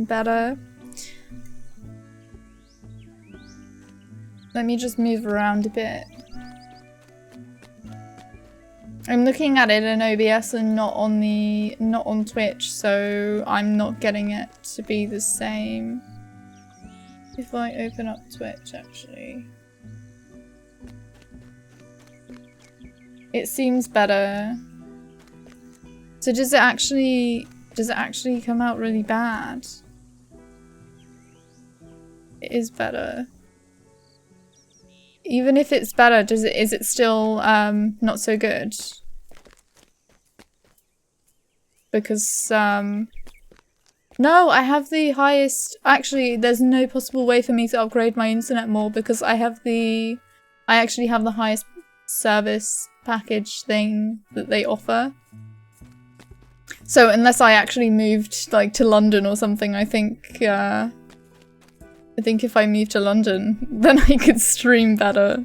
stream better. Let me just move around a bit. I'm looking at it in OBS and not on Twitch, so I'm not getting it to be the same. If I open up Twitch, actually. It seems better. So does it actually come out really bad? It is better. Even if it's better, is it still not so good? Because no, I have the highest. Actually, there's no possible way for me to upgrade my internet more because I actually have the highest service package thing that they offer. So unless I actually moved like to London or something, I think if I moved to London, then I could stream better.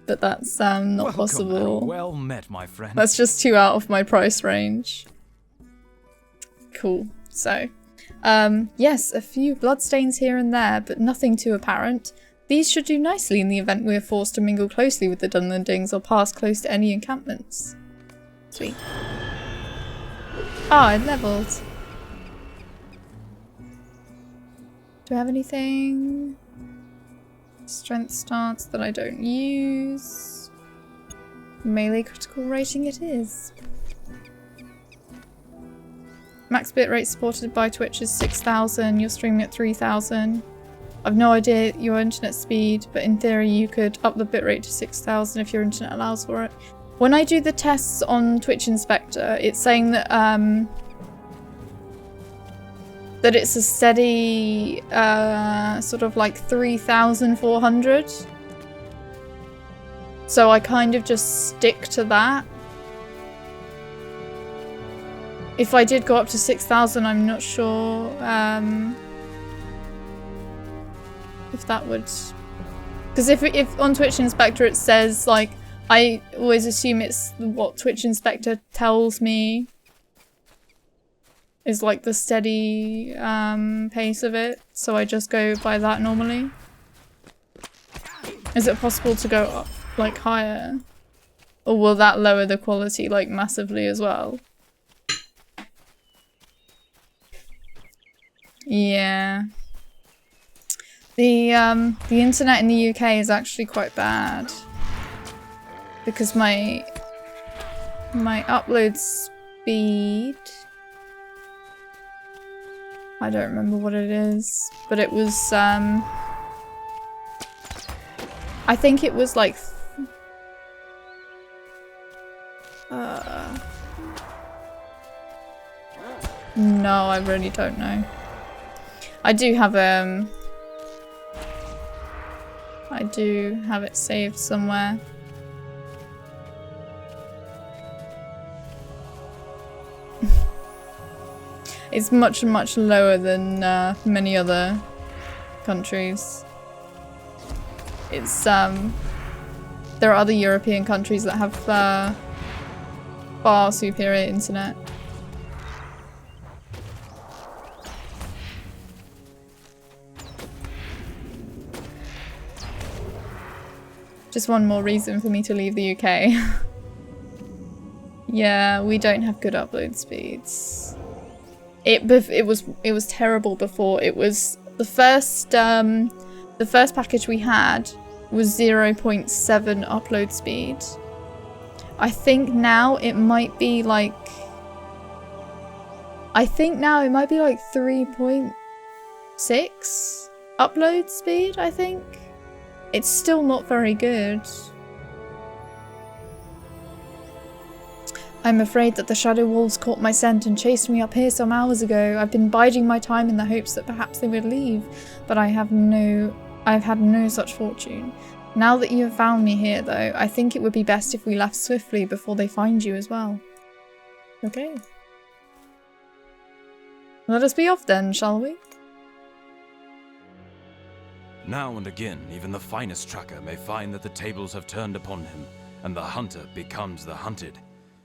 But that's not possible. Well met, my friend. That's just too out of my price range. Cool. So, yes, a few bloodstains here and there, but nothing too apparent. These should do nicely in the event we are forced to mingle closely with the Dunlendings or pass close to any encampments. Sweet. Oh, I leveled. Do I have anything? Strength stance that I don't use. Melee critical rating it is. Max bitrate supported by Twitch is 6,000. You're streaming at 3,000. I've no idea your internet speed, but in theory you could up the bitrate to 6,000 if your internet allows for it. When I do the tests on Twitch Inspector, it's saying that that it's a steady sort of like 3,400. So I kind of just stick to that. If I did go up to 6,000, I'm not sure if that would... Because if on Twitch Inspector it says, like, I always assume it's what Twitch Inspector tells me is like the steady pace of it, so I just go by that normally. Is it possible to go up, like, higher? Or will that lower the quality, like, massively as well? Yeah. The internet in the UK is actually quite bad. Because my upload speed, I don't remember what it is, but it was I think it was like no, I really don't know. I do have it saved somewhere. It's much, much lower than many other countries. It's there are other European countries that have far superior internet. Just one more reason for me to leave the UK. Yeah, we don't have good upload speeds. It was terrible before. It was the first package we had was 0.7 upload speed. I think now it might be like 3.6 upload speed, I think. It's still not very good. I'm afraid that the shadow wolves caught my scent and chased me up here some hours ago. I've been biding my time in the hopes that perhaps they would leave, but I've had no such fortune. Now that you have found me here, though, I think it would be best if we left swiftly before they find you as well. Okay. Let us be off then, shall we? Now and again, even the finest tracker may find that the tables have turned upon him, and the hunter becomes the hunted.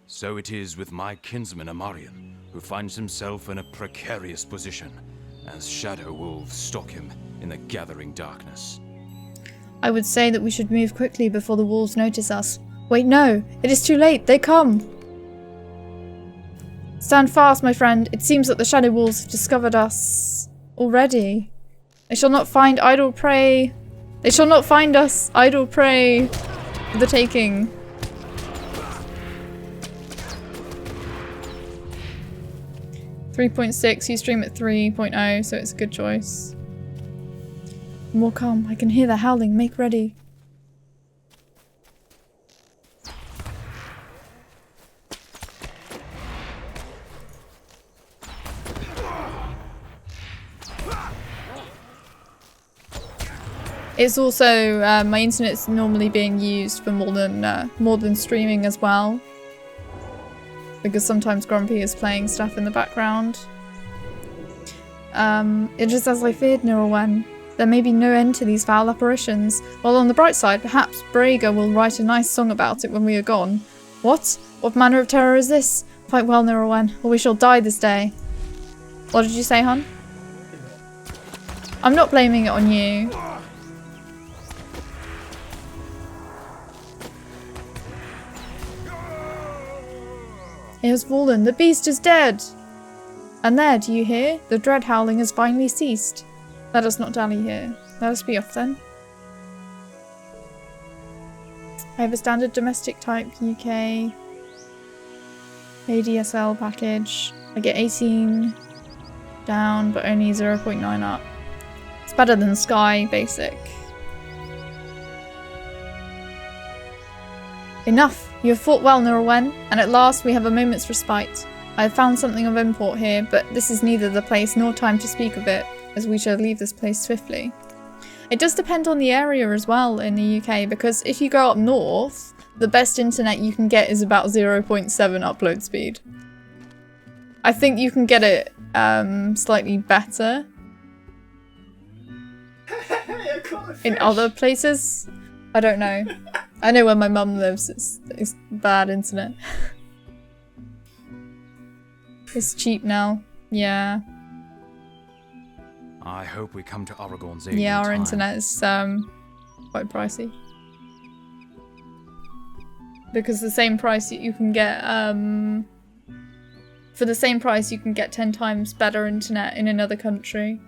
So it is with my kinsman Amarian, who finds himself in a precarious position as shadow wolves stalk him in the gathering darkness. I would say that we should move quickly before the wolves notice us. Wait, no! It is too late! They come! Stand fast, my friend. It seems that the shadow wolves have discovered us already. They shall not find idle prey. They shall not find us idle prey for the taking. .6, you stream at 3.0, so it's a good choice. More come. I can hear the howling. Make ready. It's also my internet's normally being used for more than streaming as well, because sometimes Grumpy is playing stuff in the background. It just as I feared, Laurelin. There may be no end to these foul apparitions. While on the bright side, perhaps Braga will write a nice song about it when we are gone. What? What manner of terror is this? Fight well, Laurelin, or we shall die this day. What did you say, hon? I'm not blaming it on you. Here's Laurelin. The beast is dead! And there, do you hear? The dread howling has finally ceased. Let us not dally here. Let us be off then. I have a standard domestic type UK ADSL package. I get 18 down, but only 0.9 up. It's better than Sky Basic. Enough! You have fought well, Laurelin, and at last we have a moment's respite. I have found something of import here, but this is neither the place nor time to speak of it, as we shall leave this place swiftly. It does depend on the area as well in the UK, because if you go up north, the best internet you can get is about 0.7 upload speed. I think you can get it slightly better in other places. I don't know. I know where my mum lives, it's bad internet. It's cheap now. Yeah. I hope we come to Aragorn's aid. Yeah, in our time. internet is quite pricey. Because the same price you can get for the same price you can get 10 times better internet in another country.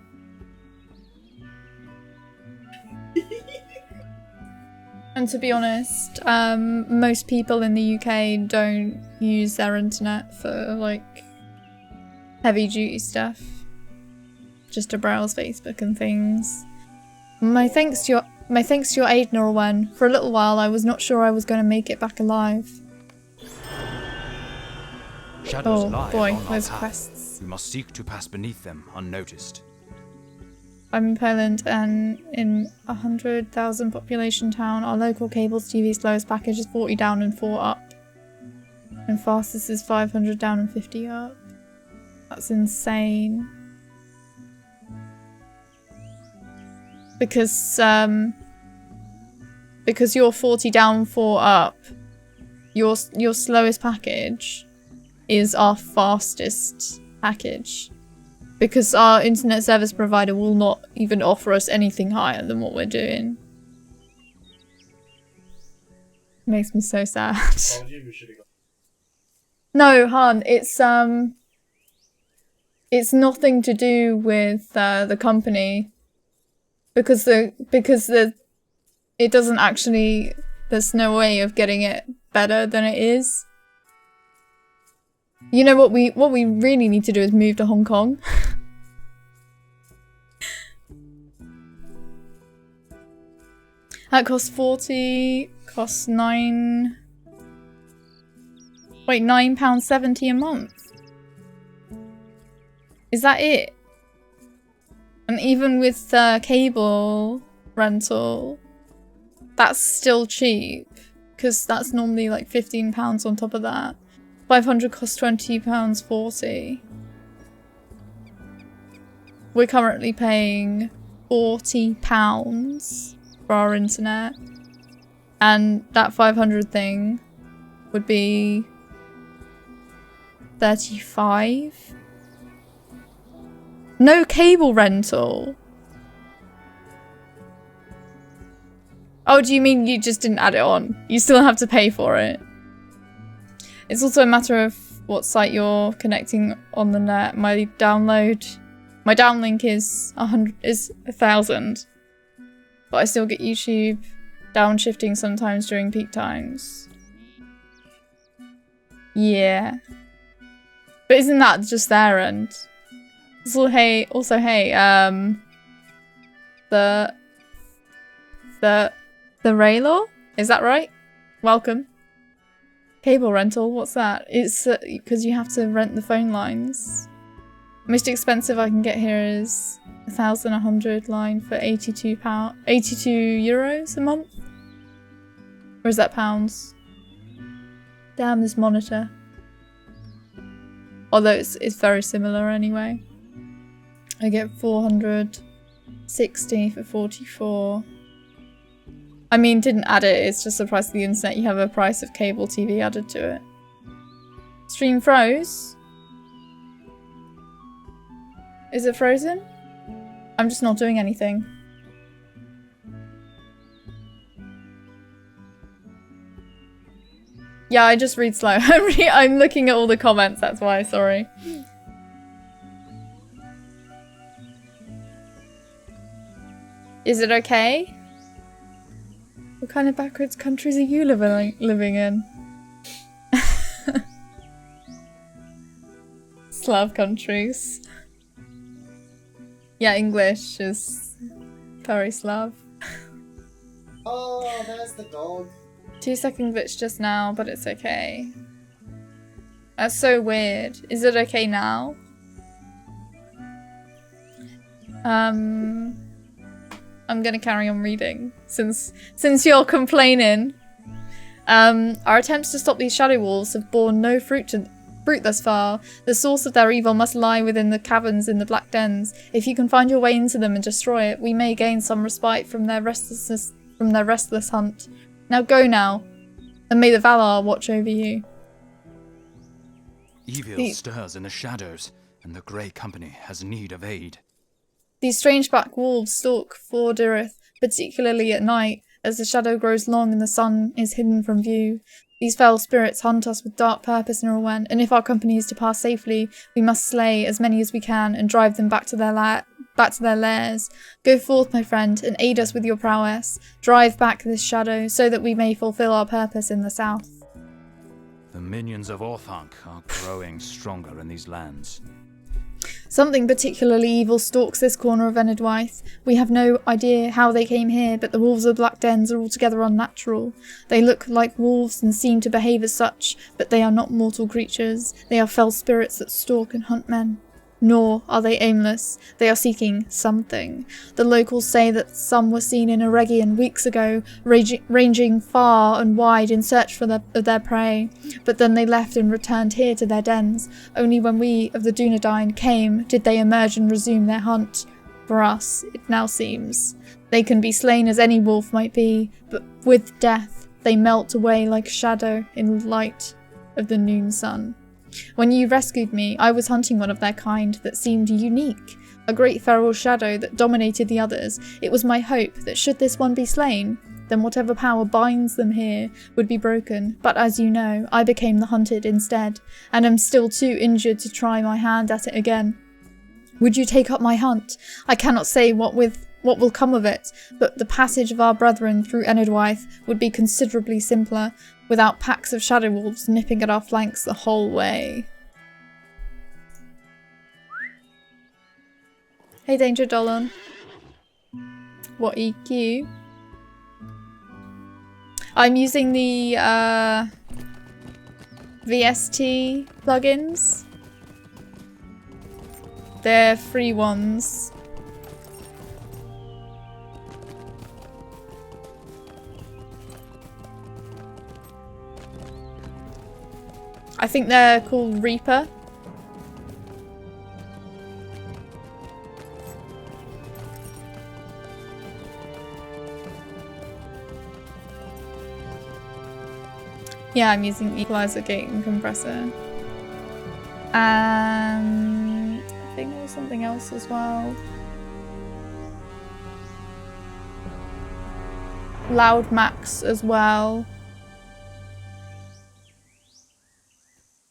And to be honest, most people in the UK don't use their internet for like heavy duty stuff. Just to browse Facebook and things. My thanks to your aid, Laurelin. For a little while I was not sure I was going to make it back alive. Shadows Oh lie boy, along our those path. quests. We must seek to pass beneath them unnoticed. I'm in Poland and in 100,000 population town. Our local cable's TV slowest package is 40 down and 4 up. And fastest is 500 down and 50 up. That's insane. Because you're 40 down, 4 up, your slowest package is our fastest package. Because our internet service provider will not even offer us anything higher than what we're doing. Makes me so sad. No, hun, it's nothing to do with the company. Because it doesn't actually, there's no way of getting it better than it is. You know what we really need to do is move to Hong Kong. That costs 40, costs £9.70 a month. Is that it? And even with cable rental, that's still cheap. Because that's normally like £15 on top of that. 500 costs £20.40. We're currently paying £40 for our internet. And that 500 thing would be 35. No cable rental. Oh, do you mean you just didn't add it on? You still have to pay for it. It's also a matter of what site you're connecting on the net. My downlink is 1,000. But I still get YouTube downshifting sometimes during peak times. Yeah. But isn't that just their end? Also, hey, the Raylor? Is that right? Welcome. Cable rental, what's that? It's because you have to rent the phone lines. Most expensive I can get here is 1,100 line for 82 euros a month? Or is that pounds? Damn this monitor. Although it's very similar anyway. I get 460 for 44. I mean, didn't add it, it's just the price of the internet. You have a price of cable TV added to it. Stream froze? Is it frozen? I'm just not doing anything. Yeah, I just read slow. I'm looking at all the comments, that's why, sorry. Is it okay? What kind of backwards countries are you living in? Slav countries. Yeah, English is very Slav. Oh, there's the dog. 2-second glitch just now, but it's okay. That's so weird. Is it okay now? I'm gonna carry on reading since you're complaining. Our attempts to stop these shadow wolves have borne no fruit thus far. The source of their evil must lie within the caverns in the Black Dens. If you can find your way into them and destroy it, we may gain some respite from their restless hunt. Now go now, and may the Valar watch over you. Evil stirs in the shadows, and the Grey Company has need of aid. These strange black wolves stalk Fordirith, particularly at night, as the shadow grows long and the sun is hidden from view. These foul spirits hunt us with dark purpose in Rowan, and if our company is to pass safely, we must slay as many as we can and drive them back to their lairs. Go forth, my friend, and aid us with your prowess. Drive back this shadow, so that we may fulfill our purpose in the south. The minions of Orthanc are growing stronger in these lands. Something particularly evil stalks this corner of Enedwaith. We have no idea how they came here, but the wolves of Black Dens are altogether unnatural. They look like wolves and seem to behave as such, but they are not mortal creatures. They are fell spirits that stalk and hunt men. Nor are they aimless. They are seeking something. The locals say that some were seen in Eregion weeks ago, ranging far and wide in search of their prey. But then they left and returned here to their dens. Only when we of the Dunedain came did they emerge and resume their hunt. For us, it now seems. They can be slain as any wolf might be, but with death they melt away like shadow in the light of the noon sun. When you rescued me, I was hunting one of their kind that seemed unique, a great feral shadow that dominated the others. It was my hope that should this one be slain, then whatever power binds them here would be broken. But as you know, I became the hunted instead, and am still too injured to try my hand at it again. Would you take up my hunt? I cannot say what will come of it, but the passage of our brethren through Enedwaith would be considerably simpler, without packs of shadow wolves nipping at our flanks the whole way. Hey Danger Dolan. What EQ? I'm using the VST plugins. They're free ones. I think they're called Reaper. Yeah, I'm using equalizer, gate, and compressor. And I think there was something else as well. Loud Max as well.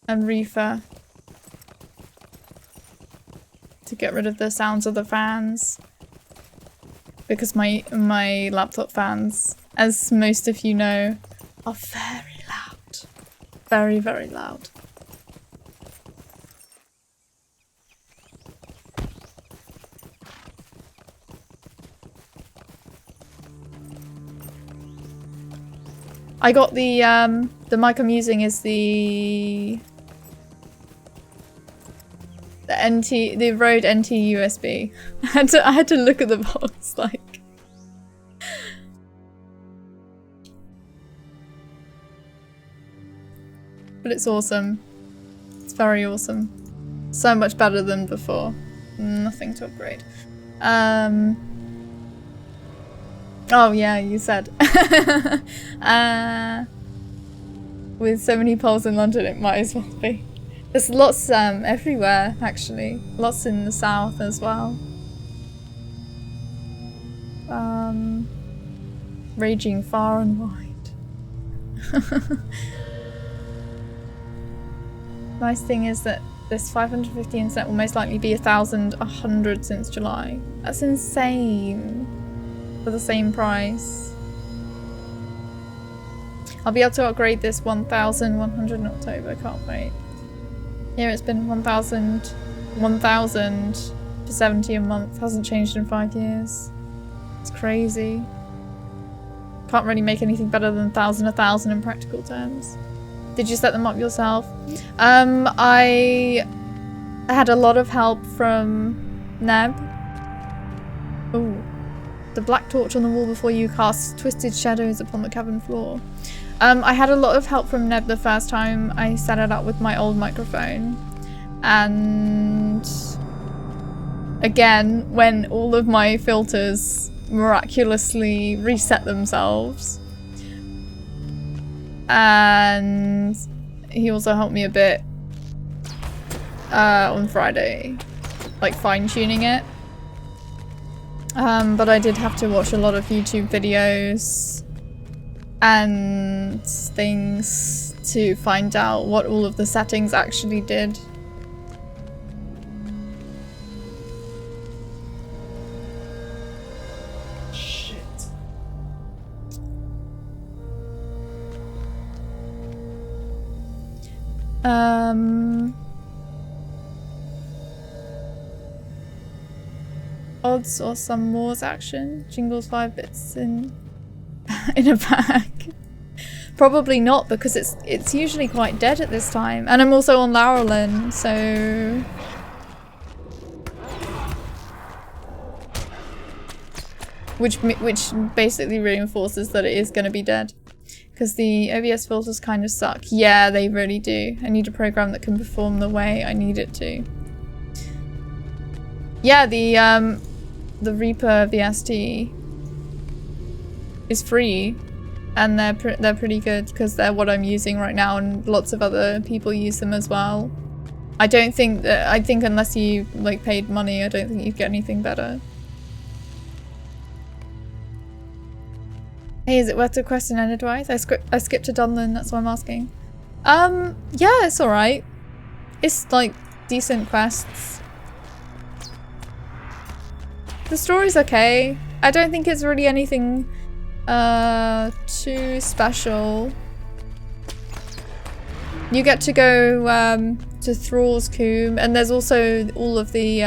And Reefer. To get rid of the sounds of the fans. Because my laptop fans, as most of you know, are very loud. Very, very loud. I got the mic I'm using is the Rode NT USB. I had to look at the box like. But it's awesome. It's very awesome. So much better than before. Nothing to upgrade. Oh yeah, you said. With so many poles in London, it might as well be. There's lots everywhere, actually. Lots in the south as well. Raging far and wide. Nice thing is that this 550 internet will most likely be 1,100 since July. That's insane. For the same price. I'll be able to upgrade this 1,100 in October, can't wait. Here it's been 1,000 for 70 a month, hasn't changed in 5 years. It's crazy. Can't really make anything better than 1,000 in practical terms. Did you set them up yourself? I had a lot of help from Neb. Ooh. The black torch on the wall before you cast twisted shadows upon the cavern floor. I had a lot of help from Neb the first time I set it up with my old microphone. And again, when all of my filters miraculously reset themselves. And he also helped me a bit on Friday, like fine-tuning it. But I did have to watch a lot of YouTube videos and things to find out what all of the settings actually did. Shit. Odds or some Moors action. Jingles 5 bits in a bag. Probably not, because it's usually quite dead at this time. And I'm also on Laurelin, so which basically reinforces that it is going to be dead. Because the OBS filters kind of suck. Yeah, they really do. I need a program that can perform the way I need it to. Yeah, the Reaper VST is free, and they're pretty good because they're what I'm using right now, and lots of other people use them as well. I think unless you like paid money, I don't think you'd get anything better. Hey, is it worth the quest in Enedwaith? I skipped to Dunlin, that's why I'm asking. Yeah, it's alright. It's like decent quests. The story's okay. I don't think it's really anything too special. You get to go to Thrall's Combe, and there's also all of the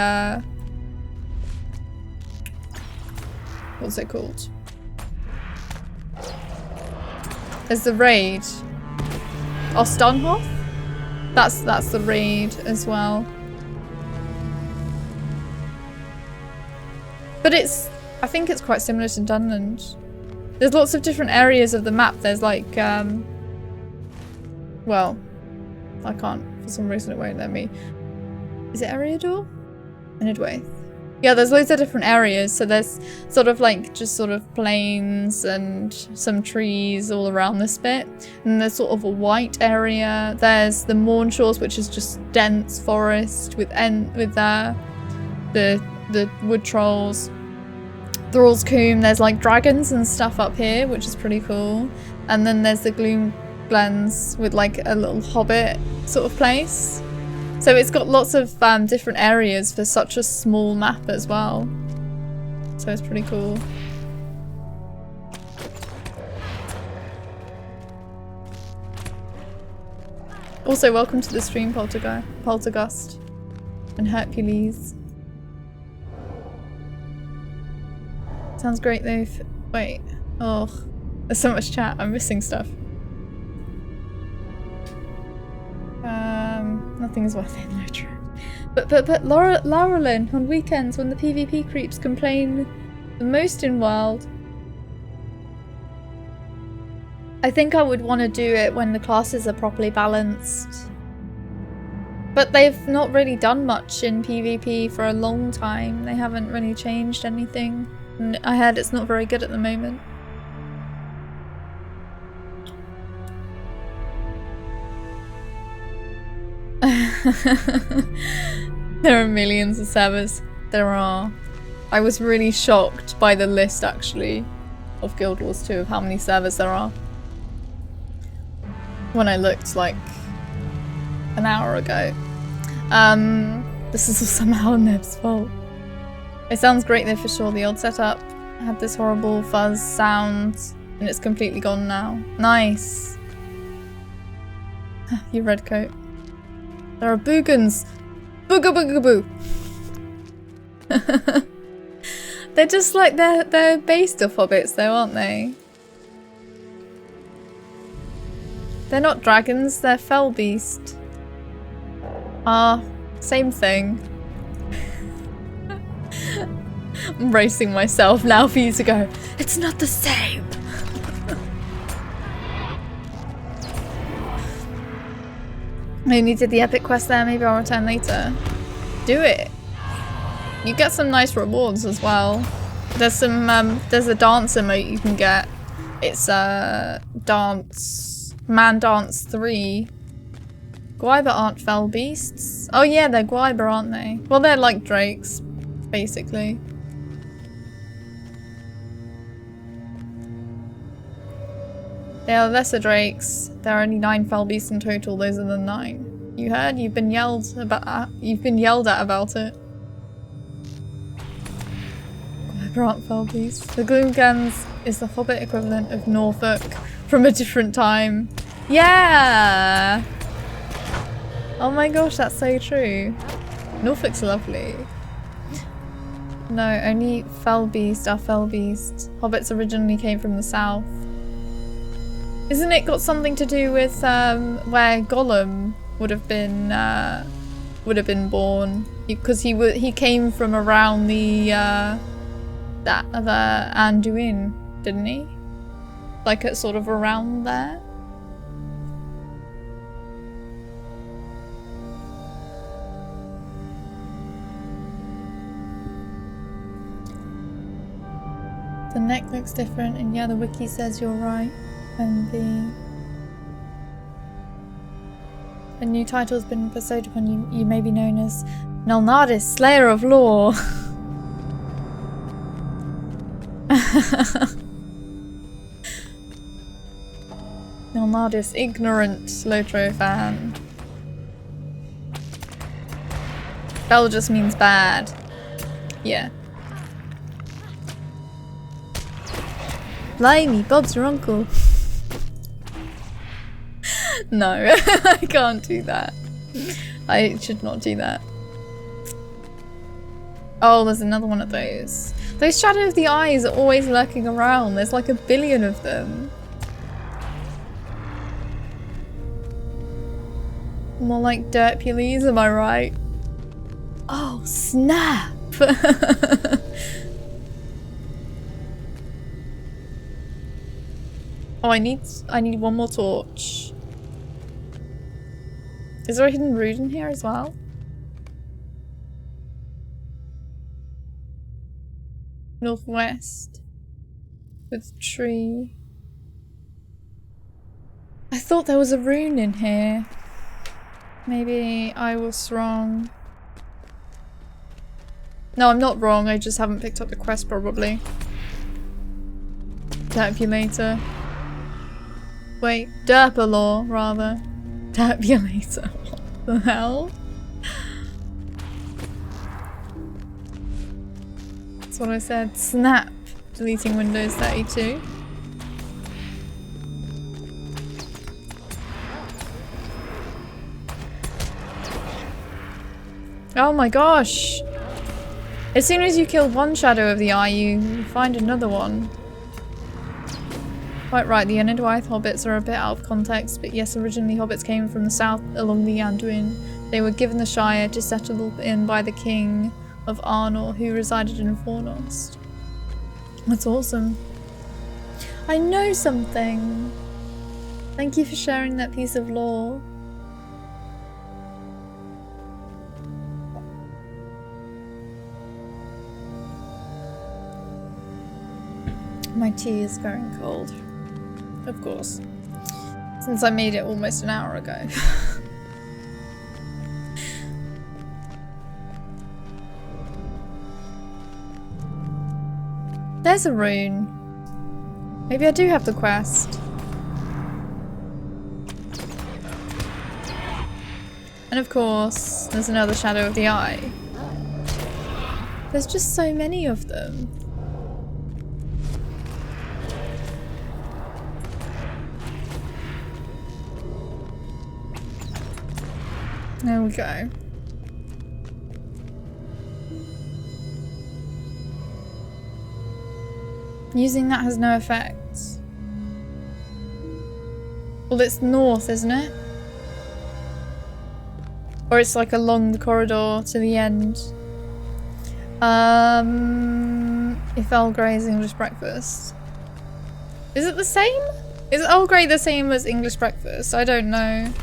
what's it called? There's the raid. Ostunhof? That's the raid as well. But I think it's quite similar to Dunland. There's lots of different areas of the map. There's like, well, I can't, for some reason it won't let me. Is it Eriador? Enedwaith. Yeah, there's loads of different areas. So there's sort of like just sort of plains and some trees all around this bit. And there's sort of a white area. There's the Mornshores, which is just dense forest with the wood trolls. Thrall's Combe, there's like dragons and stuff up here, which is pretty cool. And then there's the Gloom Glens with like a little hobbit sort of place. So it's got lots of different areas for such a small map as well. So it's pretty cool. Also, welcome to the stream, Poltergust and Hercules. Sounds great though. Wait. Oh, there's so much chat. I'm missing stuff. Nothing is worth it in Lotro. But Laurelin, on weekends when the PvP creeps complain the most in World, I think I would want to do it when the classes are properly balanced. But they've not really done much in PvP for a long time. They haven't really changed anything. And I heard it's not very good at the moment. There are millions of servers. There are. I was really shocked by the list actually of Guild Wars 2 of how many servers there are. When I looked like an hour ago. This is somehow Neb's fault. It sounds great though for sure. The old setup had this horrible fuzz sound and it's completely gone now. Nice. You red coat. There are boogans. Booga booga boo. They're just like they're based off hobbits though, aren't they? They're not dragons, they're fell beast. Ah, same thing. I'm bracing myself now for you to go, it's not the same. I only did the epic quest there, maybe I'll return later. Do it. You get some nice rewards as well. There's some, there's a dance emote you can get. It's Man Dance 3. Gwyber aren't fell beasts. Oh yeah, they're Gwyber, aren't they? Well, they're like drakes, basically. They are lesser drakes. There are only 9 fell beasts in total. Those are the 9. You heard? You've been yelled at about it. Gwyber aren't fell beasts. The Gloomgans is the Hobbit equivalent of Norfolk from a different time. Yeah! Oh my gosh, that's so true. Norfolk's lovely. No, only fell beast are fell beasts. Hobbits originally came from the south. Isn't it got something to do with where Gollum would have been born? Because he came from around the that other Anduin, didn't he? Like it's sort of around there. The neck looks different, and yeah, the wiki says you're right. And a new title has been bestowed upon you. You may be known as Nalnadis, Slayer of Lore. Nalnadis, ignorant Lotro fan. Bell just means bad. Yeah. Blimey, Bob's your uncle. No, I can't do that. I should not do that. Oh, there's another one of those. Those Shadow of the Eyes are always lurking around. There's like a billion of them. More like Dirtpulies, am I right? Oh, snap! Oh, I need one more torch. Is there a hidden root in here as well? northwest with a tree. I thought there was a rune in here. Maybe I was wrong. No, I'm not wrong. I just haven't picked up the quest probably. Tapulator. Wait, Derpalaw rather. Tapulator. What the hell? That's what I said. Snap. Deleting Windows 32. Oh my gosh! As soon as you kill one Shadow of the Eye, you find another one. Quite right, the Enedwaith hobbits are a bit out of context, but yes, originally hobbits came from the south along the Anduin. They were given the Shire to settle in by the king of Arnor, who resided in Fornost. That's awesome. I know something! Thank you for sharing that piece of lore. My tea is going cold. Of course. Since I made it almost an hour ago. There's a rune. Maybe I do have the quest. And of course, there's another Shadow of the Eye. There's just so many of them. There we go. Using that has no effect. Well, it's north, isn't it? Or it's like along the corridor to the end. If Earl Grey is English breakfast. Is it the same? Is Earl Grey the same as English breakfast? I don't know.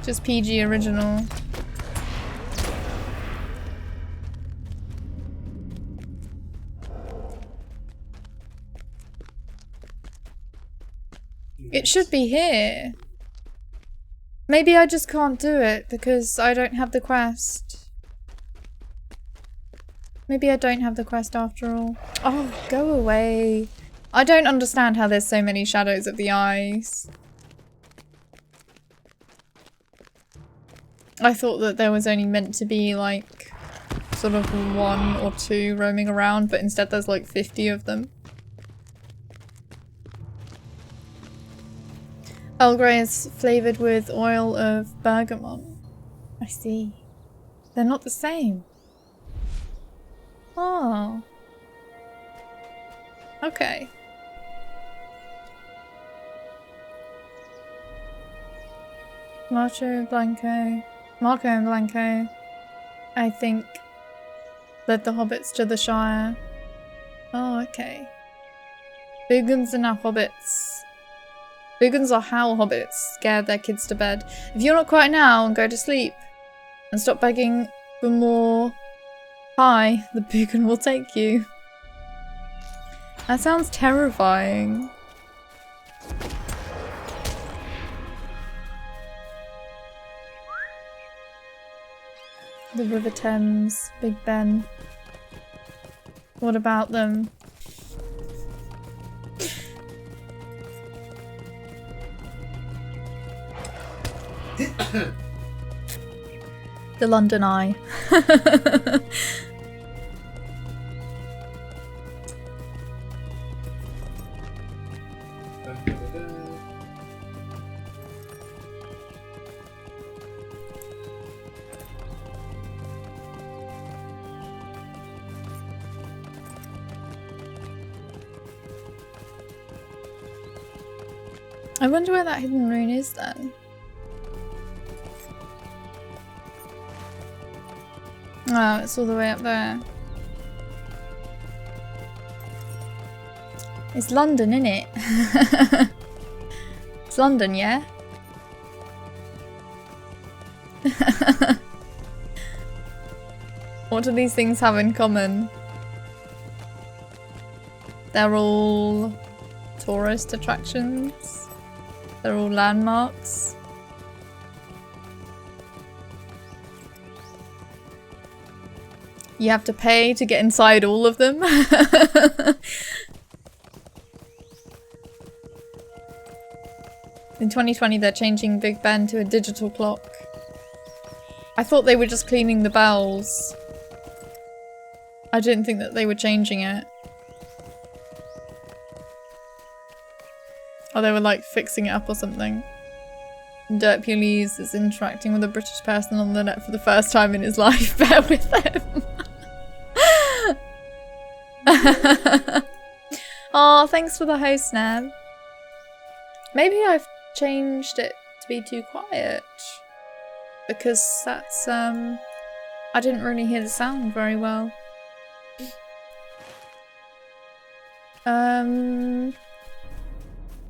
Just PG original. It should be here. Maybe I just can't do it because I don't have the quest. Maybe I don't have the quest after all. Oh, go away. I don't understand how there's so many Shadows of the Eyes. I thought that there was only meant to be like sort of 1 or 2 roaming around, but instead there's like 50 of them. Earl Grey is flavoured with oil of bergamot. I see. They're not the same. Oh. Okay. Marco and Blanco, I think, led the hobbits to the Shire. Oh, okay. Boogans are now hobbits. Boogans are how hobbits scared their kids to bed. If you're not quiet now and go to sleep and stop begging for more pie, the Boogan will take you. That sounds terrifying. The River Thames, Big Ben. What about them? The London Eye. I wonder where that hidden rune is then. Oh, it's all the way up there. It's London, innit? It's London, yeah? What do these things have in common? They're all tourist attractions. They're all landmarks. You have to pay to get inside all of them. In 2020, they're changing Big Ben to a digital clock. I thought they were just cleaning the bells. I didn't think that they were changing it. Or they were like fixing it up or something. Dirt Pulees is interacting with a British person on the net for the first time in his life. Bear with him. Oh, thanks for the host, Nab. Maybe I've changed it to be too quiet. Because that's, I didn't really hear the sound very well.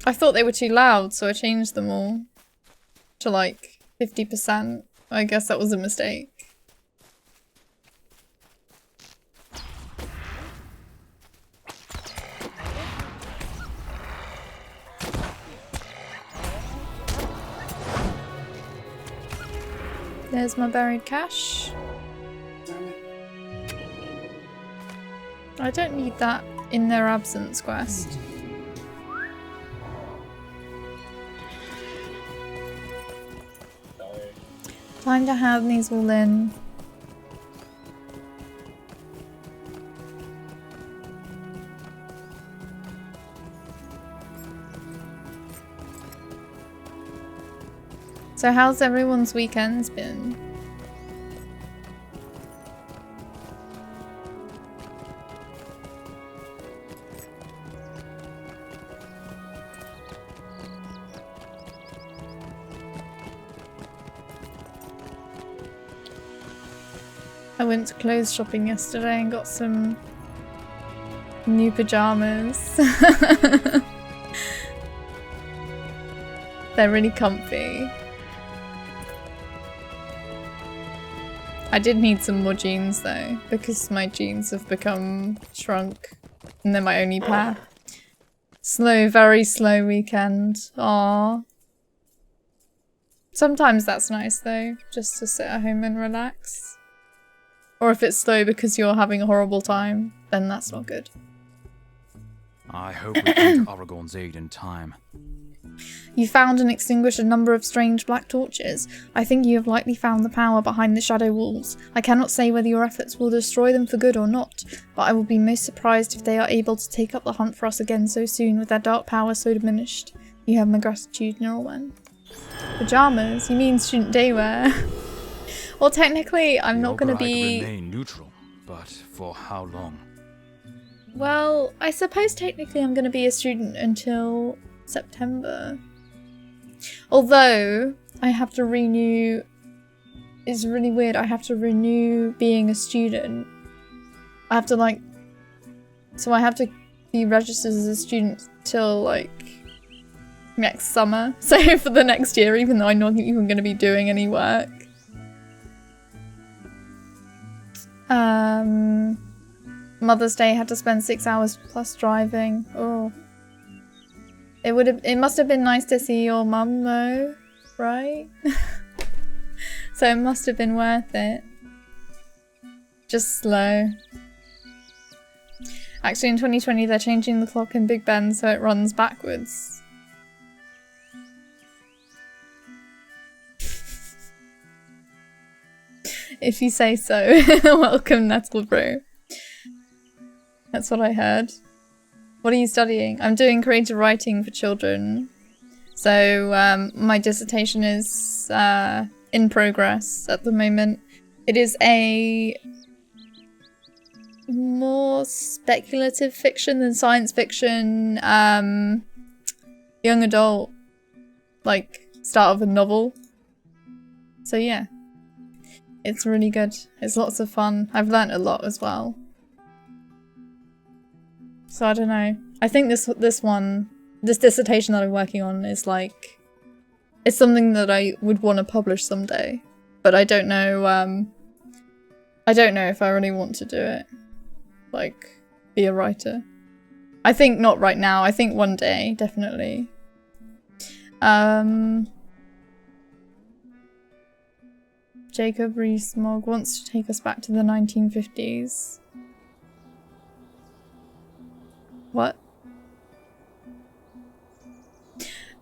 I thought they were too loud, so I changed them all to like 50%. I guess that was a mistake. There's my buried cash. I don't need that in their absence quest. Time to hand these all in. So how's everyone's weekends been? I went to clothes shopping yesterday and got some new pajamas. They're really comfy. I did need some more jeans though, because my jeans have become shrunk and they're my only pair. Slow, very slow weekend. Aww. Sometimes that's nice though, just to sit at home and relax. Or if it's slow because you're having a horrible time, then that's not good. I hope we come to Aragorn's aid in time. You found and extinguished a number of strange black torches. I think you have likely found the power behind the shadow walls. I cannot say whether your efforts will destroy them for good or not, but I will be most surprised if they are able to take up the hunt for us again so soon with their dark power so diminished. You have my gratitude, Laurelin. Pajamas? You mean student day wear? Well, technically, I'm not going to be... remain neutral, but for how long? Well, I suppose technically I'm going to be a student until September. Although, I have to renew... It's really weird, I have to renew being a student. I have to like... So I have to be registered as a student till like... next summer. So for the next year, even though I'm not even going to be doing any work. Mother's Day had to spend 6 hours plus driving. Oh. It must have been nice to see your mum though, right? So it must have been worth it. Just slow. Actually in 2020 they're changing the clock in Big Ben so it runs backwards. If you say so. Welcome, Nettlebrew. That's what I heard. What are you studying? I'm doing creative writing for children. So my dissertation is in progress at the moment. It is a more speculative fiction than science fiction, young adult, like start of a novel. So yeah. It's really good. It's lots of fun. I've learnt a lot as well. So I don't know. I think this dissertation that I'm working on is like... It's something that I would want to publish someday. but I don't know. I don't know if I really want to do it. Like, be a writer. I think not right now. I think one day, definitely. Jacob Rees-Mogg wants to take us back to the 1950s. What?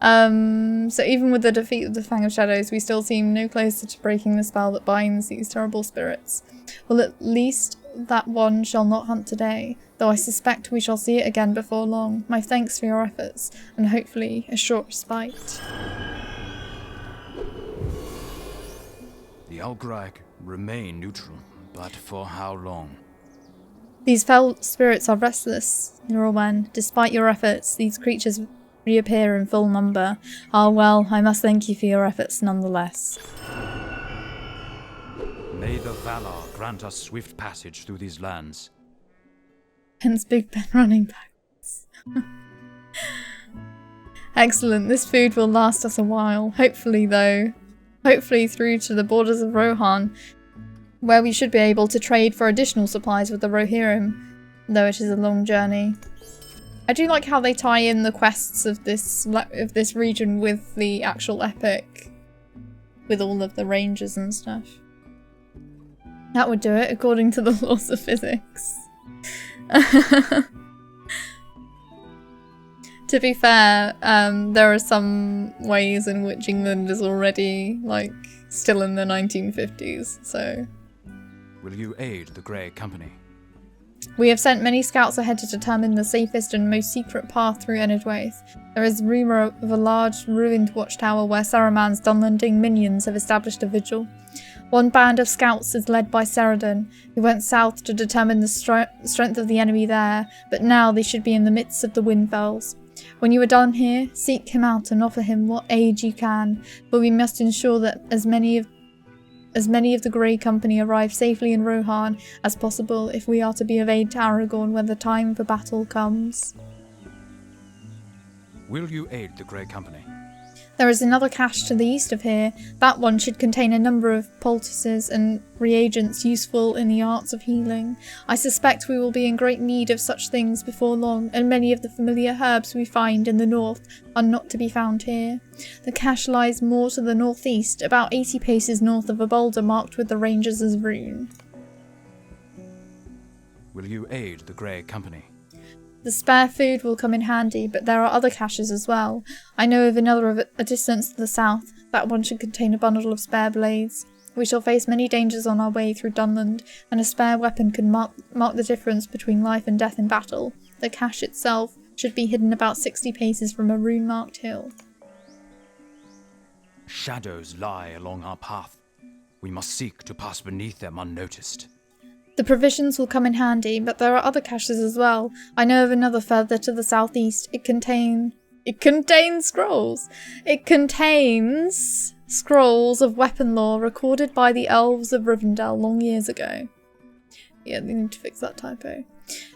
So even with the defeat of the Fang of Shadows, we still seem no closer to breaking the spell that binds these terrible spirits. Well, at least that one shall not hunt today, though I suspect we shall see it again before long. My thanks for your efforts, and hopefully a short respite. The Algraig remain neutral, but for how long? These foul spirits are restless, Laurelin. Despite your efforts, these creatures reappear in full number. Ah well, I must thank you for your efforts nonetheless. May the Valar grant us swift passage through these lands. Hence Big Ben running backwards. Excellent, this food will last us a while. Hopefully though. Hopefully through to the borders of Rohan, where we should be able to trade for additional supplies with the Rohirrim, though it is a long journey. I do like how they tie in the quests of this region with the actual epic, with all of the ranges and stuff. That would do it, according to the laws of physics. To be fair, there are some ways in which England is already, like, still in the 1950s, so... Will you aid the Grey Company? We have sent many scouts ahead to determine the safest and most secret path through Enedwaith. There is rumour of a large, ruined watchtower where Saruman's Dunlanding minions have established a vigil. One band of scouts is led by Saradin, who went south to determine the strength of the enemy there, but now they should be in the midst of the Windfells. When you are done here, seek him out and offer him what aid you can, but we must ensure that as many of the Grey Company arrive safely in Rohan as possible if we are to be of aid to Aragorn when the time for battle comes. Will you aid the Grey Company? There is another cache to the east of here. That one should contain a number of poultices and reagents useful in the arts of healing. I suspect we will be in great need of such things before long, and many of the familiar herbs we find in the north are not to be found here. The cache lies more to the northeast, about 80 paces north of a boulder marked with the Rangers' rune. Will you aid the Grey Company? The spare food will come in handy, but there are other caches as well. I know of another of a distance to the south. That one should contain a bundle of spare blades. We shall face many dangers on our way through Dunland, and a spare weapon can mark the difference between life and death in battle. The cache itself should be hidden about 60 paces from a rune-marked hill. Shadows lie along our path. We must seek to pass beneath them unnoticed. The provisions will come in handy, but there are other caches as well. I know of another further to the southeast. It contains scrolls. It contains scrolls of weapon lore recorded by the elves of Rivendell long years ago. Yeah, they need to fix that typo.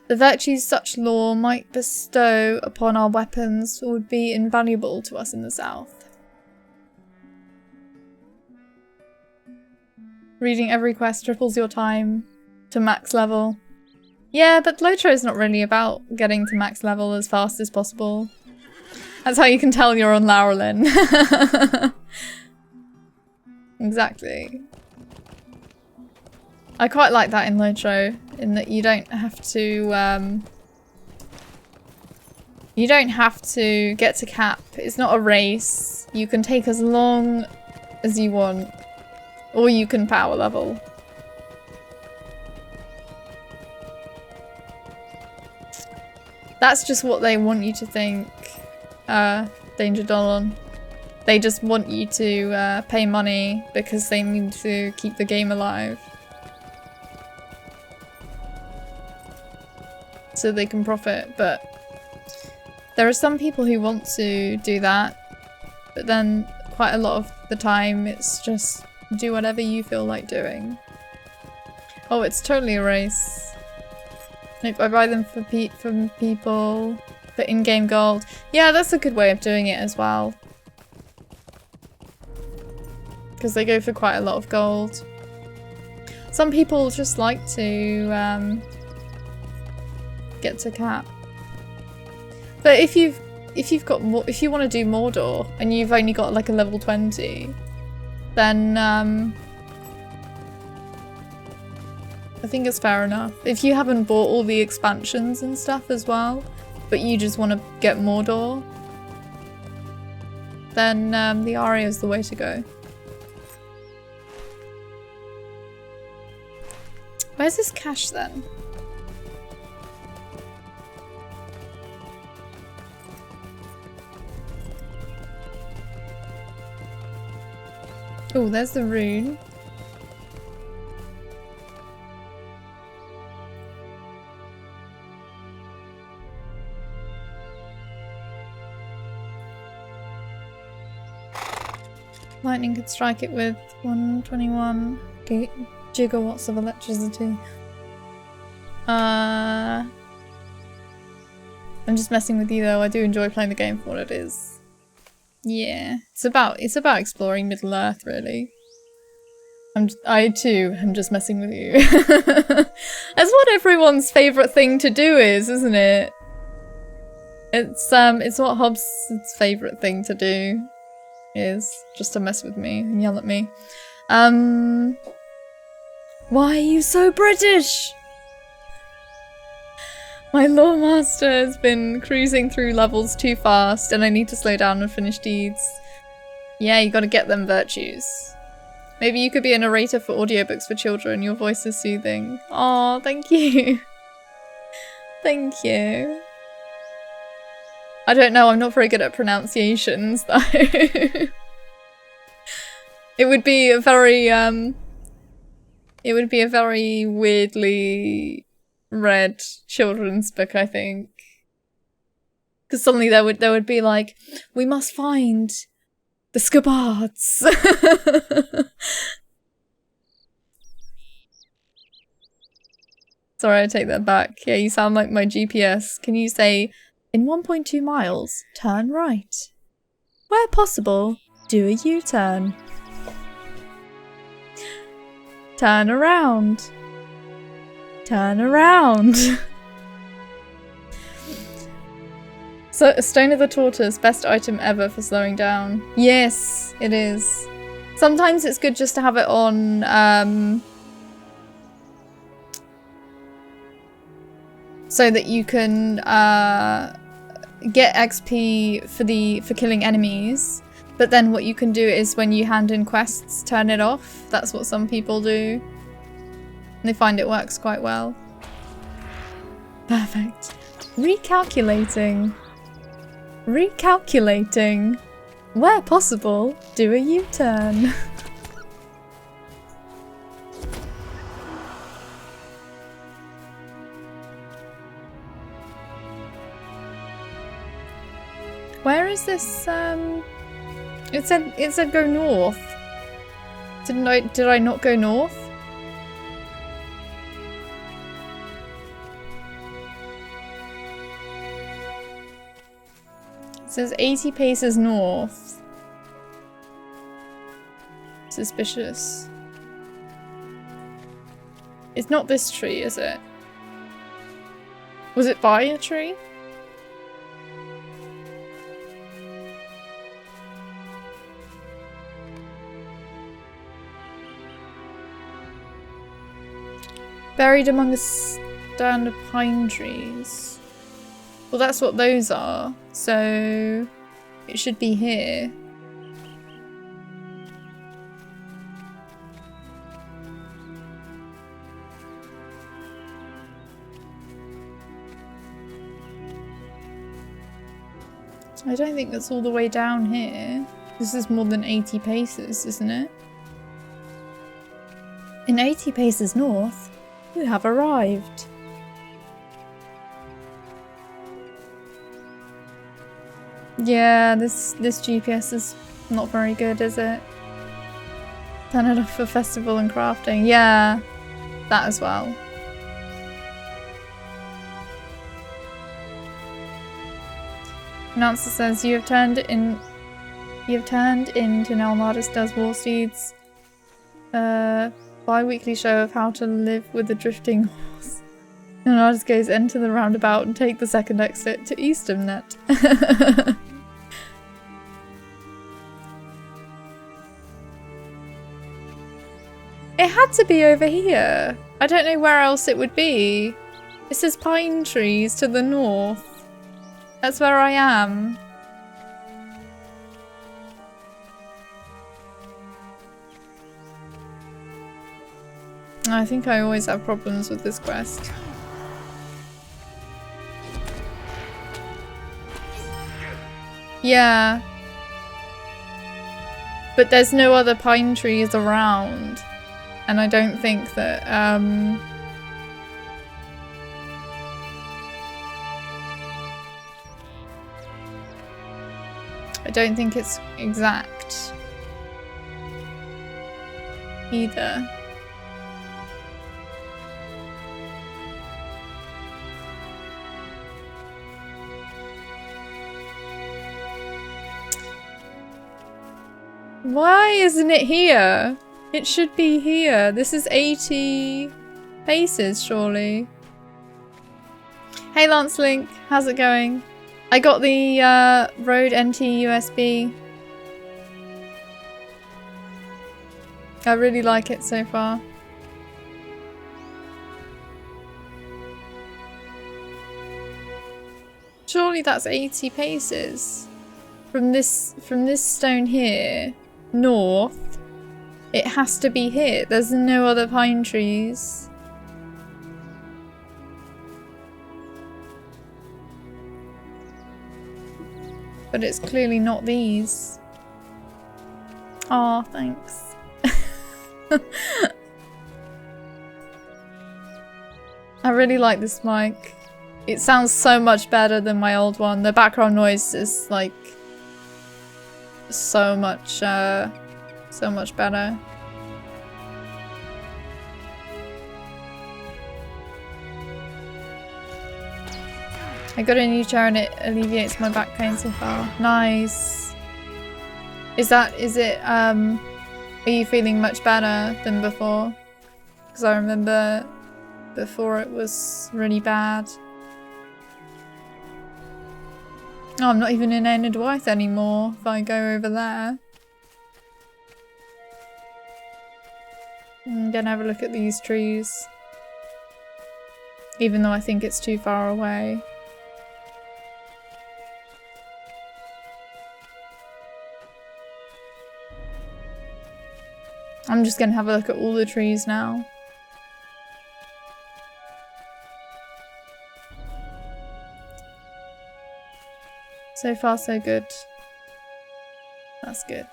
The virtues such lore might bestow upon our weapons would be invaluable to us in the south. Reading every quest triples your time to max level. Yeah, but Lotro is not really about getting to max level as fast as possible. That's how you can tell you're on Laurelin. Exactly. I quite like that in Lotro, in that you don't have to get to cap. It's not a race. You can take as long as you want, or you can power level. That's just what they want you to think, Danger Dolan. They just want you to pay money because they need to keep the game alive. So they can profit, but there are some people who want to do that, but then quite a lot of the time it's just do whatever you feel like doing. Oh, it's totally a race. Nope, I buy them from people for in-game gold. Yeah, that's a good way of doing it as well. because they go for quite a lot of gold. Some people just like to get to cap. But if you want to do Mordor and you've only got like a level 20, then I think it's fair enough. If you haven't bought all the expansions and stuff as well, but you just want to get Mordor, then the Aria is the way to go. Where's this cache then? Oh, there's the rune. Lightning could strike it with 121 gigawatts of electricity. I'm just messing with you though. I do enjoy playing the game for what it is. Yeah, it's about exploring Middle Earth, really. I too am just messing with you. That's what everyone's favourite thing to do is, isn't it? It's what Hobbs' favourite thing to do is just to mess with me and yell at me. Why are you so British? My lore master has been cruising through levels too fast and I need to slow down and finish deeds. Yeah, you gotta get them virtues. Maybe you could be a narrator for audiobooks for children. Your voice is soothing. Aw, thank you. Thank you. I don't know, I'm not very good at pronunciations though. It would be a very weirdly read children's book, I think. Because suddenly there would be like, we must find the Scabards. Sorry, I take that back. Yeah, you sound like my GPS. Can you say, in 1.2 miles, turn right. Where possible, do a U-turn. Turn around. Turn around. So, Stone of the Tortoise, best item ever for slowing down. Yes, it is. Sometimes it's good just to have it on, so that you can get XP for killing enemies. But then what you can do is when you hand in quests, turn it off. That's what some people do. And they find it works quite well. Perfect. Recalculating. Recalculating. Where possible, do a U-turn. Where is this, It said go north. Did I not go north? It says 80 paces north. Suspicious. It's not this tree, is it? Was it by a tree? Buried among a stand of pine trees. Well, that's what those are, so it should be here. I don't think that's all the way down here. This is more than 80 paces, isn't it? In 80 paces north, you have arrived. Yeah, this GPS is not very good, is it? Turn it off for festival and crafting. Yeah, that as well. Announcer says you have turned in You've turned into Nelnardus Does War Steeds. Bi-weekly show of how to live with a drifting horse. Nelnardus goes enter the roundabout and take the second exit to Eastonnet. It had to be over here. I don't know where else it would be. It says pine trees to the north. That's where I am. I think I always have problems with this quest. Yeah. But there's no other pine trees around. And I don't think that, I don't think it's exact either. Why isn't it here? It should be here. This is 80 paces, surely. Hey Lance Link, how's it going? I got the Rode NT USB. I really like it so far. Surely that's 80 paces. From this stone here, north. It has to be here. There's no other pine trees. But it's clearly not these. Aw, thanks. I really like this mic. It sounds so much better than my old one. The background noise is like so much better. I got a new chair and it alleviates my back pain so far. Nice. Are you feeling much better than before? Because I remember before it was really bad. Oh, I'm not even in Enedwaith anymore if I go over there. I'm gonna have a look at these trees. Even though I think it's too far away. I'm just gonna have a look at all the trees now. So far so good. That's good.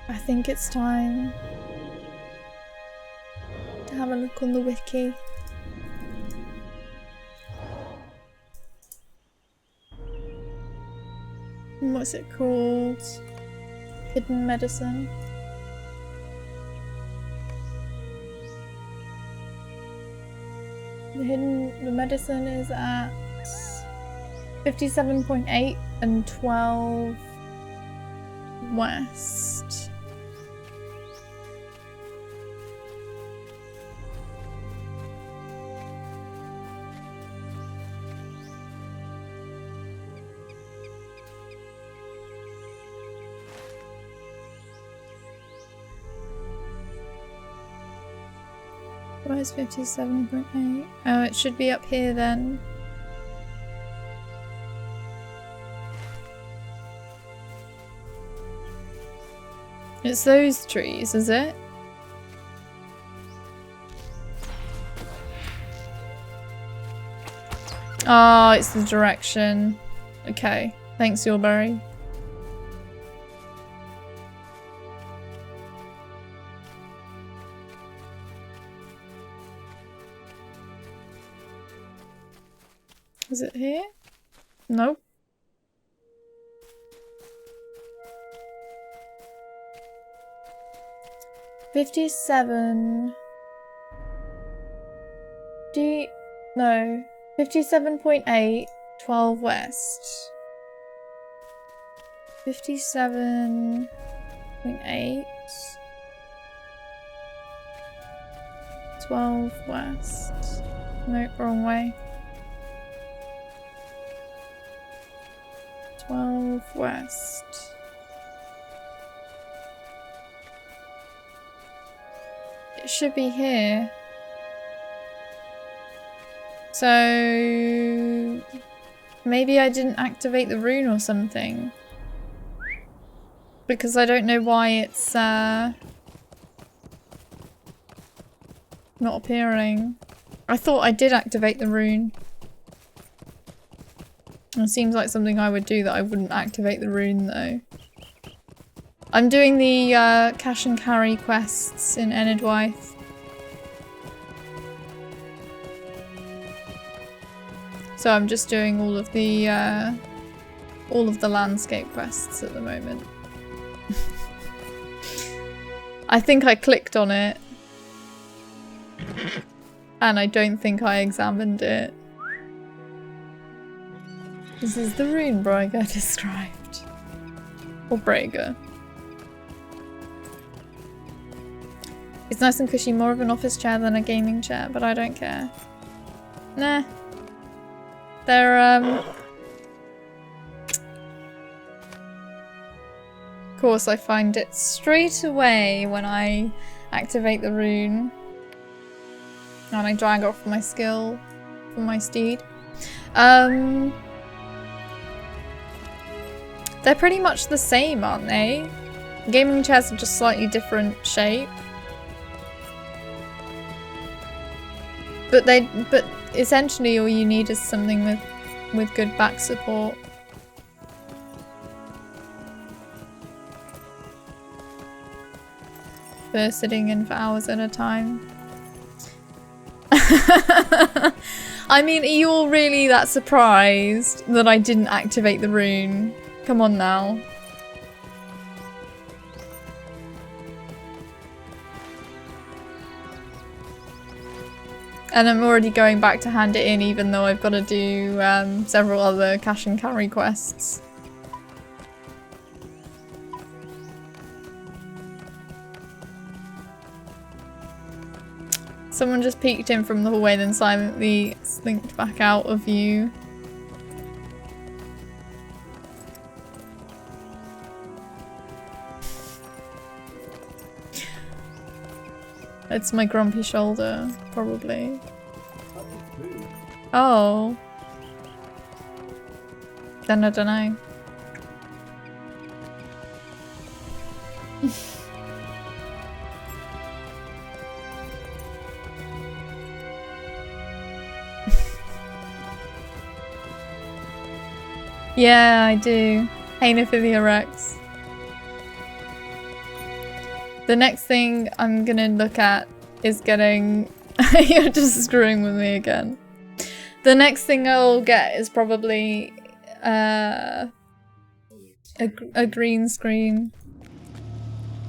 I think it's time to have a look on the wiki. What's it called? Hidden medicine. The medicine is at 57.8 and 12 west. Where's 57.8? Oh, it should be up here then. It's those trees, is it? Oh, it's the direction. Okay, thanks, Yorberry. Is it here? Nope. $57. No. 57.8, 12 west. 57.8, 12 west. No, wrong way. 12 west. It should be here. So maybe I didn't activate the rune or something. Because I don't know why it's not appearing. I thought I did activate the rune. It seems like something I would do that I wouldn't activate the rune though. I'm doing the cash and carry quests in Enedwaith. So I'm just doing all of the landscape quests at the moment. I think I clicked on it. And I don't think I examined it. This is the rune Braiga described. Or Braiga. It's nice and cushy, more of an office chair than a gaming chair, but I don't care. Nah. They're, Of course I find it straight away when I activate the rune. And I drag off my skill from my steed. They're pretty much the same, aren't they? Gaming chairs are just slightly different shape. But essentially all you need is something with good back support. For sitting in for hours at a time. I mean, are you all really that surprised that I didn't activate the rune? Come on now. And I'm already going back to hand it in even though I've got to do several other cash and carry quests. Someone just peeked in from the hallway then silently slinked back out of view. It's my grumpy shoulder, probably. Oh. Then I don't know. Yeah, I do. Haenophilia Rex. The next thing I'm gonna look at is getting... You're just screwing with me again. The next thing I'll get is probably a green screen.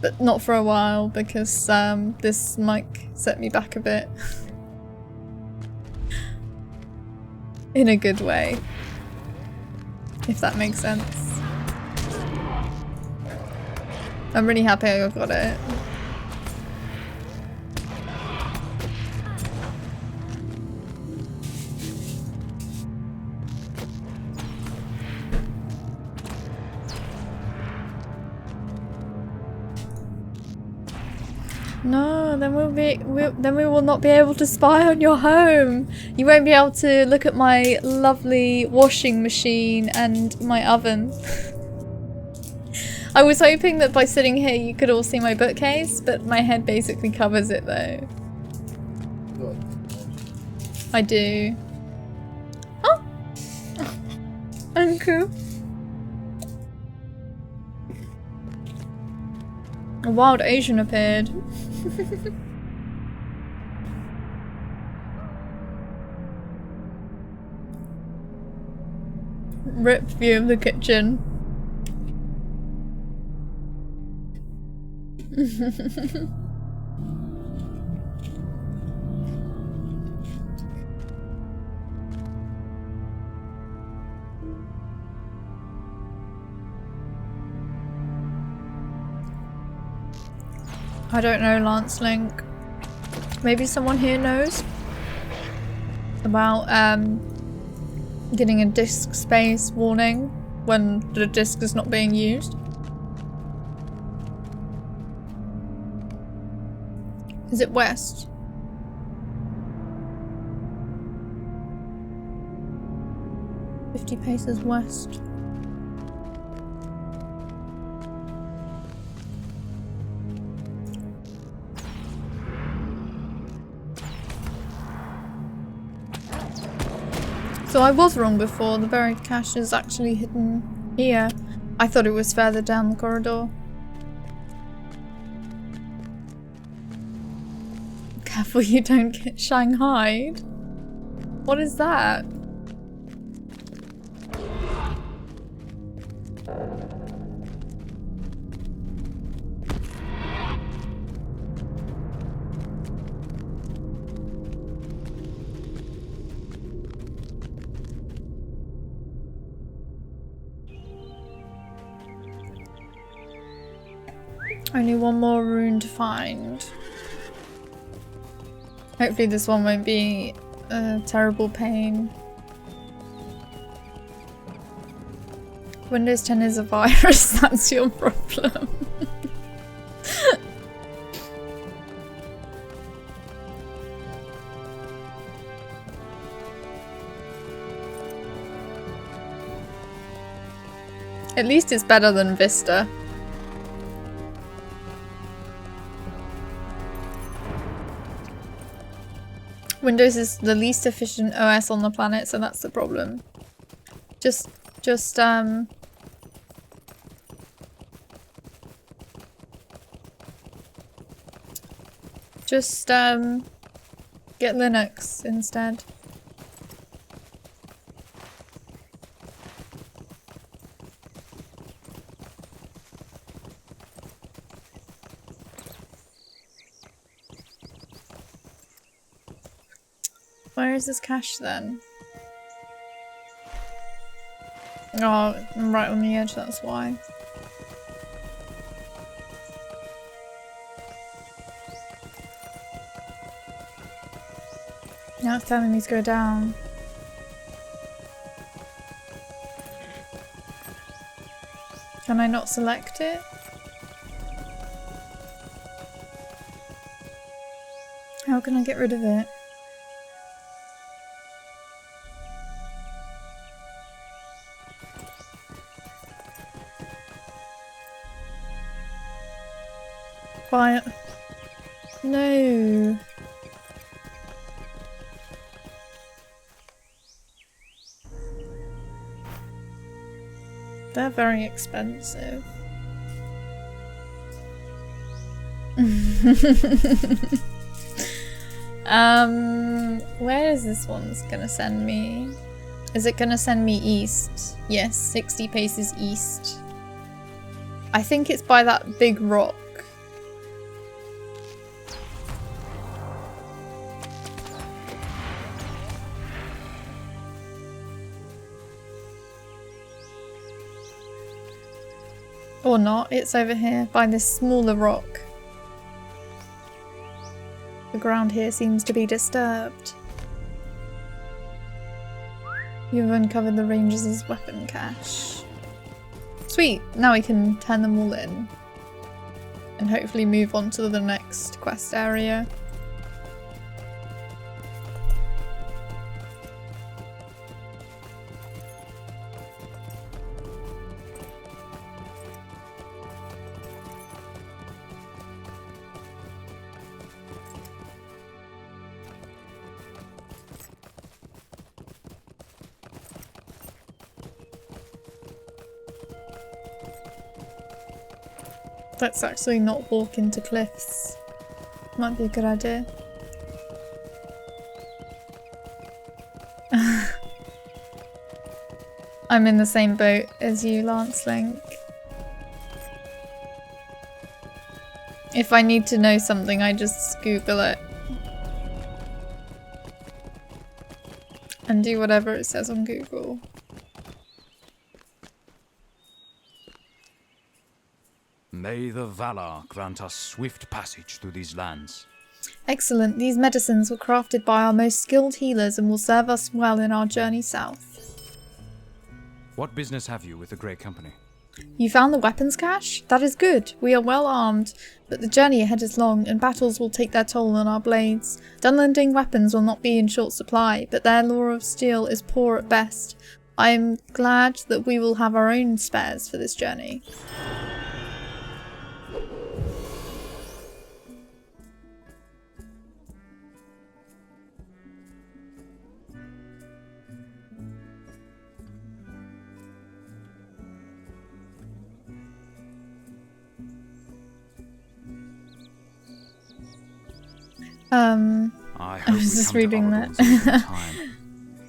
But not for a while because this mic set me back a bit. In a good way. If that makes sense. I'm really happy I got it. No, then we will not be able to spy on your home. You won't be able to look at my lovely washing machine and my oven. I was hoping that by sitting here you could all see my bookcase, but my head basically covers it though. I do. Oh! Uncle. A wild Asian appeared. Rip view of the kitchen. I don't know, Lance Link. Maybe someone here knows about getting a disk space warning when the disk is not being used. Is it west? "50 paces west." So I was wrong before. The buried cache is actually hidden here. I thought it was further down the corridor. Careful you don't get shanghaied. What is that? Only one more rune to find. Hopefully this one won't be a terrible pain. Windows 10 is a virus, that's your problem. At least it's better than Vista. Windows is the least efficient OS on the planet, so that's the problem. Just get Linux instead. Where is this cache then? Oh, I'm right on the edge, that's why. Now it's telling me to go down. Can I not select it? How can I get rid of it? Quiet. No. They're very expensive. Where is this one's gonna send me? Is it gonna send me east? Yes, 60 paces east. I think it's by that big rock. Or not, it's over here by this smaller rock. The ground here seems to be disturbed. You've uncovered the Rangers' weapon cache. Sweet, now we can turn them all in. And hopefully move on to the next quest area. Let's actually not walk into cliffs. Might be a good idea. I'm in the same boat as you, Lance Link. If I need to know something, I just Google it. And do whatever it says on Google. May the Valar grant us swift passage through these lands. Excellent. These medicines were crafted by our most skilled healers and will serve us well in our journey south. What business have you with the Grey Company? You found the weapons cache? That is good. We are well armed, but the journey ahead is long and battles will take their toll on our blades. Dunlending weapons will not be in short supply, but their lore of steel is poor at best. I am glad that we will have our own spares for this journey. I was just reading that.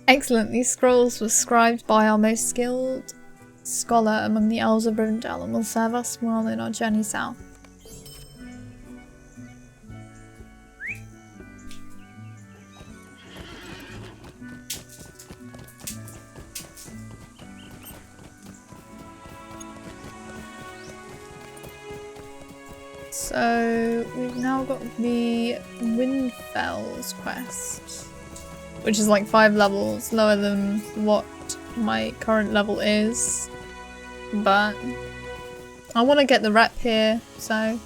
Excellent. These scrolls were scribed by our most skilled scholar among the elves of Rivendell and will serve us well in our journey south. So we've now got the Windfells quest, which is like 5 levels lower than what my current level is, but I want to get the rep here, so I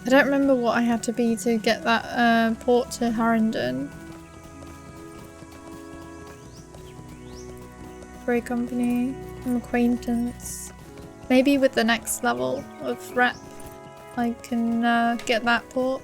don't remember what I had to be to get that port to Harrington. Grey Company, an acquaintance. Maybe with the next level of rep I can get that port.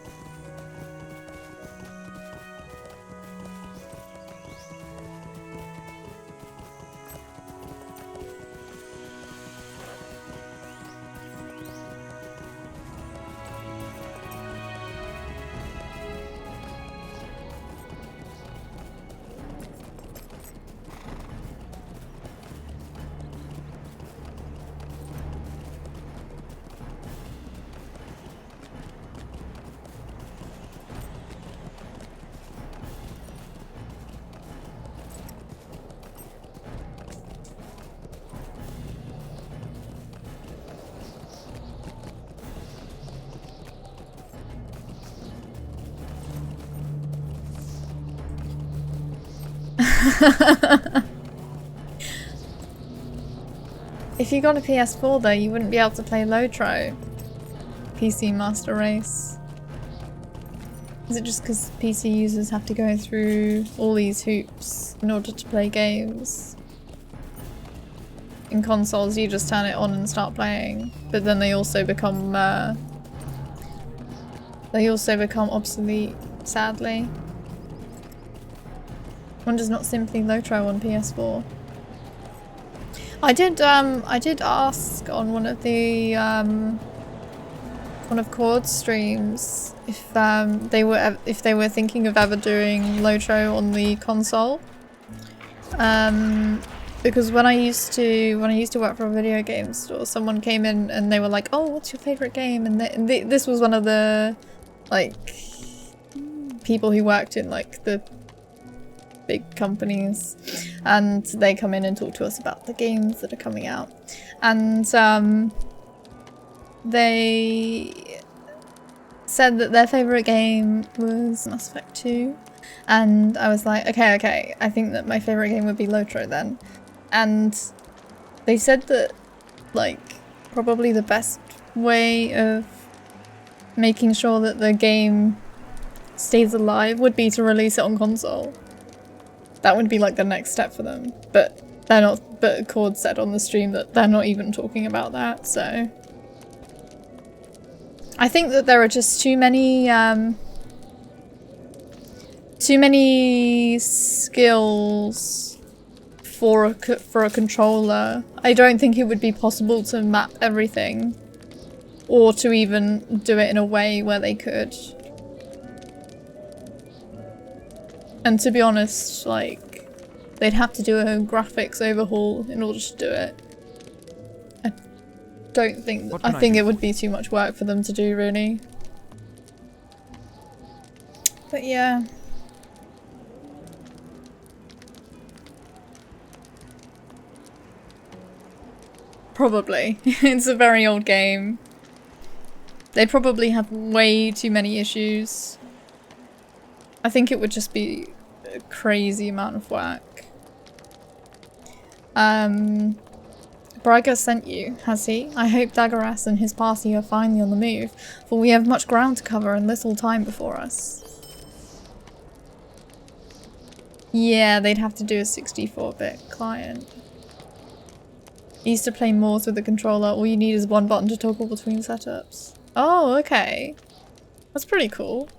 If you got a PS4 though, you wouldn't be able to play Lotro. PC Master Race. Is it just because PC users have to go through all these hoops in order to play games? In consoles you just turn it on and start playing, but then they also become obsolete, sadly. One does not simply Lotro on PS4. I did ask on one of the one of Chord's streams if they were thinking of ever doing Lotro on the console. Because when I used to work for a video game store, someone came in and they were like, "Oh, what's your favorite game?" And this was one of the like people who worked in like the big companies, and they come in and talk to us about the games that are coming out, and they said that their favorite game was Mass Effect 2, and I was like, okay, I think that my favorite game would be Lotro then. And they said that like probably the best way of making sure that the game stays alive would be to release it on console. That would be like the next step for them, but they're not. But Cord said on the stream that they're not even talking about that, so I think that there are just too many skills for a controller. I don't think it would be possible to map everything, or to even do it in a way where they could. And to be honest, like, they'd have to do a graphics overhaul in order to do it. I don't think... I think it would be too much work for them to do, really. But yeah. Probably. It's a very old game. They probably have way too many issues. I think it would just be a crazy amount of work. Brygger sent you, has he? I hope Daggeras and his party are finally on the move, for we have much ground to cover and little time before us. Yeah, they'd have to do a 64-bit client. I used to play Moors with the controller. All you need is one button to toggle between setups. Oh, okay. That's pretty cool.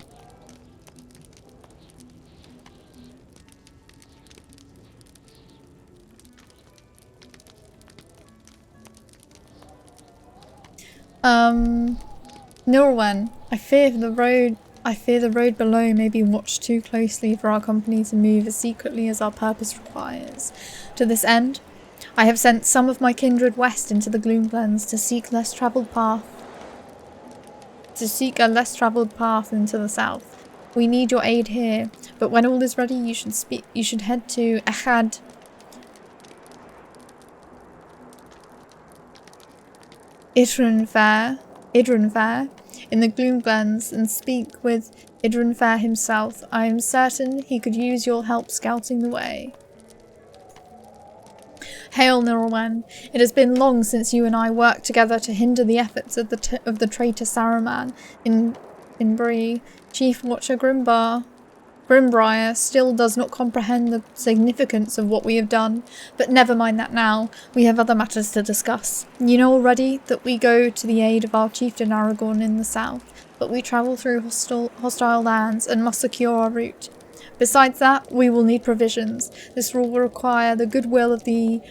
Nilwen, I fear the road below may be watched too closely for our company to move as secretly as our purpose requires. To this end, I have sent some of my kindred west into the Gloomglens to seek a less travelled path into the south. We need your aid here, but when all is ready, you should head to Echad. Idrenfair in the Gloomglens and speak with Idrenfair himself. I am certain he could use your help scouting the way. Hail, Nilwen. It has been long since you and I worked together to hinder the efforts of the traitor Saruman in Bree. Chief Watcher Grimbriar still does not comprehend the significance of what we have done, but never mind that now. We have other matters to discuss. You know already that we go to the aid of our chieftain Aragorn in the south, but we travel through hostile lands and must secure our route. Besides that, we will need provisions. This will require the goodwill of the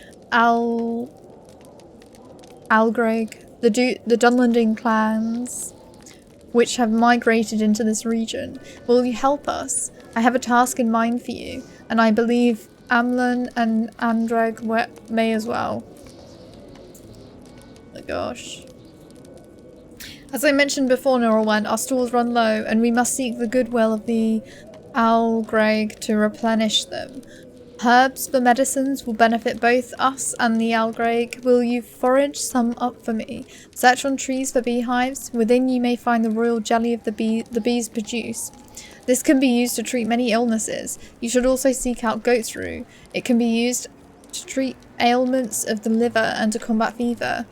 Algreg, the Dunlanding clans, which have migrated into this region. Will you help us? I have a task in mind for you, and I believe Amlin and Andreg may as well. Oh gosh. As I mentioned before, Nilwen, our stores run low, and we must seek the goodwill of the Algreg to replenish them. Herbs for medicines will benefit both us and the Algreg. Will you forage some up for me? Search on trees for beehives. Within you may find the royal jelly of the bees produce. This can be used to treat many illnesses. You should also seek out goat's rue. It can be used to treat ailments of the liver and to combat fever.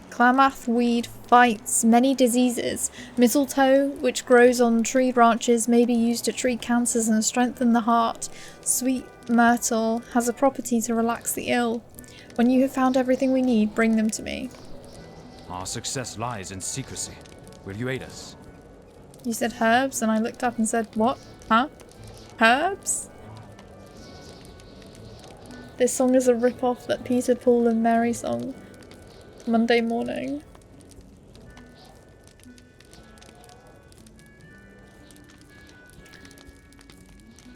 Klamath weed fights many diseases. Mistletoe, which grows on tree branches, may be used to treat cancers and strengthen the heart. Sweet myrtle has a property to relax the ill. When you have found everything we need, bring them to me. Our success lies in secrecy. Will you aid us? You said herbs, and I looked up and said, what? Huh? Herbs? This song is a rip-off that Peter, Paul and Mary song. Monday morning.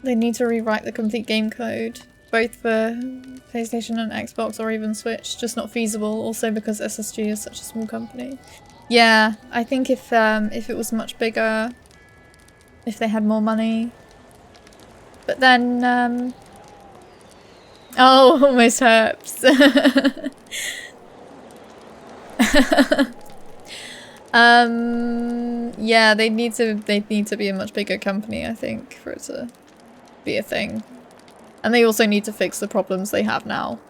They need to rewrite the complete game code, both for PlayStation and Xbox or even Switch. Just not feasible, also because SSG is such a small company. Yeah, I think if it was much bigger, if they had more money. But then, oh, almost herps. Yeah, they need to be a much bigger company, I think, for it to be a thing. And they also need to fix the problems they have now.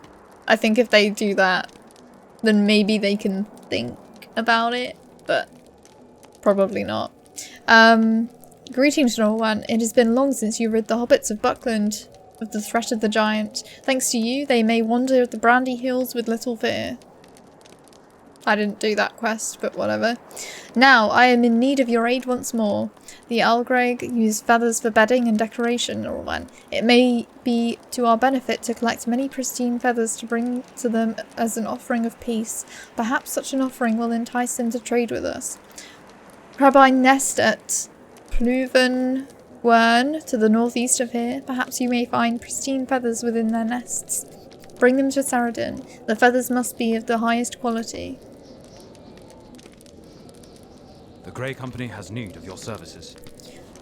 I think if they do that, then maybe they can think about it, but probably not. Greetings, Norwan. It has been long since you rid the hobbits of Buckland of the threat of the giant. Thanks to you, they may wander the Brandy Hills with little fear. I didn't do that quest, but whatever. Now, I am in need of your aid once more. The Algreg use feathers for bedding and decoration, Norman. It may be to our benefit to collect many pristine feathers to bring to them as an offering of peace. Perhaps such an offering will entice them to trade with us. Rabbi nest at Pluven Wern, to the northeast of here. Perhaps you may find pristine feathers within their nests. Bring them to Saradin. The feathers must be of the highest quality. The Grey Company has need of your services.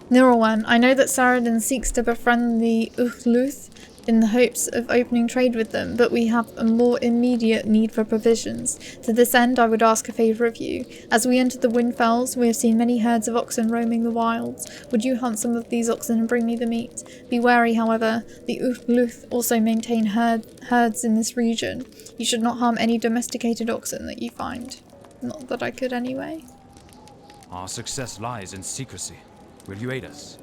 Nirwan, I know that Saradin seeks to befriend the Uchtluth in the hopes of opening trade with them, but we have a more immediate need for provisions. To this end, I would ask a favour of you. As we enter the Windfells, we have seen many herds of oxen roaming the wilds. Would you hunt some of these oxen and bring me the meat? Be wary, however. The Luth also maintain herds in this region. You should not harm any domesticated oxen that you find. Not that I could anyway. Our success lies in secrecy. Will you aid us?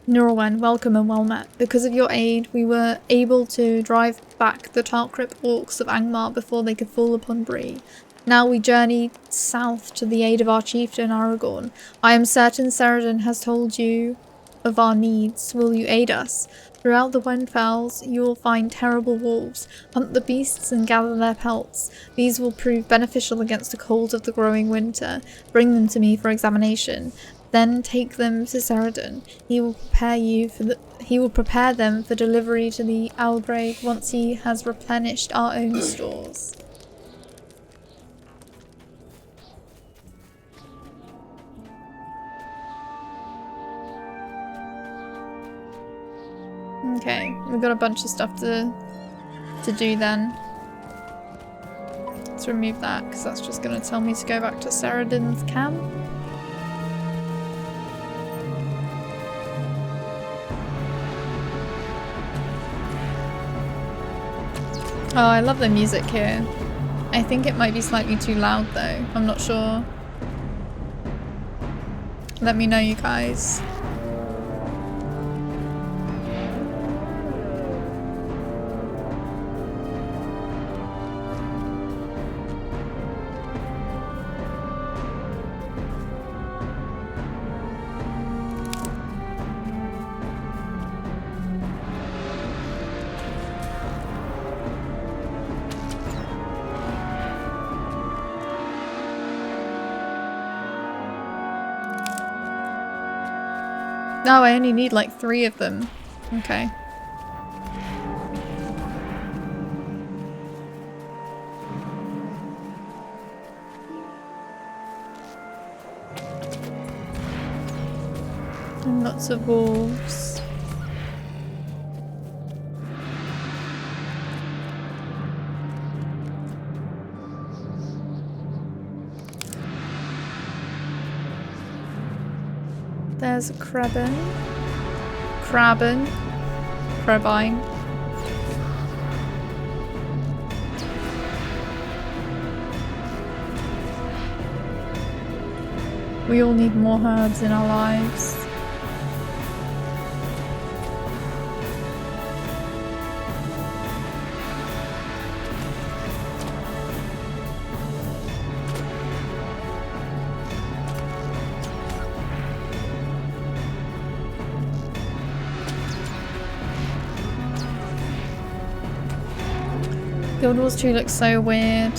Laurelin, welcome and well met. Because of your aid, we were able to drive back the Tarkrip orcs of Angmar before they could fall upon Bree. Now we journey south to the aid of our chieftain Aragorn. I am certain Ceridon has told you of our needs. Will you aid us? Throughout the Windfells, you will find terrible wolves. Hunt the beasts and gather their pelts. These will prove beneficial against the cold of the growing winter. Bring them to me for examination. Then take them to Ceridon. He will prepare them for delivery to the Albrave once he has replenished our own stores. Okay, we've got a bunch of stuff to do then. Let's remove that because that's just going to tell me to go back to Ceridon's camp. Oh, I love the music here. I think it might be slightly too loud though. I'm not sure. Let me know, you guys. No, I only need like 3 of them. Okay. And lots of wolves. There's a Crabin. Crabine. We all need more herbs in our lives. Guild Wars 2 looks so weird.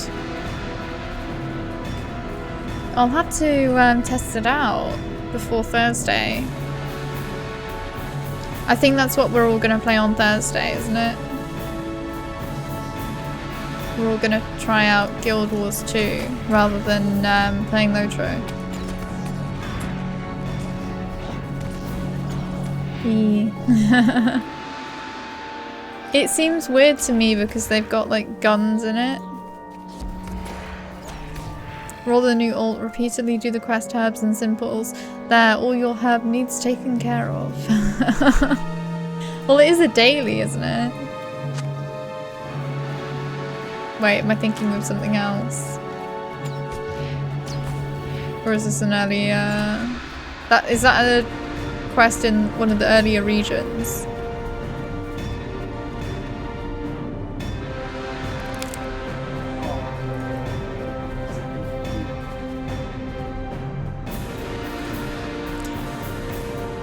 I'll have to test it out before Thursday. I think that's what we're all going to play on Thursday, isn't it? We're all going to try out Guild Wars 2 rather than playing Lotro. Yeah. It seems weird to me because they've got like guns in it. Roll the new alt, repeatedly do the quest herbs and simples. There, all your herb needs taken care of. Well, it is a daily, isn't it? Wait, am I thinking of something else? Or is this an earlier... Is that a quest in one of the earlier regions?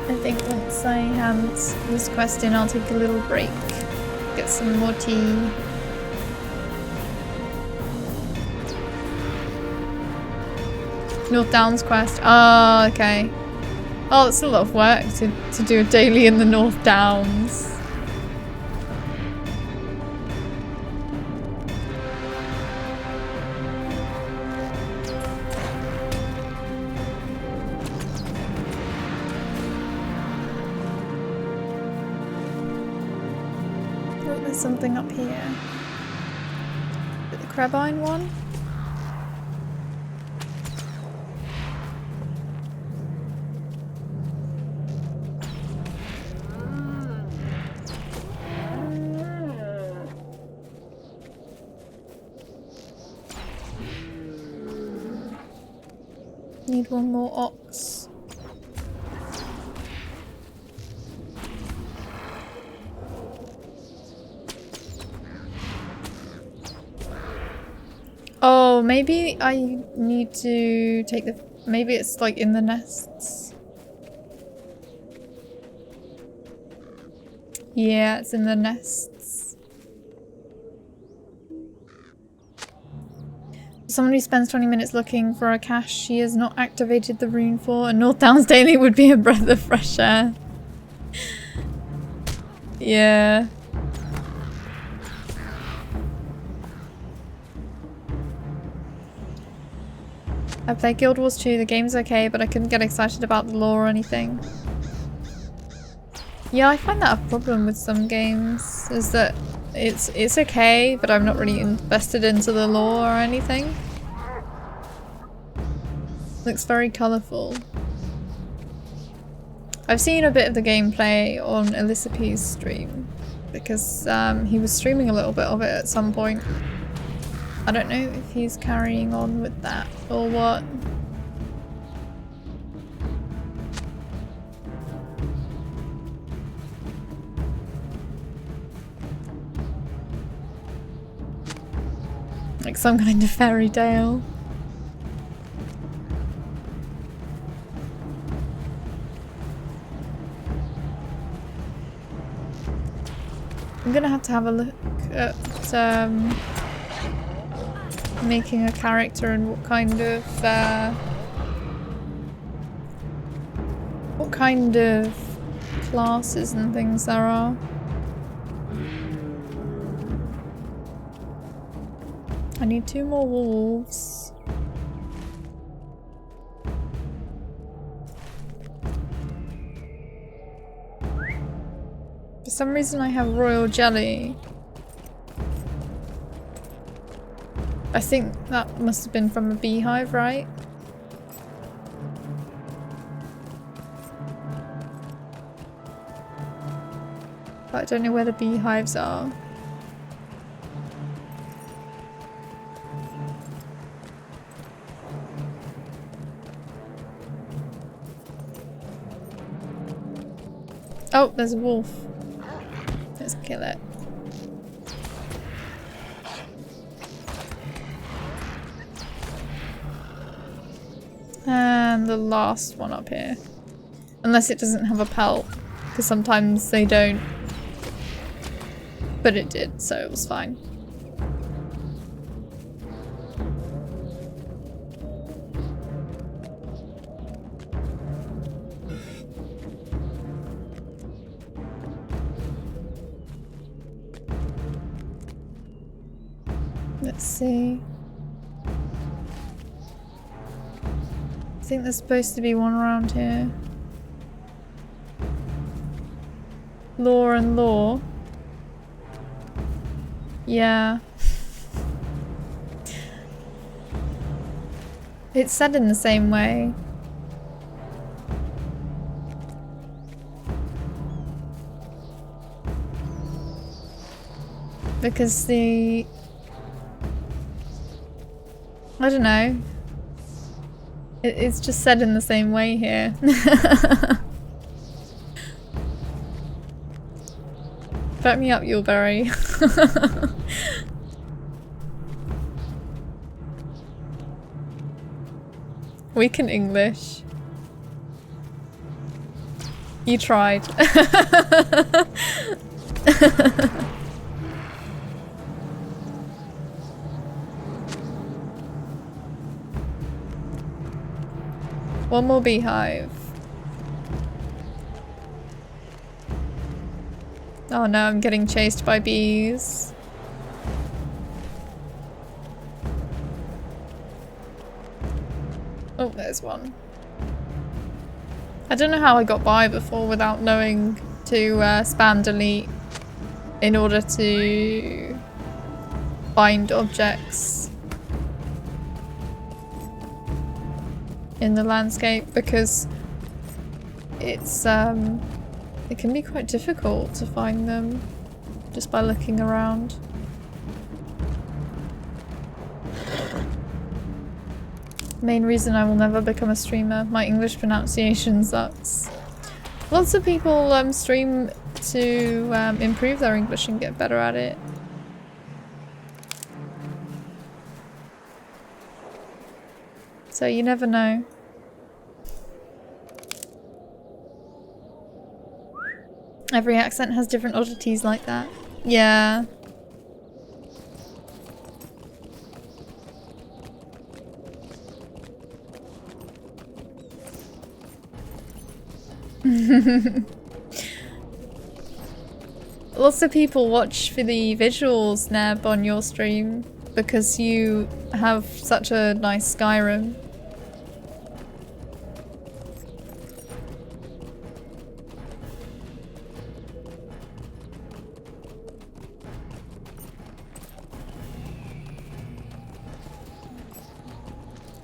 I think once I hand this quest in, I'll take a little break, get some more tea. North Downs quest. Oh, okay. Oh, it's a lot of work to do a daily in the North Downs. Oh, there's something up here. Is it the crabine one? Need one more ox. Oh, maybe I need to take the... Maybe it's like in the nests. Yeah, it's in the nests. Someone who spends 20 minutes looking for a cache she has not activated the rune for, and North Downs Daily would be a breath of fresh air. Yeah. I played Guild Wars 2, the game's okay, but I couldn't get excited about the lore or anything. Yeah, I find that a problem with some games, is that it's okay, but I'm not really invested into the lore or anything. Looks very colourful. I've seen a bit of the gameplay on Elysippe's stream, because he was streaming a little bit of it at some point. I don't know if he's carrying on with that or what. Like some kind of fairy tale. I'm gonna have to have a look at making a character and what kind of classes and things there are. I need 2 more wolves. For some reason I have royal jelly. I think that must have been from a beehive, right? But I don't know where the beehives are. Oh, there's a wolf. Let's kill it. And the last one up here. Unless it doesn't have a pelt, because sometimes they don't. But it did, so it was fine. Let's see. I think there's supposed to be one around here. Lore and lore. Yeah. It's said in the same way. Because the... I don't know. It's just said in the same way here. Back me up, Yuleberry. We can English. You tried. One more beehive. Oh no, I'm getting chased by bees. Oh, there's one. I don't know how I got by before without knowing to spam delete in order to find objects in the landscape, because it's it can be quite difficult to find them just by looking around. Main reason I will never become a streamer, my English pronunciation sucks. Lots of people stream to improve their English and get better at it. So you never know. Every accent has different oddities like that. Yeah. Lots of people watch for the visuals, Neb, on your stream because you have such a nice Skyrim.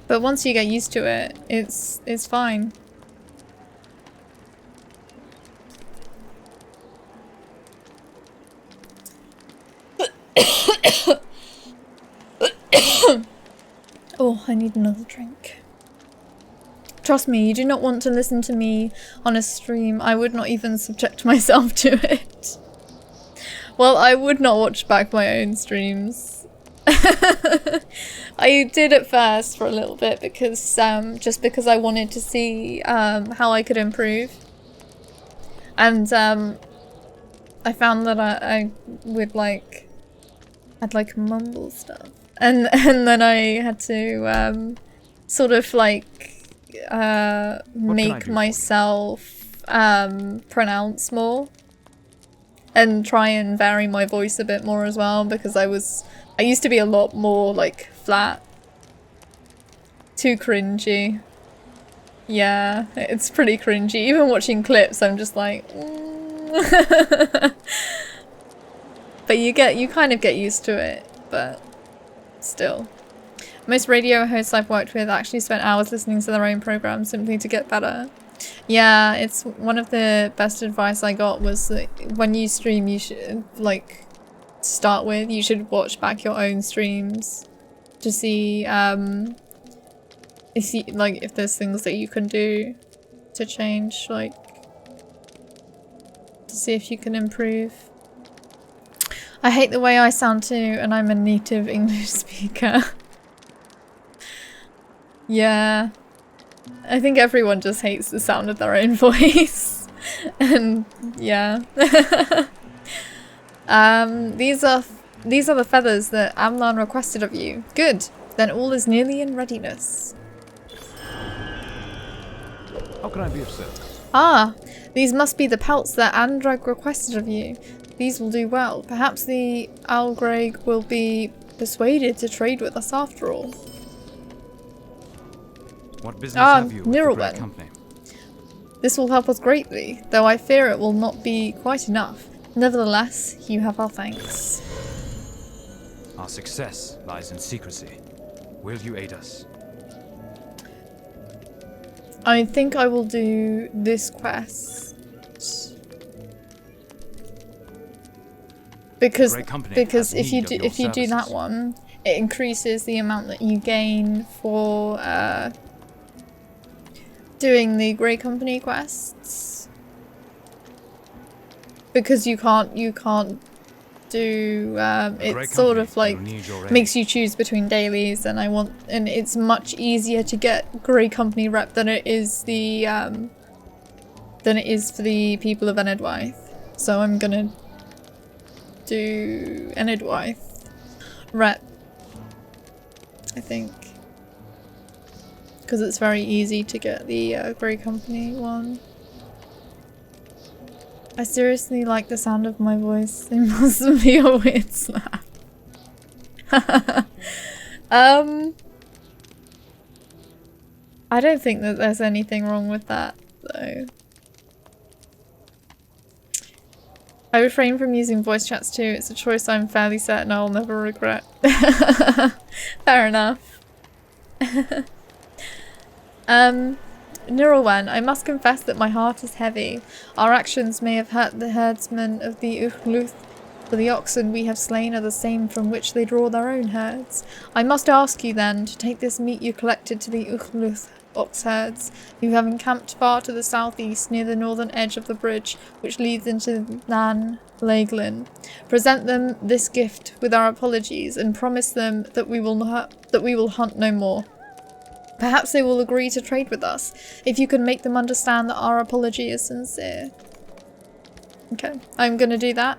But once you get used to it, it's fine. Oh, I need another drink. Trust me, you do not want to listen to me on a stream. I would not even subject myself to it. Well, I would not watch back my own streams. I did at first for a little bit because just because I wanted to see how I could improve. And I found that I would I'd mumble stuff. And then I had to sort of make myself pronounce more and try and vary my voice a bit more as well, because I used to be a lot more flat. Too cringy. Yeah, it's pretty cringy. Even watching clips, I'm just like But you kind of get used to it, but still. Most radio hosts I've worked with actually spent hours listening to their own programs simply to get better. Yeah, it's one of the best advice I got was that when you stream, you should start with, you should watch back your own streams to see if there's things that you can do to change, to see if you can improve. I hate the way I sound too, and I'm a native English speaker. Yeah. I think everyone just hates the sound of their own voice. And yeah. These are the feathers that Amlan requested of you. Good. Then all is nearly in readiness. How can I be of service? Ah, these must be the pelts that Andrag requested of you. These will do well. Perhaps the Algreg will be persuaded to trade with us after all. What business have you with the Laurelin. great company? This will help us greatly, though I fear it will not be quite enough. Nevertheless, you have our thanks. Our success lies in secrecy. Will you aid us? I think I will do this quest. Because if you do that one, it increases the amount that you gain for doing the Grey Company quests. Because you can't do it sort of makes you choose between dailies, and it's much easier to get Grey Company rep than it is for the people of Enedwaith. So I'm gonna do Enedwaith rep, I think, because it's very easy to get the Grey Company one. I seriously like the sound of my voice. It must be a weird slap. I don't think that there's anything wrong with that, though. I refrain from using voice chats too. It's a choice I'm fairly certain I'll never regret. Fair enough. Nirelwen, I must confess that my heart is heavy. Our actions may have hurt the herdsmen of the Uchtluth, for the oxen we have slain are the same from which they draw their own herds. I must ask you then to take this meat you collected to the Uchtluth ox herds, who have encamped far to the southeast near the northern edge of the bridge which leads into Laurelin. Present them this gift with our apologies and promise them that we will hunt no more. Perhaps they will agree to trade with us, if you can make them understand that our apology is sincere. Okay, I'm gonna do that,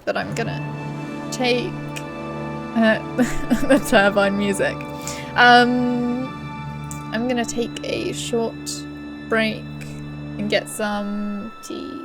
but I'm gonna take the turbine music. I'm gonna take a short break and get some tea.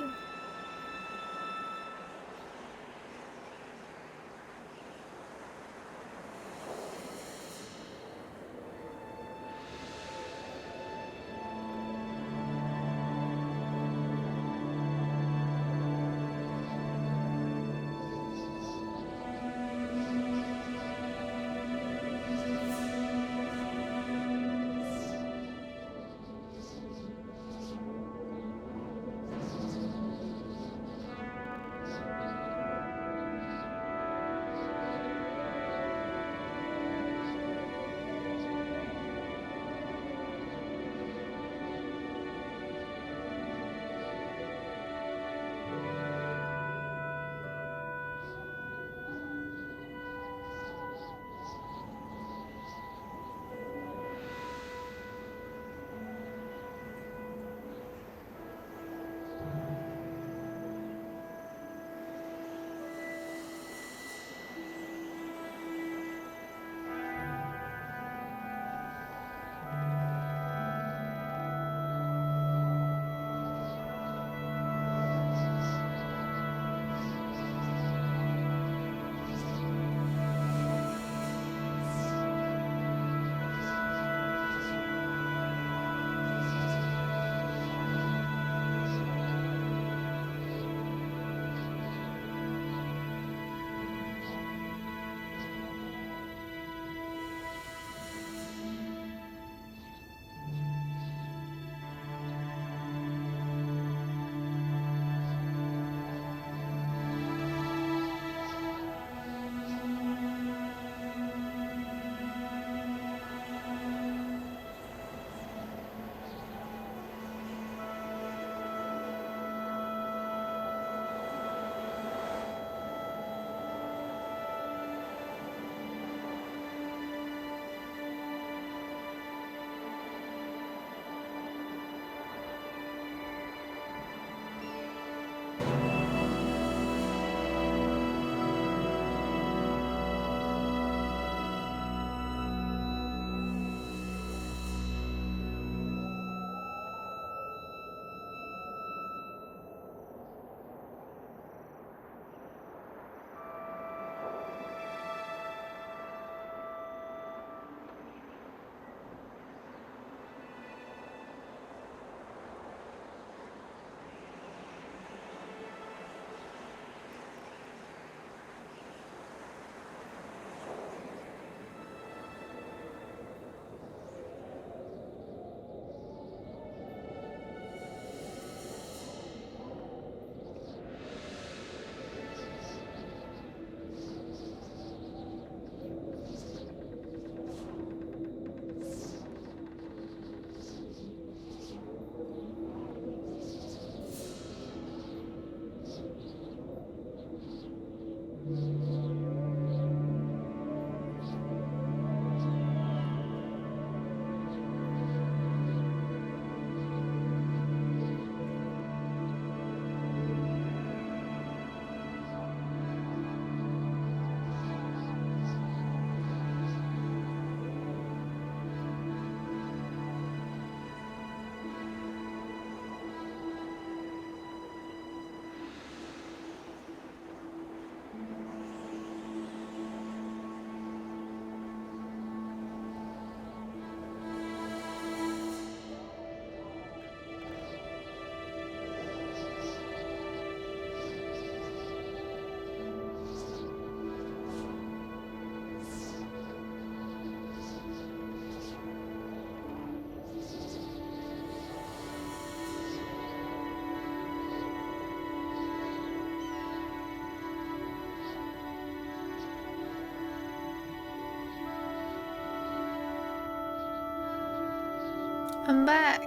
I'm back.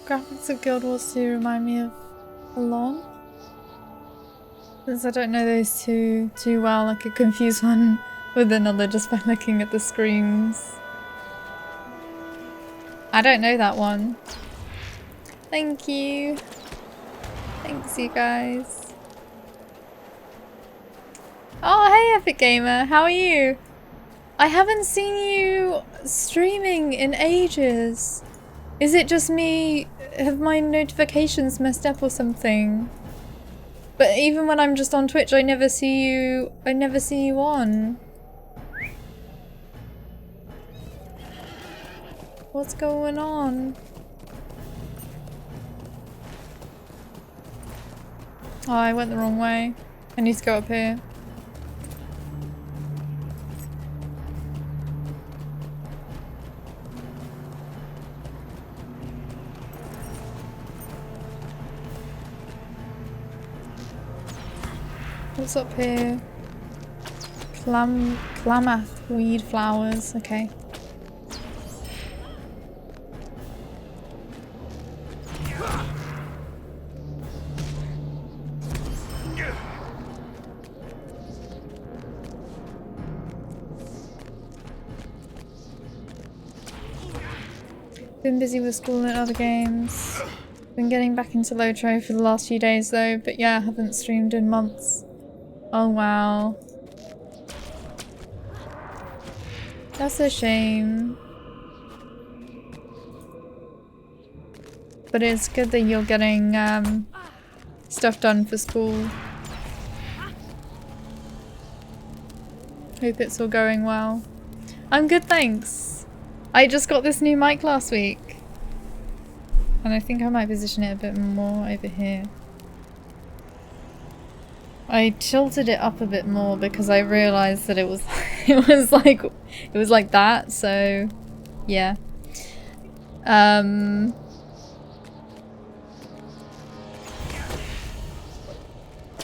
Graphics of Guild Wars 2 remind me of Alon. Since I don't know those two too well, I could confuse one with another just by looking at the screens. I don't know that one. Thank you. Thanks, you guys. Oh, hey, Epic Gamer. How are you? I haven't seen you streaming in ages. Is it just me? Have my notifications messed up or something? But even when I'm just on Twitch, I never see you. I never see you on. What's going on? Oh, I went the wrong way. I need to go up here. What's up here? Klamath weed flowers. Okay. Been busy with school and other games. Been getting back into Lotro for the last few days though, but yeah, haven't streamed in months. Oh wow. That's a shame. But it's good that you're getting stuff done for school. Hope it's all going well. I'm good, thanks. I just got this new mic last week. And I think I might position it a bit more over here. I tilted it up a bit more because I realized that it was it was like that, so yeah.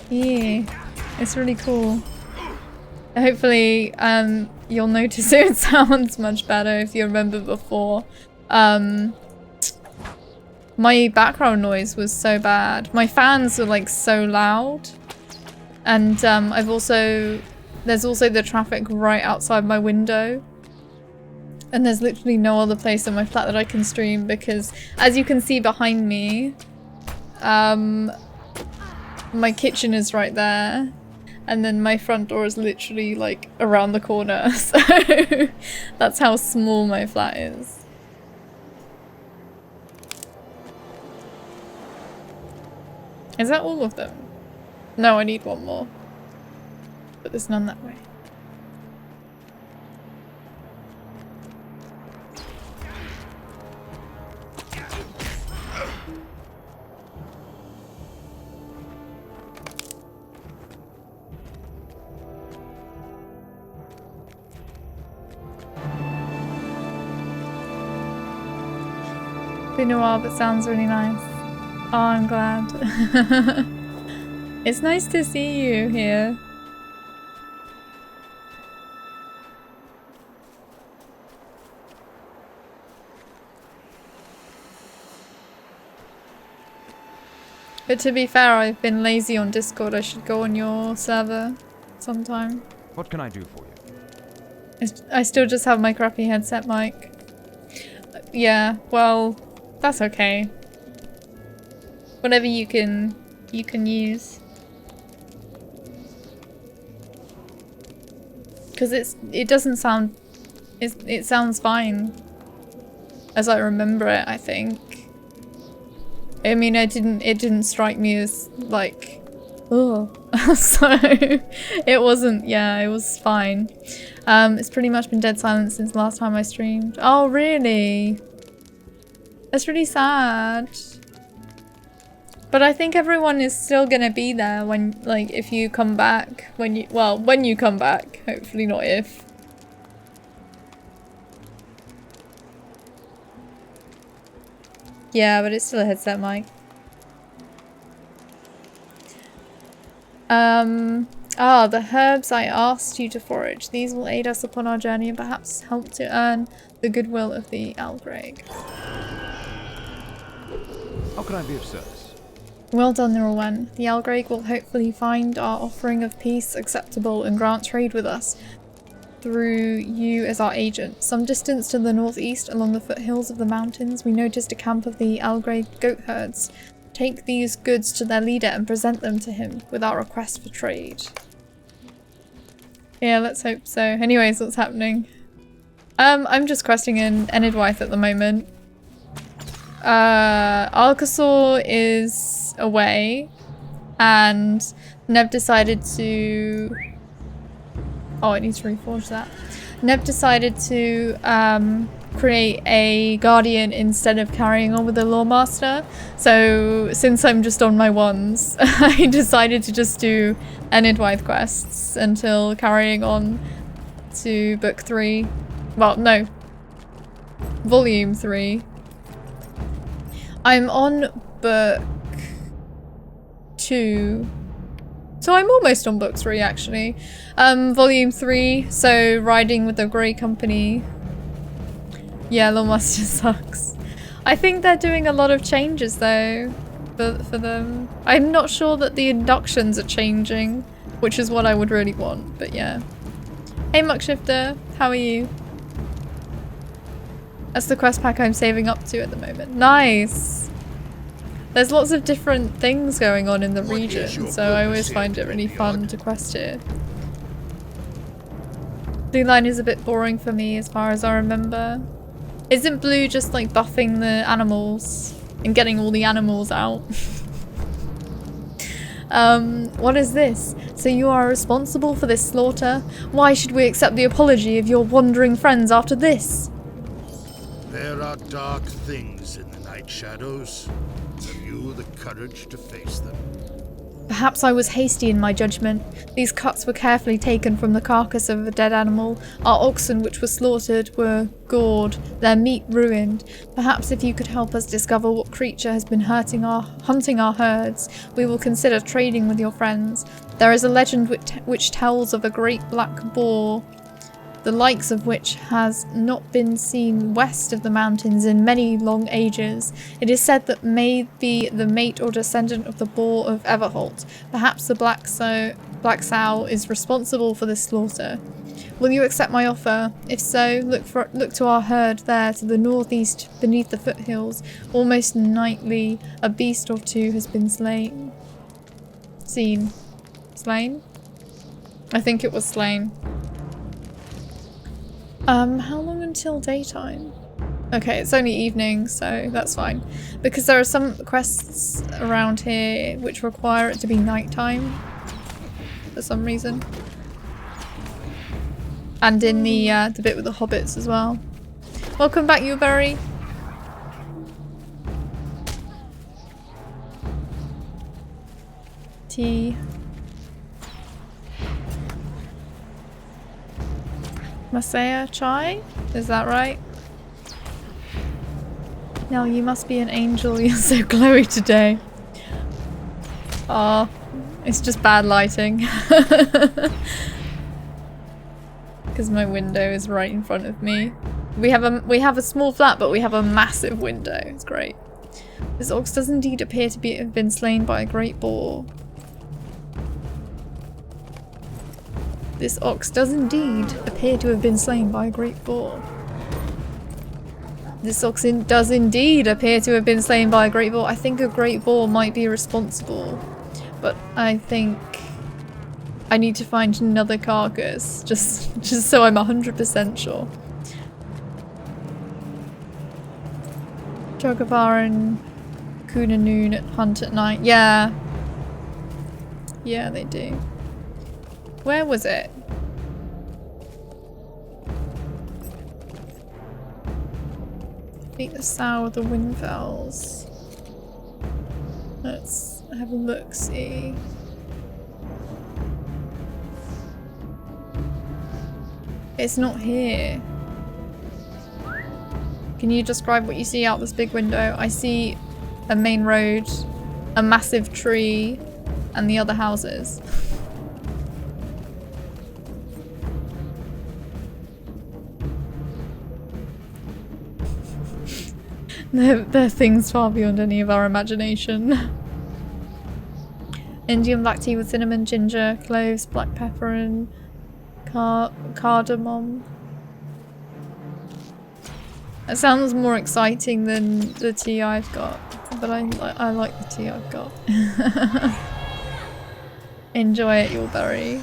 Yeah, it's really cool. Hopefully you'll notice it sounds much better if you remember before. My background noise was so bad. My fans were like so loud. And there's also the traffic right outside my window. And there's literally no other place in my flat that I can stream because, as you can see behind me, my kitchen is right there. And then my front door is literally like around the corner. So that's how small my flat is. Is that all of them? No, I need one more. But there's none that way. Been a while, but sounds really nice. Oh, I'm glad. It's nice to see you here. But to be fair, I've been lazy on Discord. I should go on your server sometime. What can I do for you? I still just have my crappy headset mic. Yeah, well, that's okay. Whatever you can use. Because it doesn't sound, it sounds fine. As I remember it, I think. I mean, it didn't strike me as like, oh. So it wasn't, yeah, it was fine. It's pretty much been dead silent since the last time I streamed. Oh, really? That's really sad. But I think everyone is still gonna be there when, like, if you come back, when you come back, hopefully not if. Yeah, but it's still a headset mic. Ah, the herbs I asked you to forage. These will aid us upon our journey and perhaps help to earn the goodwill of the Algreg. How can I be of service? Well done, Laurelin. The Algreg will hopefully find our offering of peace acceptable and grant trade with us through you as our agent. Some distance to the northeast, along the foothills of the mountains, we noticed a camp of the Algreg goat herds. Take these goods to their leader and present them to him with our request for trade. Yeah, let's hope so. Anyways, what's happening? I'm just questing in Enedwaith at the moment. Alcasor is away, and Neb decided to... Oh, I need to reforge that. Neb decided to create a guardian instead of carrying on with the Lawmaster. So since I'm just on my ones, I decided to just do Enedwaith quests until carrying on to book 3. Well, no. Volume 3. I'm on book 2. So I'm almost on book 3 actually. Volume 3, so riding with the Grey Company. Yeah, Lawmaster sucks. I think they're doing a lot of changes though for them. I'm not sure that the inductions are changing, which is what I would really want, but yeah. Hey Muckshifter, how are you? That's the quest pack I'm saving up to at the moment. Nice! There's lots of different things going on in the region, so I always find it really fun to quest here. Blue line is a bit boring for me as far as I remember. Isn't blue just like buffing the animals and getting all the animals out? What is this? So you are responsible for this slaughter? Why should we accept the apology of your wandering friends after this? There are dark things in the night shadows. Have you the courage to face them? Perhaps I was hasty in my judgment. These cuts were carefully taken from the carcass of a dead animal. Our oxen which were slaughtered were gored, their meat ruined. Perhaps if you could help us discover what creature has been hunting our herds, we will consider trading with your friends. There is a legend which tells of a great black boar, the likes of which has not been seen west of the mountains in many long ages. It is said that may be the mate or descendant of the boar of Everholt. Perhaps the black sow is responsible for this slaughter. Will you accept my offer? If so, look to our herd there to the northeast beneath the foothills. Almost nightly, a beast or two has been slain. Seen. Slain? I think it was slain. How long until daytime? Okay, it's only evening, so that's fine. Because there are some quests around here which require it to be nighttime for some reason. And in the bit with the hobbits as well. Welcome back, Uberry. Tea. Masaya chai? Is that right? Nell, you must be an angel. You're so glowy today. Oh, it's just bad lighting. Because my window is right in front of me. We have a small flat, but we have a massive window. It's great. This ox does indeed appear to have been slain by a great boar. This ox does indeed appear to have been slain by a great boar. This ox does indeed appear to have been slain by a great boar. I think a great boar might be responsible, but I think I need to find another carcass just so I'm 100% sure. Chogavar and Kunanoon hunt at night. Yeah. Yeah, they do. Where was it? Beat the sow of the Windfells. Let's have a look, see. It's not here. Can you describe what you see out this big window? I see a main road, a massive tree, and the other houses. They're things far beyond any of our imagination. Indian black tea with cinnamon, ginger, cloves, black pepper, and cardamom. It sounds more exciting than the tea I've got, but I like the tea I've got. Enjoy it, Yulberry.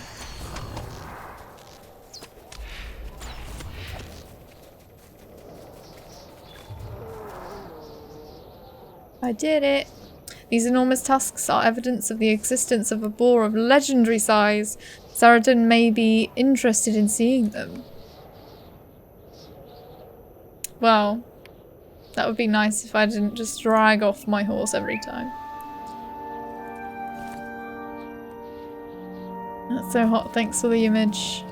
I did it! These enormous tusks are evidence of the existence of a boar of legendary size. Saradin may be interested in seeing them. Well, that would be nice if I didn't just drag off my horse every time. That's so hot, thanks for the image.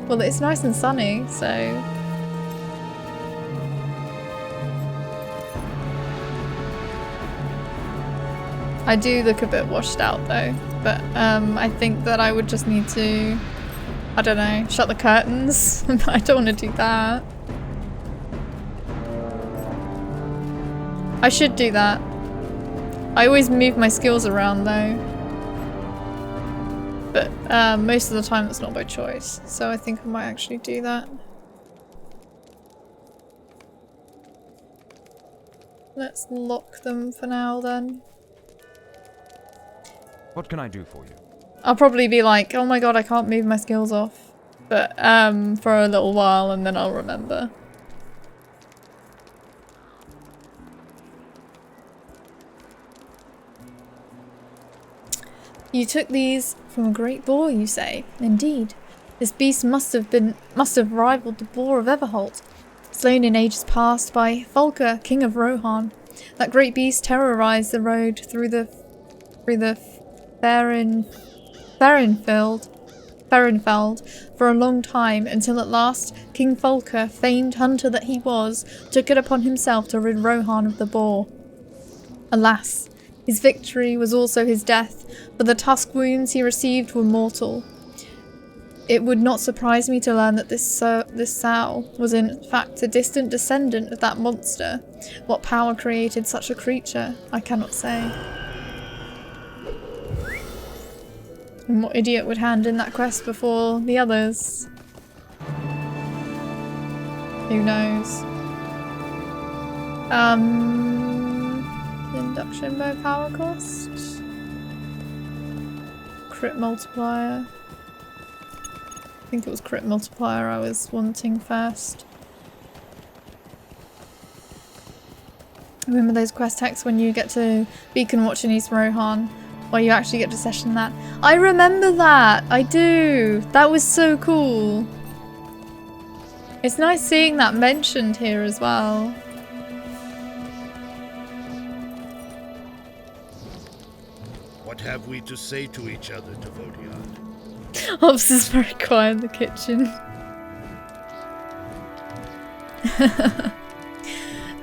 Well, it's nice and sunny, so... I do look a bit washed out though, but I think that I would just need to, I don't know, shut the curtains. I don't want to do that. I should do that. I always move my skills around though. But most of the time it's not by choice, so I think I might actually do that. Let's lock them for now then. What can I do for you? I'll probably be like, oh my god, I can't move my skills off. But for a little while and then I'll remember. You took these from a great boar, you say? Indeed. This beast must have rivaled the boar of Everholt, slain in ages past by Folker, king of Rohan. That great beast terrorized the road through the Farrenfeld for a long time, until at last King Folker, famed hunter that he was, took it upon himself to rid Rohan of the boar. Alas, his victory was also his death, for the tusk wounds he received were mortal. It would not surprise me to learn that this sow was in fact a distant descendant of that monster. What power created such a creature, I cannot say. And what idiot would hand in that quest before the others? Who knows? Induction bow power cost? Crit multiplier. I think it was crit multiplier I was wanting first. Remember those quest texts when you get to Beacon Watch in East Rohan? Where you actually get to session that. I remember that! I do! That was so cool. It's nice seeing that mentioned here as well. What have we to say to each other, Devodiad? Hobbs is very quiet in the kitchen.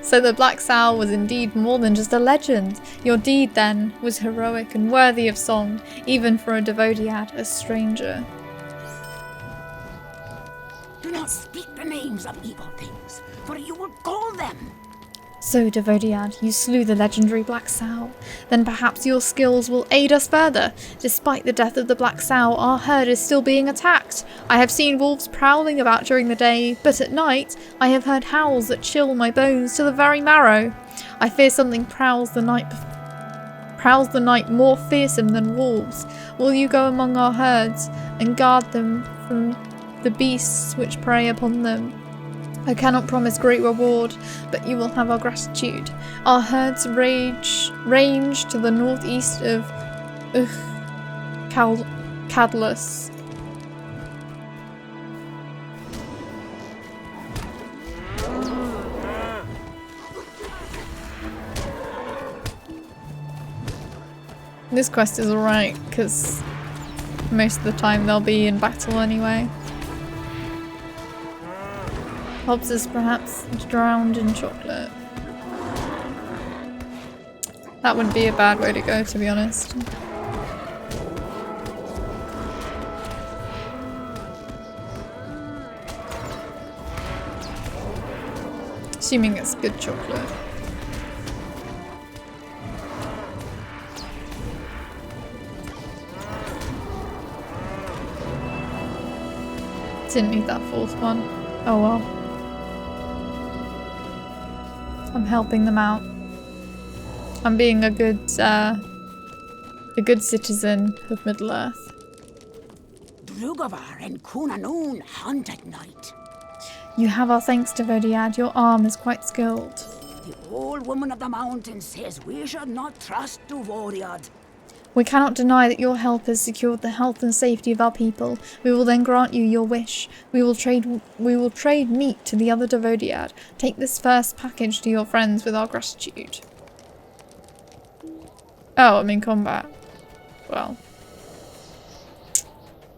So the Black Sow was indeed more than just a legend. Your deed, then, was heroic and worthy of song, even for a Devodiad, a stranger. Do not speak the names of evil things, for you will call them. So, Devodiad, you slew the legendary Black Sow. Then perhaps your skills will aid us further. Despite the death of the Black Sow, our herd is still being attacked. I have seen wolves prowling about during the day, but at night, I have heard howls that chill my bones to the very marrow. I fear something prowls the night more fearsome than wolves. Will you go among our herds and guard them from the beasts which prey upon them? I cannot promise great reward, but you will have our gratitude. Our herds range to the northeast of Cadlus. This quest is alright, because most of the time they'll be in battle anyway. Hobbs is perhaps drowned in chocolate. That wouldn't be a bad way to go, to be honest. assuming it's good chocolate. Didn't need that fourth one. Oh well. I'm helping them out. I'm being a good citizen of Middle-earth. Drugavar and Kunanoon hunt at night. You have our thanks, Devodiad. Your arm is quite skilled. The old woman of the mountain says we should not trust Duvoriad. We cannot deny that your help has secured the health and safety of our people. We will then grant you your wish. We will trade meat to the other Devodiad. Take this first package to your friends with our gratitude. Oh, I'm in combat. Well.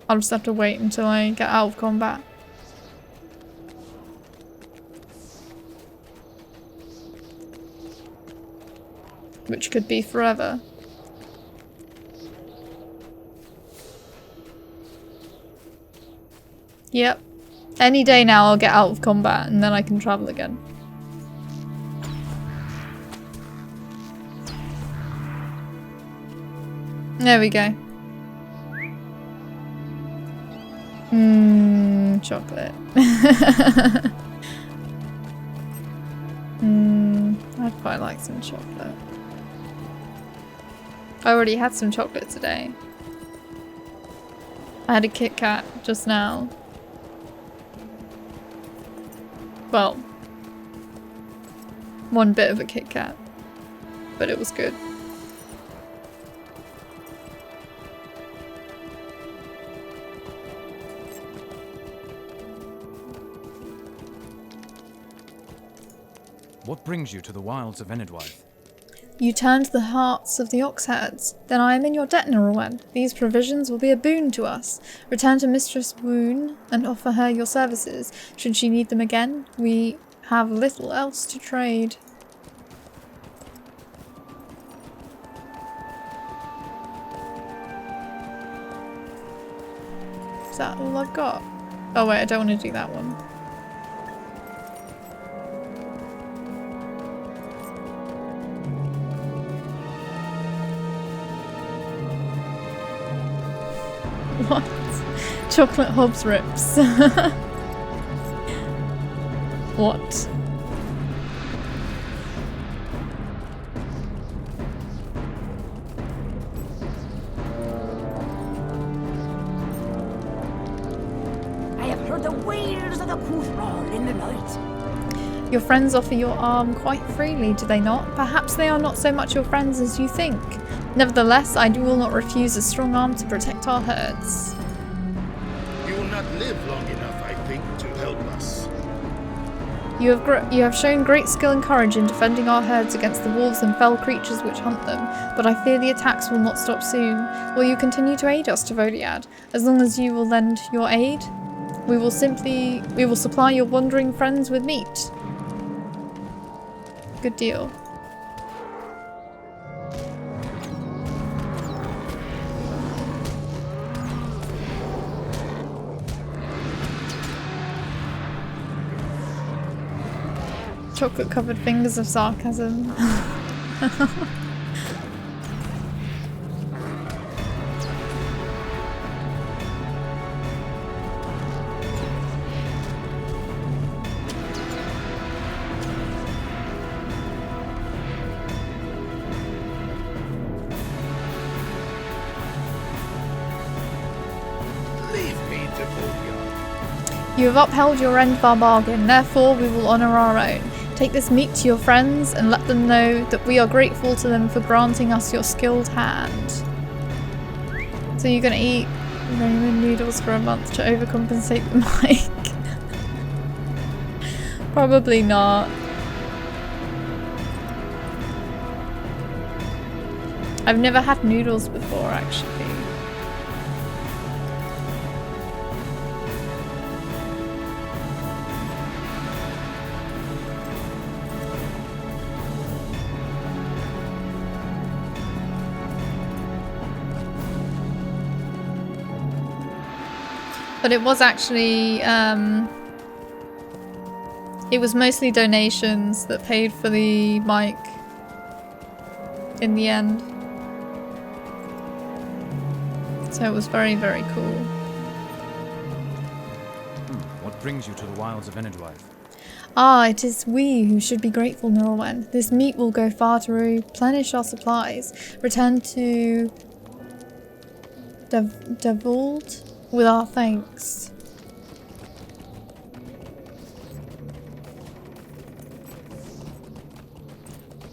I'll just have to wait until I get out of combat. Which could be forever. Yep. Any day now I'll get out of combat and then I can travel again. There we go. Chocolate. I'd quite like some chocolate. I already had some chocolate today. I had a Kit Kat just now. Well, one bit of a Kit Kat, but it was good. What brings you to the wilds of Enedwaith? You turned the hearts of the oxherds. Then I am in your debt, Laurelin. These provisions will be a boon to us. Return to Mistress Woon and offer her your services. Should she need them again, we have little else to trade. Is that all I've got? Oh wait, I don't want to do that one. What? Chocolate Hobbs rips. What? I have heard the wails of the Kuthral in the night. Your friends offer your arm quite freely, do they not? Perhaps they are not so much your friends as you think. Nevertheless, I will not refuse a strong arm to protect our herds. You will not live long enough, I think, to help us. You have shown great skill and courage in defending our herds against the wolves and fell creatures which hunt them, but I fear the attacks will not stop soon. Will you continue to aid us, Devodiad? As long as you will lend your aid, we will supply your wandering friends with meat. Good deal. Chocolate covered fingers of sarcasm. Leave me, Devodiad. You have upheld your end of our bargain, therefore we will honour our own. Take this meat to your friends and let them know that we are grateful to them for granting us your skilled hand. So you're gonna eat ramen noodles for a month to overcompensate the mic? Probably not. I've never had noodles before, actually. But it was actually It was mostly donations that paid for the mic in the end. So it was very, very cool. What brings you to the wilds of Enedwaith? Ah, it is we who should be grateful, Laurelin. This meat will go far to replenish our supplies. Return to Devold with our thanks.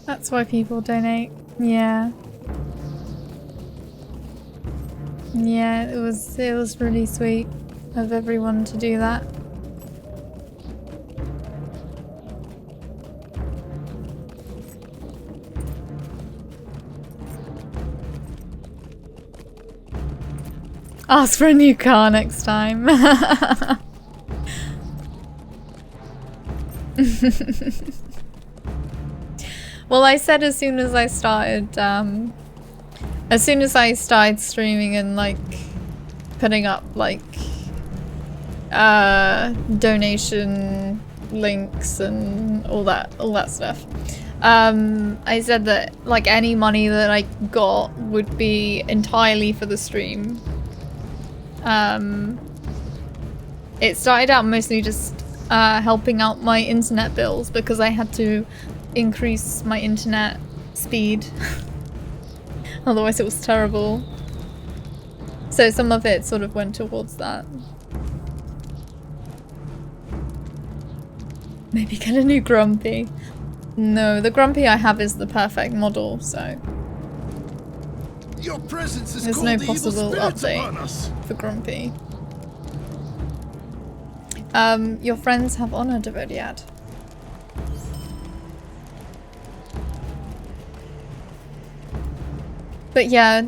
That's why people donate. Yeah. Yeah, it was really sweet of everyone to do that. Ask for a new car next time. Well, I said as soon as I started streaming and like putting up like donation links and all that stuff. I said that like any money that I got would be entirely for the stream. It started out mostly just helping out my internet bills because I had to increase my internet speed. Otherwise it was terrible. So some of it sort of went towards that. Maybe get a new Grumpy. No, the Grumpy I have is the perfect model, so Your presence is there's called no the evil possible spirits upon us. update for Grumpy. Your friends have honored Devodiad. But yeah,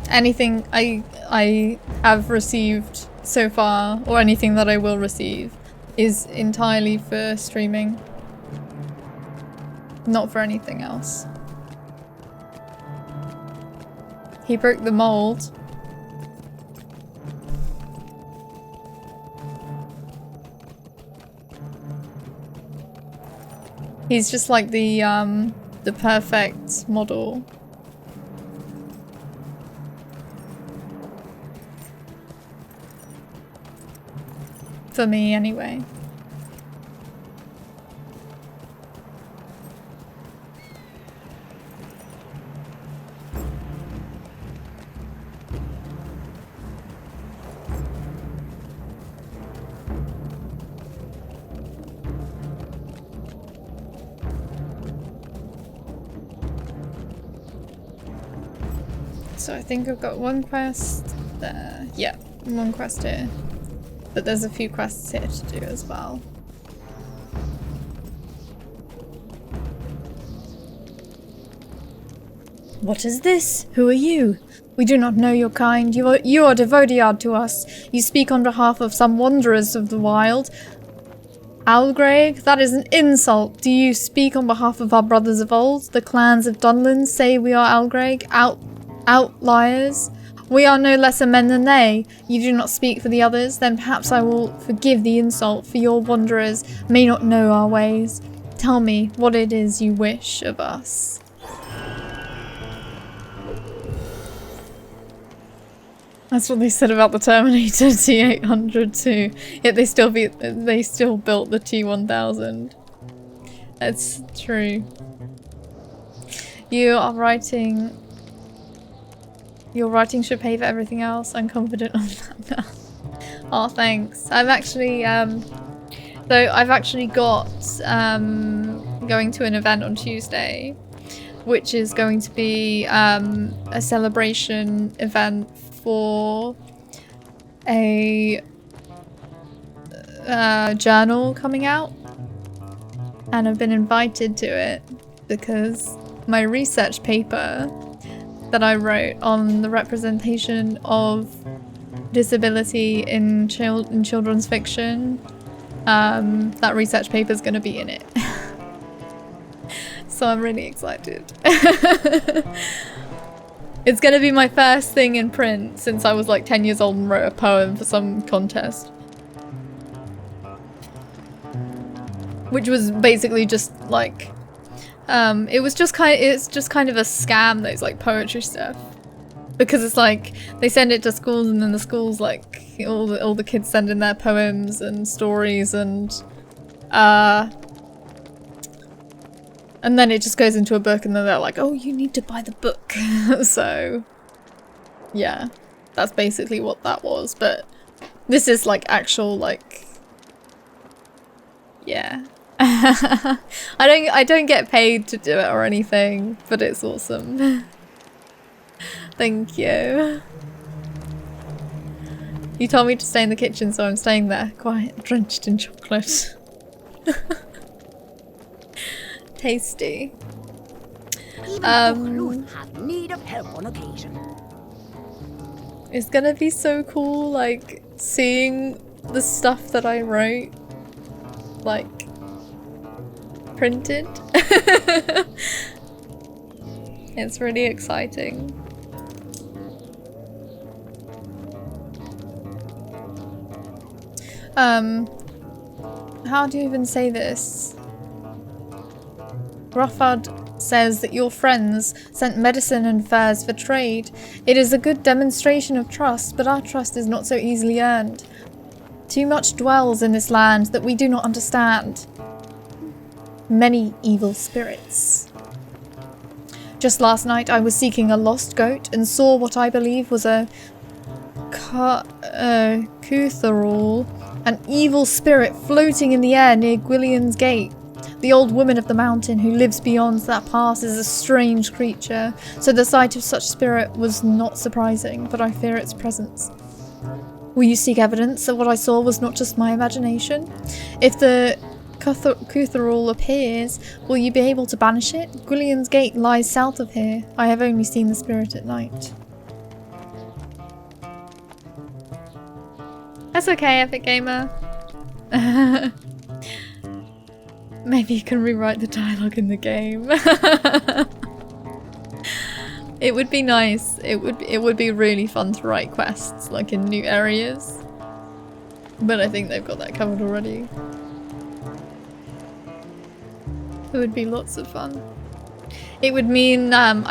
anything I have received so far, or anything that I will receive, is entirely for streaming. Not for anything else. He broke the mold. He's just like the perfect model. For me, anyway. So I think I've got one quest there. Yeah, one quest here. But there's a few quests here to do as well. What is this? Who are you? We do not know your kind. You are Devodiad to us. You speak on behalf of some wanderers of the wild. Algreg? That is an insult. Do you speak on behalf of our brothers of old? The clans of Dunlin say we are Algreg? Outliers? We are no lesser men than they. You do not speak for the others, then perhaps I will forgive the insult, for your wanderers may not know our ways. Tell me what it is you wish of us. That's what they said about the Terminator T800 too. Yet they still built the T1000. That's true. Your writing should pay for everything else. I'm confident on that now. Oh, thanks. I've actually got going to an event on Tuesday, which is going to be a celebration event for a journal coming out, and I've been invited to it because my research paper that I wrote on the representation of disability in children's fiction, that research paper is going to be in it. So I'm really excited. It's going to be my first thing in print since I was like 10 years old and wrote a poem for some contest. which was basically just like, it's just kind of a scam, those like poetry stuff, because it's like they send it to schools and then the schools like all the kids send in their poems and stories and then it just goes into a book and then they're like, oh, you need to buy the book. So yeah, that's basically what that was, but this is like actual like, yeah. I don't get paid to do it or anything, but it's awesome. Thank you. You told me to stay in the kitchen, so I'm staying there, quiet, drenched in chocolate. Tasty. Even Laurelin have need of help on occasion. It's gonna be so cool, like, seeing the stuff that I wrote, like, printed. It's really exciting. How do you even say this? Rothard says that your friends sent medicine and furs for trade. It is a good demonstration of trust, but our trust is not so easily earned. Too much dwells in this land that we do not understand. Many evil spirits. Just last night I was seeking a lost goat and saw what I believe was a Cutharul, an evil spirit floating in the air near Gwillian's gate. The old woman of the mountain who lives beyond that pass is a strange creature, so the sight of such spirit was not surprising, but I fear its presence. Will you seek evidence that what I saw was not just my imagination? If the Cutharul appears, will you be able to banish it? Gwillian's gate lies south of here. I have only seen the spirit at night. That's okay, Epic Gamer. Maybe you can rewrite the dialogue in the game. It would be nice. It would be really fun to write quests like in new areas. But I think they've got that covered already. It would be lots of fun. It would mean it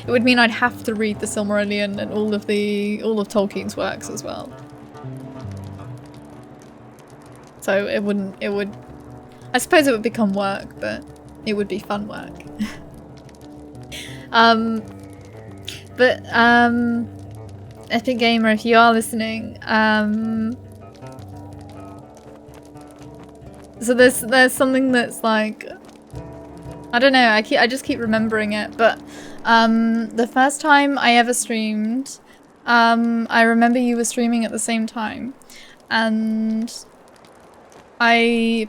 would mean I'd have to read the Silmarillion and all of Tolkien's works as well. So I suppose it would become work, but it would be fun work. Epic Gamer, if you are listening, so there's something that's like, I don't know, I just keep remembering it, but the first time I ever streamed, I remember you were streaming at the same time, and I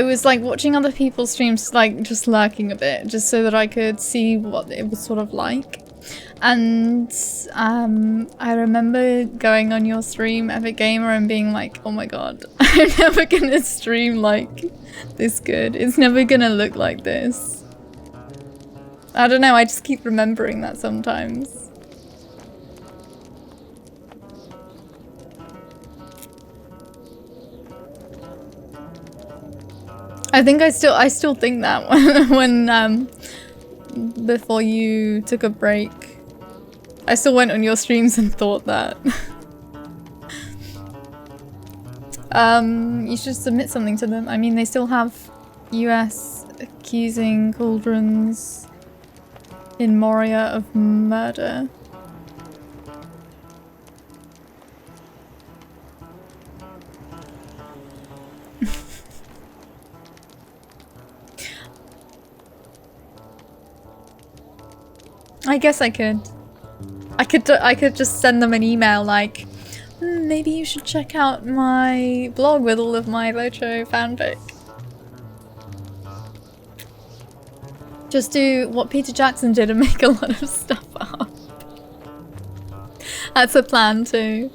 was like watching other people's streams, like just lurking a bit, just so that I could see what it was sort of like. And I remember going on your stream, Epic Gamer, and being like, oh my god, I'm never gonna stream like this good. It's never gonna look like this. I don't know, I just keep remembering that sometimes. I think I still think that when before you took a break. I still went on your streams and thought that. You should submit something to them. I mean, they still have US accusing cauldrons in Moria of murder. I guess I could. I could just send them an email like, maybe you should check out my blog with all of my Locho fanfic. Just do what Peter Jackson did and make a lot of stuff up. That's a plan too.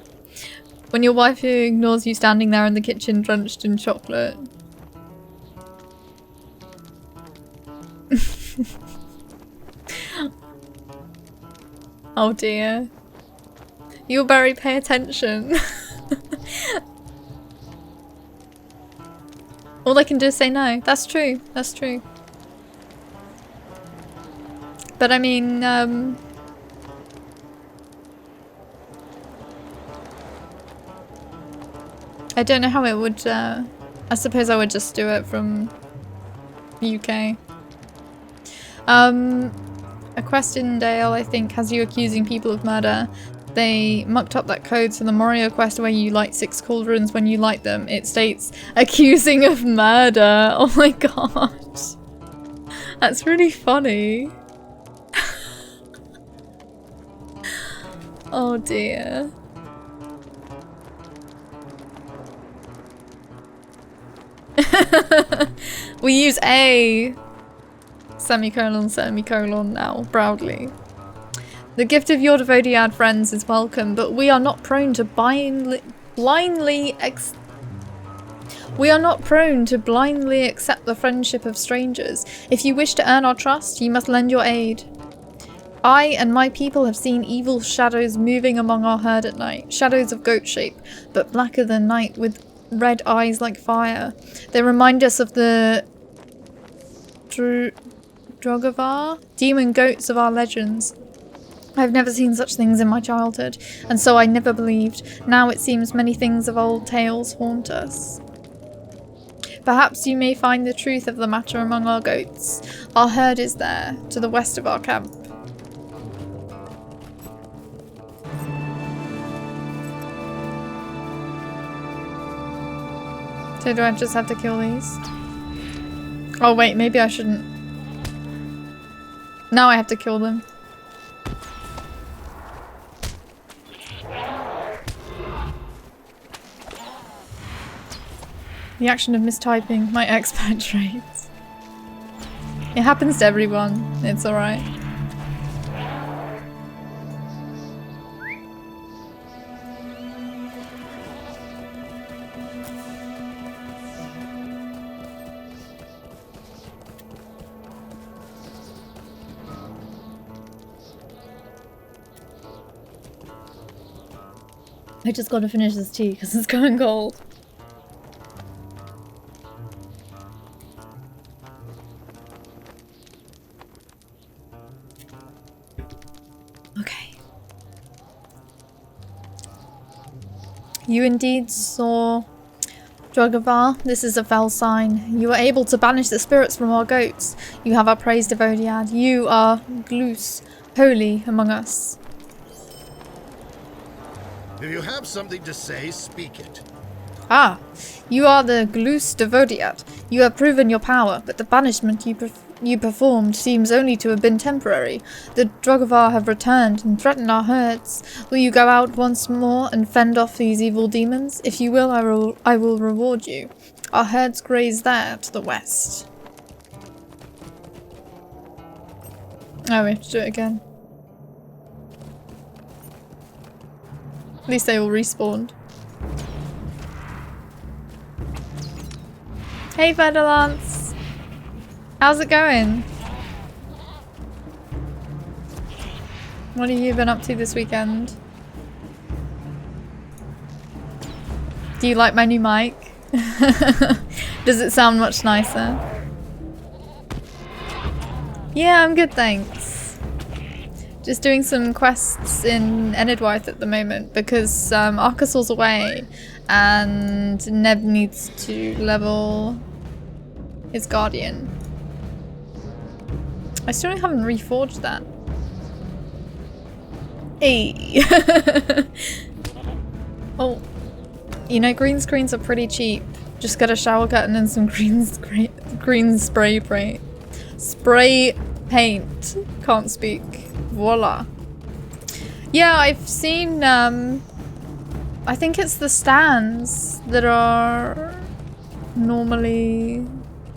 When your wife ignores you standing there in the kitchen drenched in chocolate. Oh dear. You'll very pay attention. All they can do is say no. That's true. That's true. But I mean, I don't know how it would, I suppose I would just do it from UK. A quest in Dale, I think, has you accusing people of murder. They mucked up that code, so the Morio quest where you light 6 cauldrons when you light them, it states accusing of murder. Oh my god. That's really funny. Oh dear. We use a semicolon semicolon now, proudly. The gift of your devotee friends is welcome, but we are not prone to blindly accept the friendship of strangers. If you wish to earn our trust, you must lend your aid. I and my people have seen evil shadows moving among our herd at night. Shadows of goat shape, but blacker than night with red eyes like fire. They remind us of the Drogavar, demon goats of our legends. I've never seen such things in my childhood, and so I never believed. Now it seems many things of old tales haunt us. Perhaps you may find the truth of the matter among our goats. Our herd is there, to the west of our camp. So do I just have to kill these? Oh wait, maybe I shouldn't. Now I have to kill them. The action of mistyping, my expert traits. It happens to everyone, it's alright. I just gotta finish this tea because it's going cold. Okay. You indeed saw Drogavar. This is a fell sign. You are able to banish the spirits from our goats. You have our praise, Devodiad. You are Gloos, holy among us. If you have something to say, speak it. Ah, you are the Gloos Devodiad. You have proven your power, but the banishment you performed seems only to have been temporary. The Drogavar have returned and threatened our herds. Will you go out once more and fend off these evil demons? If you will, I will reward you. Our herds graze there to the west. Oh, we have to do it again. At least they all respawned. Hey Verdalance! How's it going? What have you been up to this weekend? Do you like my new mic? Does it sound much nicer? Yeah, I'm good, thanks. Just doing some quests in Enedwaith at the moment because Arkasol's away and Neb needs to level his guardian. I still haven't reforged that. Hey! Oh, you know, green screens are pretty cheap. Just get a shower curtain and some green spray paint. Spray paint. Can't speak. Voila. Yeah, I've seen, I think it's the stands that are normally,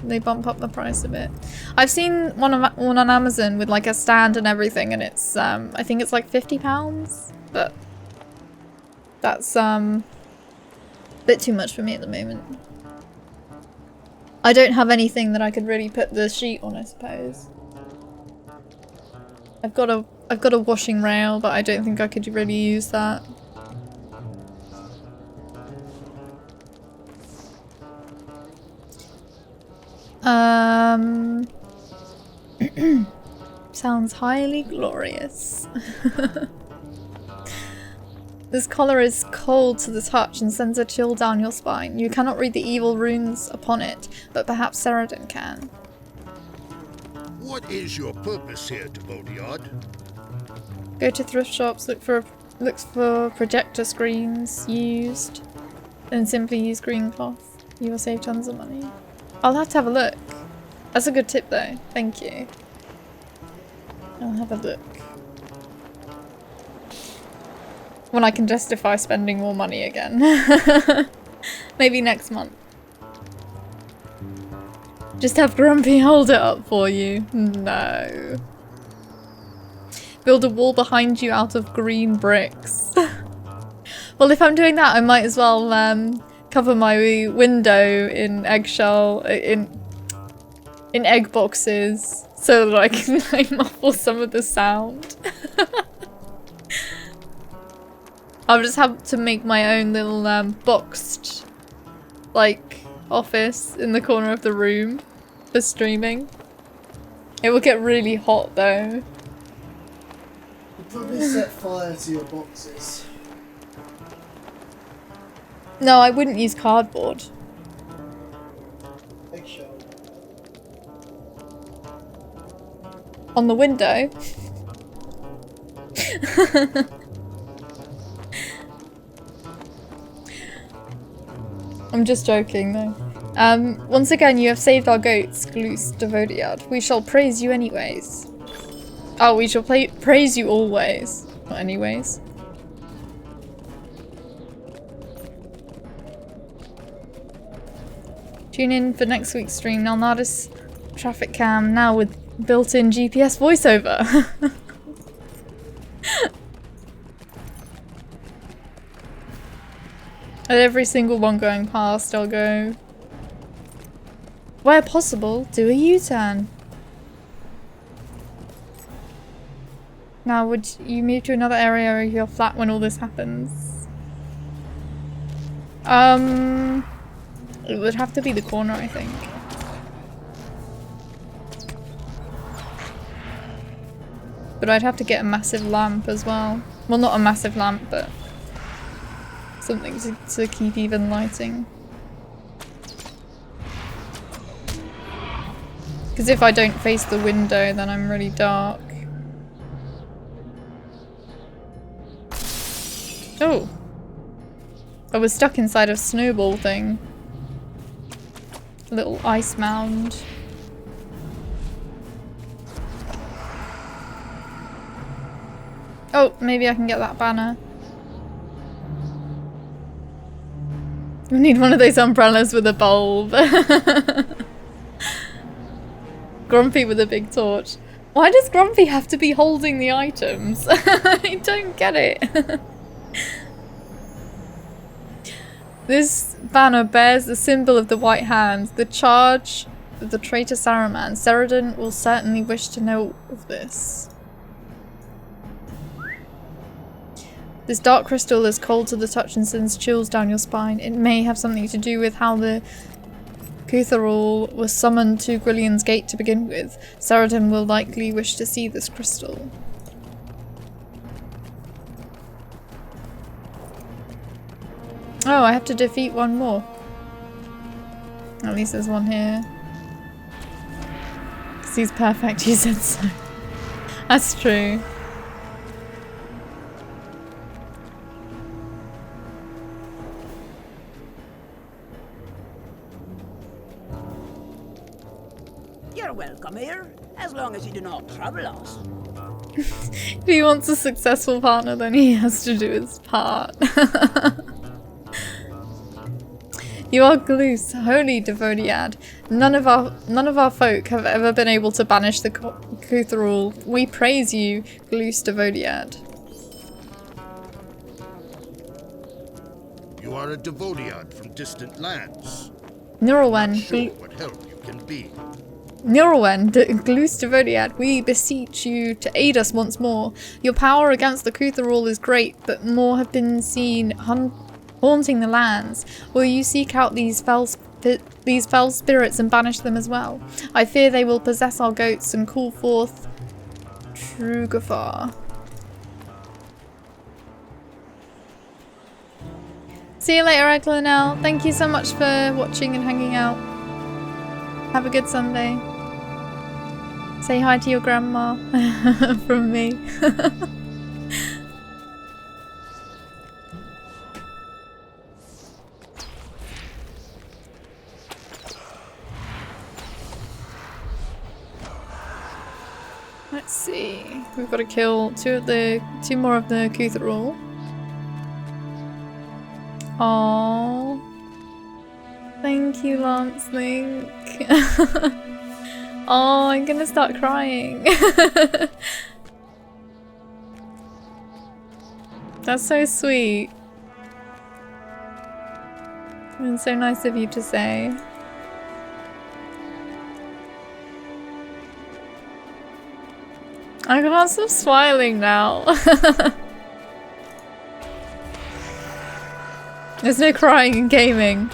they bump up the price a bit. I've seen one on Amazon with like a stand and everything, and it's, I think it's like £50, but that's, a bit too much for me at the moment. I don't have anything that I could really put the sheet on, I suppose. I've got I've got a washing rail, but I don't think I could really use that. Sounds highly glorious. This collar is cold to the touch and sends a chill down your spine. You cannot read the evil runes upon it, but perhaps Saradin can. What is your purpose here, Devotiyard? Go to thrift shops, look for projector screens used, then simply use green cloth. You will save tons of money. I'll have to have a look. That's a good tip though. Thank you. I'll have a look. When I can justify spending more money again. Maybe next month. Just have Grumpy hold it up for you. No. Build a wall behind you out of green bricks. Well, if I'm doing that, I might as well cover my window in eggshell, in egg boxes, so that I can like, muffle some of the sound. I'll just have to make my own little boxed, like, office in the corner of the room for streaming. It will get really hot though. You'll probably set fire to your boxes. No, I wouldn't use cardboard. Eggshell. On the window? I'm just joking though. Once again, you have saved our goats, Gloos Devotiyard. We shall praise you anyways. Oh, we shall praise you always. Not anyways. Tune in for next week's stream. Nalnada's traffic cam now with built-in GPS voiceover. At every single one going past, I'll go, where possible, do a U-turn. Now, would you move to another area of your flat when all this happens? It would have to be the corner, I think. But I'd have to get a massive lamp as well. Well, not a massive lamp, but something to keep even lighting. Because if I don't face the window, then I'm really dark. Oh! I was stuck inside a snowball thing. A little ice mound. Oh, maybe I can get that banner. We need one of those umbrellas with a bulb. Grumpy with a big torch. Why does Grumpy have to be holding the items? I don't get it. This banner bears the symbol of the White Hand, the charge of the traitor Saruman. Saradin will certainly wish to know of this. This dark crystal is cold to the touch and sends chills down your spine. It may have something to do with how the Kutharul was summoned to Grillion's Gate to begin with. Saradin will likely wish to see this crystal. Oh, I have to defeat one more. At least there's one here. 'Cause he's perfect, you said so. That's true. You're welcome here, as long as you do not trouble us. If he wants a successful partner, then he has to do his part. You are Gloos, holy Devotiyard. None of our folk have ever been able to banish the Kutharul. We praise you, Gloos Devotiyard. You are a Devotiyard from distant lands. Laurelin, Sure what help you can be. Laurelin, Glustivodiad, we beseech you to aid us once more. Your power against the Kutharul is great, but more have been seen haunting the lands. Will you seek out these fell spirits and banish them as well? I fear they will possess our goats and call forth Trugafar. See you later, Eglonel. Thank you so much for watching and hanging out. Have a good Sunday. Say hi to your grandma from me. Let's see. We've got to kill two more of the Kutharul. Aww. Thank you, Lance Link. Oh, I'm gonna start crying. That's so sweet. And so nice of you to say. I can't stop smiling now. There's no crying in gaming.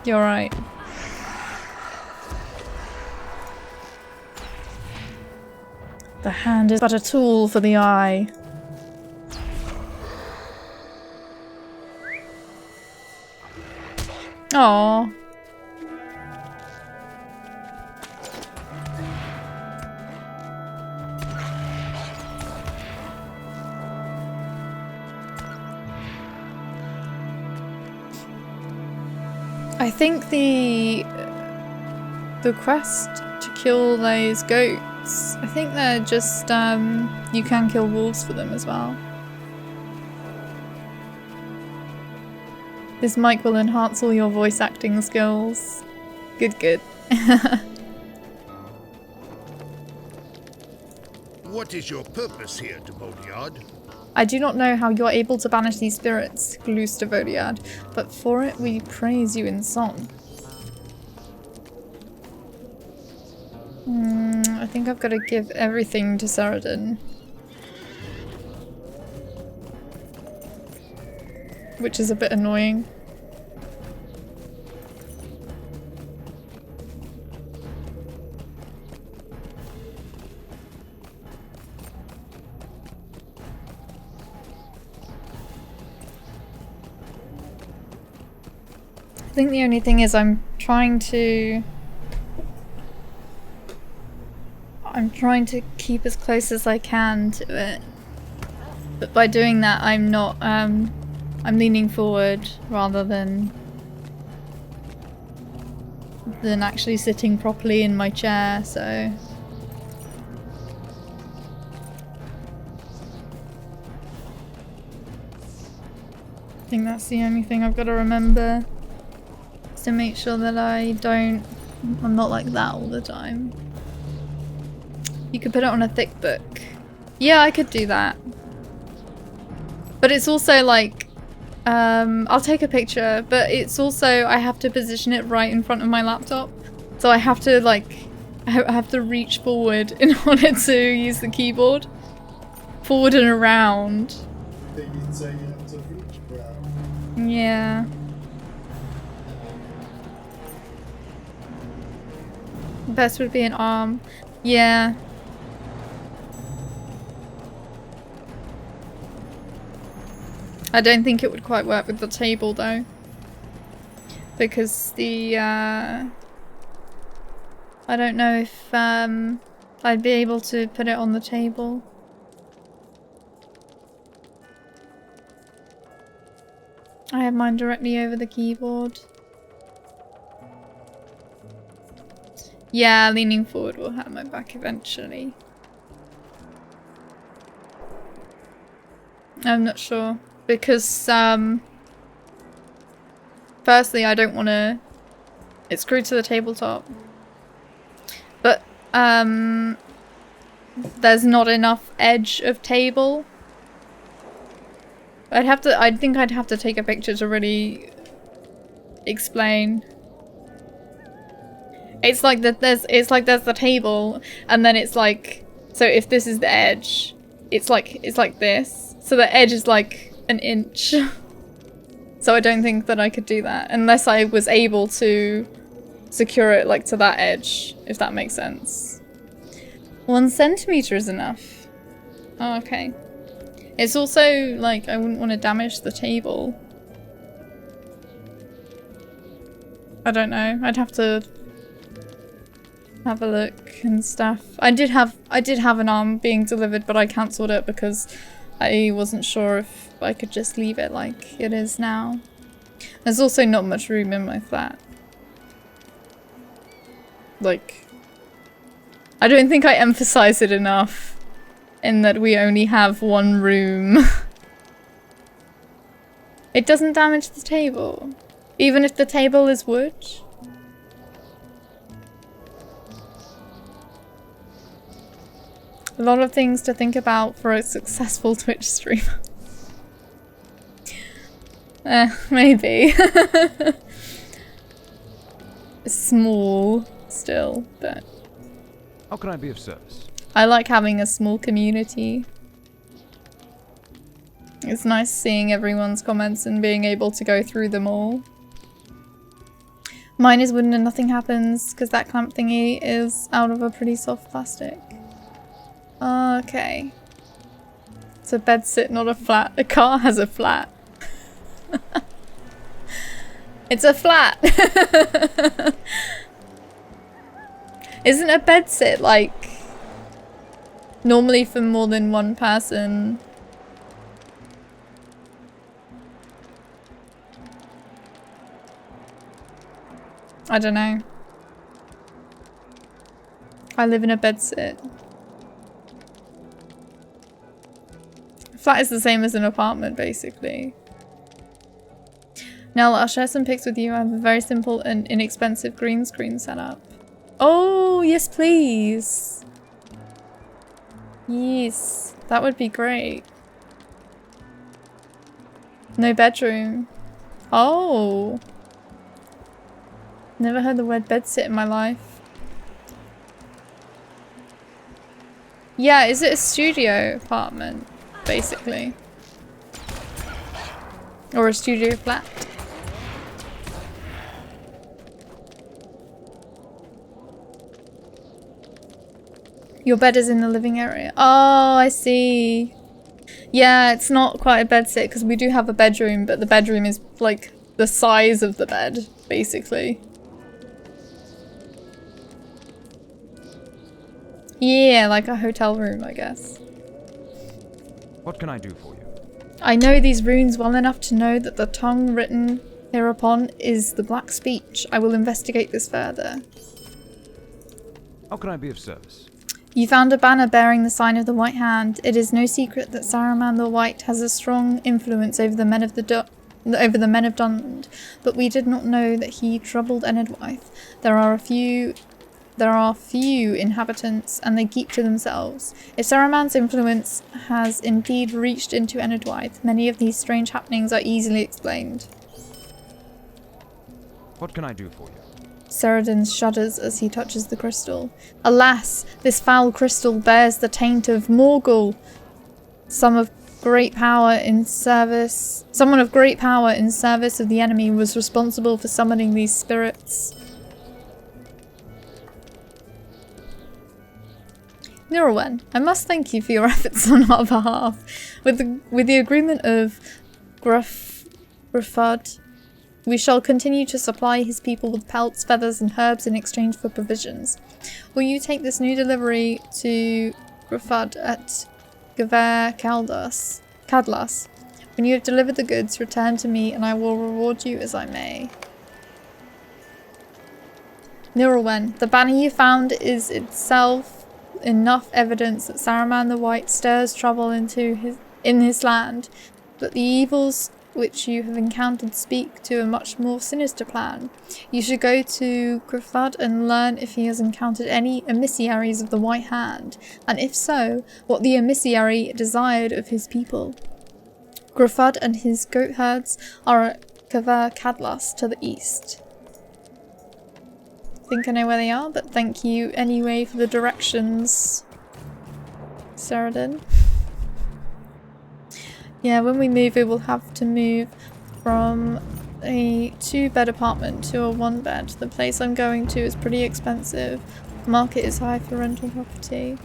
You're right. The hand is but a tool for the eye. Aww. I think the quest to kill those goats, I think they're just, you can kill wolves for them as well. This mic will enhance all your voice acting skills. Good, good. What is your purpose here, Devodiad? I do not know how you are able to banish these spirits, Glustivodiad, but for it we praise you in song. I think I've got to give everything to Saradin. Which is a bit annoying. I think the only thing is I'm trying to keep as close as I can to it. But by doing that I'm not I'm leaning forward rather than actually sitting properly in my chair, so I think that's the only thing I've got to remember. To make sure that I'm not like that all the time. You could put it on a thick book. Yeah, I could do that. But it's also like, I'll take a picture, but it's also, I have to position it right in front of my laptop. So I have to like, I have to reach forward in order to use the keyboard. Forward and around. I think you'd say you have to reach around. Yeah. Best would be an arm. Yeah. I don't think it would quite work with the table though. Because the I don't know if I'd be able to put it on the table. I have mine directly over the keyboard. Yeah, leaning forward will hurt my back eventually. I'm not sure. Because, firstly, I don't want to... It's screwed to the tabletop. But, there's not enough edge of table. I think I'd have to take a picture to really explain. It's like that. It's like there's the table, and then it's like, so if this is the edge, it's like this. So the edge is like an inch. So I don't think that I could do that unless I was able to secure it like to that edge, if that makes sense. 1 centimeter is enough. Oh, okay. It's also like I wouldn't want to damage the table. I don't know. I'd have to have a look and stuff. I did have an arm being delivered, but I cancelled it because I wasn't sure if I could just leave it like it is now. There's also not much room in my flat. Like, I don't think I emphasize it enough in that we only have 1 room. It doesn't damage the table, even if the table is wood. A lot of things to think about for a successful Twitch streamer. Maybe. Small still, but How can I be of service? I like having a small community. It's nice seeing everyone's comments and being able to go through them all. Mine is wooden and nothing happens because that clamp thingy is out of a pretty soft plastic. Okay. It's a bed sit, not a flat. A car has a flat. It's a flat. Isn't a bed sit like normally for more than 1 person? I don't know. I live in a bed sit. A flat is the same as an apartment, basically. Now I'll share some pics with you. I have a very simple and inexpensive green screen setup. Oh, yes please. Yes, that would be great. No bedroom. Oh. Never heard the word bed sit in my life. Yeah, is it a studio apartment, basically? Or a studio flat? Your bed is in the living area. Oh, I see. Yeah, it's not quite a bed sit because we do have a bedroom, but the bedroom is like the size of the bed, basically. Yeah, like a hotel room, I guess. What can I do for you? I know these runes well enough to know that the tongue written hereupon is the Black Speech. I will investigate this further. How can I be of service? You found a banner bearing the sign of the White Hand. It is no secret that Saruman the White has a strong influence over the men of Dunland, but we did not know that he troubled Enedwaith. There are few inhabitants, and they keep to themselves. If Saruman's influence has indeed reached into Enedwaith, many of these strange happenings are easily explained. What can I do for you? Saradin shudders as he touches the crystal. Alas, this foul crystal bears the taint of Morgul, someone of great power in service of the enemy was responsible for summoning these spirits. Laurelin, I must thank you for your efforts on our behalf. With the agreement of Gruffudd, we shall continue to supply his people with pelts, feathers, and herbs in exchange for provisions. Will you take this new delivery to Gruffudd at Gaver Cadlas? When you have delivered the goods, return to me, and I will reward you as I may. Laurelin, the banner you found is itself enough evidence that Saruman the White stirs trouble in his land, but the evils which you have encountered speak to a much more sinister plan. You should go to Gruffudd and learn if he has encountered any emissaries of the White Hand, and if so, what the emissary desired of his people. Gruffudd and his goat herds are at Gaver Cadlas to the east. think I know where they are, but thank you anyway for the directions, Saradin. Yeah, when we move, we will have to move from a 2-bed apartment to a 1-bed. The place I'm going to is pretty expensive. The market is high for rental property.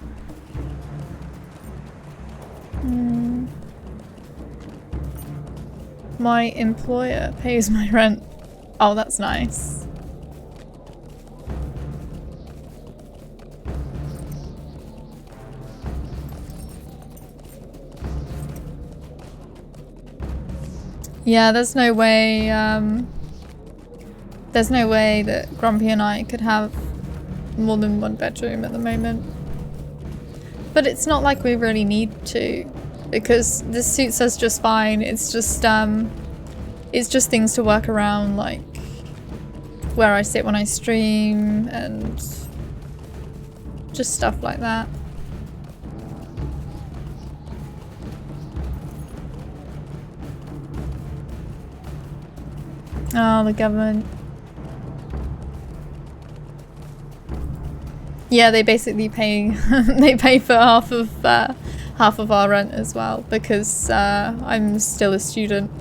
My employer pays my rent. Oh, that's nice. Yeah, there's no way that Grumpy and I could have more than 1 bedroom at the moment. But it's not like we really need to, because this suits us just fine. It's just things to work around, like where I sit when I stream and just stuff like that. Oh, the government. Yeah, they basically pay they pay for half of our rent as well, because I'm still a student,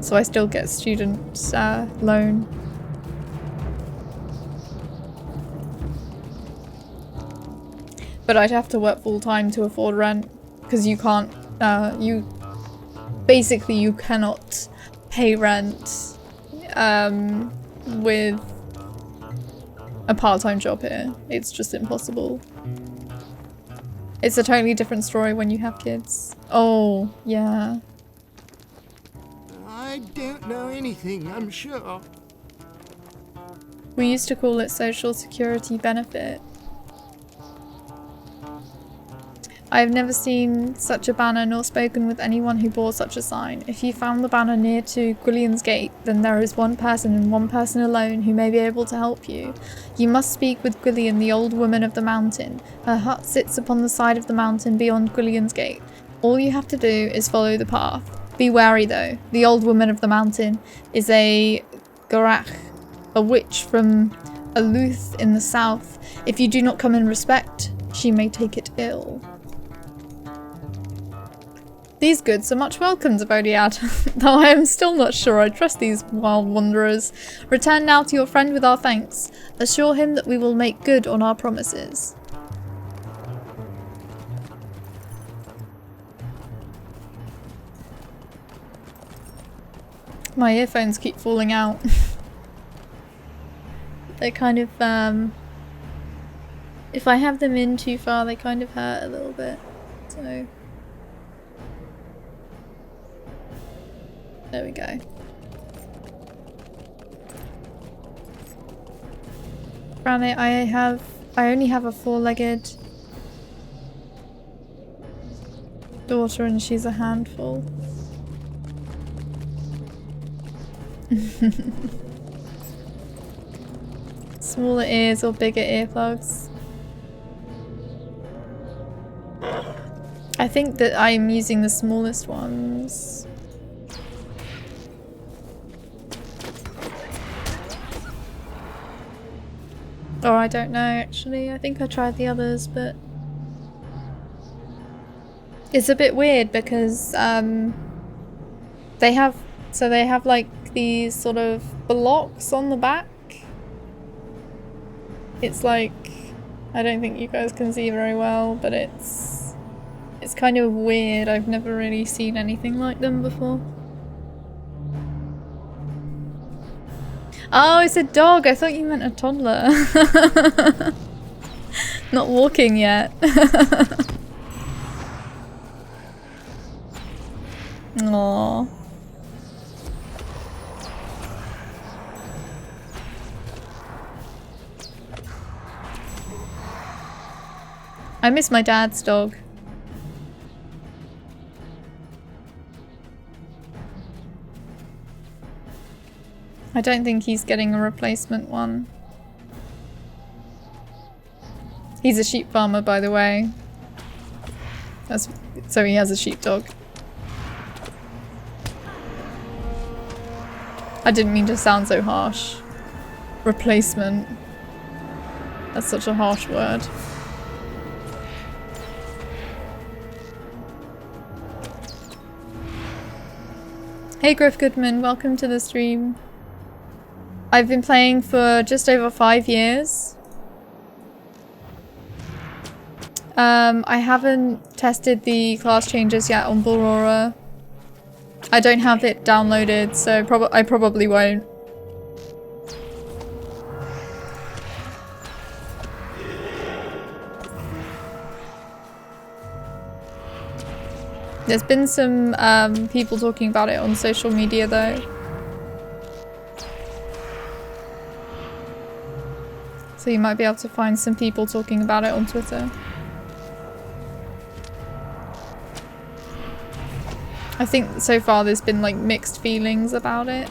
so I still get student loan. But I'd have to work full time to afford rent, because you can't. You cannot pay rent with a part-time job here. It's just impossible. It's a totally different story when you have kids. Oh, yeah. I don't know anything, I'm sure. We used to call it Social Security benefit. I have never seen such a banner nor spoken with anyone who bore such a sign. If you found the banner near to Gwillion's Gate, then there is one person and one person alone who may be able to help you. You must speak with Gwillion, the old woman of the mountain. Her hut sits upon the side of the mountain beyond Gwillion's Gate. All you have to do is follow the path. Be wary though. The old woman of the mountain is a Gorach, a witch from Aluth in the south. If you do not come in respect, she may take it ill. These goods are much welcome, Zabodiad, though I am still not sure I trust these wild wanderers. Return now to your friend with our thanks. Assure him that we will make good on our promises. My earphones keep falling out. They kind of, if I have them in too far, they kind of hurt a little bit, so... There we go. Granite, I only have a 4-legged daughter and she's a handful. Smaller ears or bigger earplugs? I think that I'm using the smallest ones. Or I don't know actually, I think I tried the others, but it's a bit weird because they have like these sort of blocks on the back. It's like, I don't think you guys can see very well, but it's kind of weird. I've never really seen anything like them before. Oh, it's a dog. I thought you meant a toddler. Not walking yet. Aww. I miss my dad's dog. I don't think he's getting a replacement one. He's a sheep farmer, by the way. So he has a sheepdog. I didn't mean to sound so harsh. Replacement. That's such a harsh word. Hey Griff Goodman, welcome to the stream. I've been playing for just over 5 years. I haven't tested the class changes yet on Aurora. I don't have it downloaded, so I probably won't. There's been some people talking about it on social media though. So you might be able to find some people talking about it on Twitter. I think so far there's been like mixed feelings about it.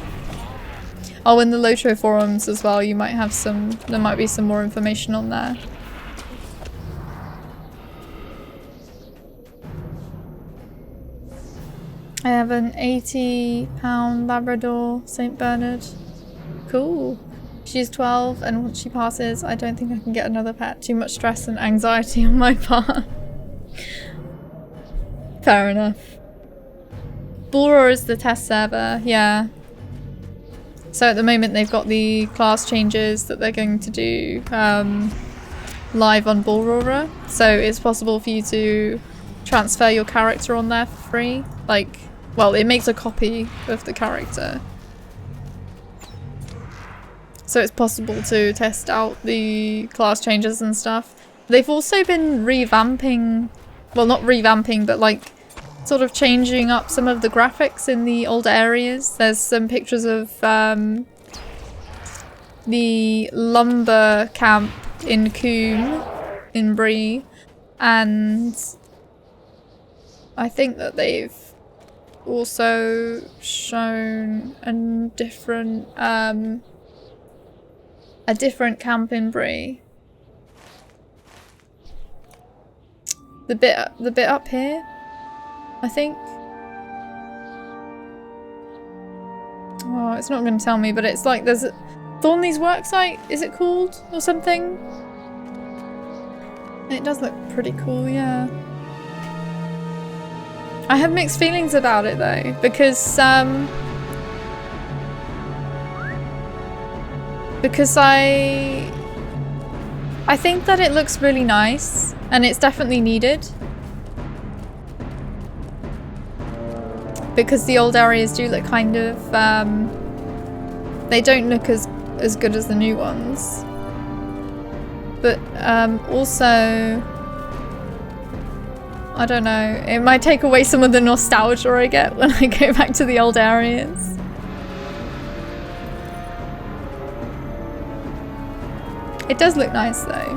Oh, in the Lotro forums as well, you might have there might be some more information on there. I have an 80-pound Labrador St. Bernard. Cool. She's 12 and once she passes, I don't think I can get another pet. Too much stress and anxiety on my part. Fair enough. Bora is the test server, yeah. So at the moment they've got the class changes that they're going to do live on Aurora. So it's possible for you to transfer your character on there for free. Like, well, it makes a copy of the character. So it's possible to test out the class changes and stuff. They've also been revamping, well not revamping, but like sort of changing up some of the graphics in the old areas. There's some pictures of the lumber camp in Coombe, in Bree, and I think that they've also shown a different camp in Bree. The bit up here, I think. Oh, it's not going to tell me, but it's like there's a Thornley's worksite, is it called? Or something? It does look pretty cool, yeah. I have mixed feelings about it though, because I think that it looks really nice and it's definitely needed. Because the old areas do look kind of they don't look as good as the new ones. But also I don't know, it might take away some of the nostalgia I get when I go back to the old areas. It does look nice though.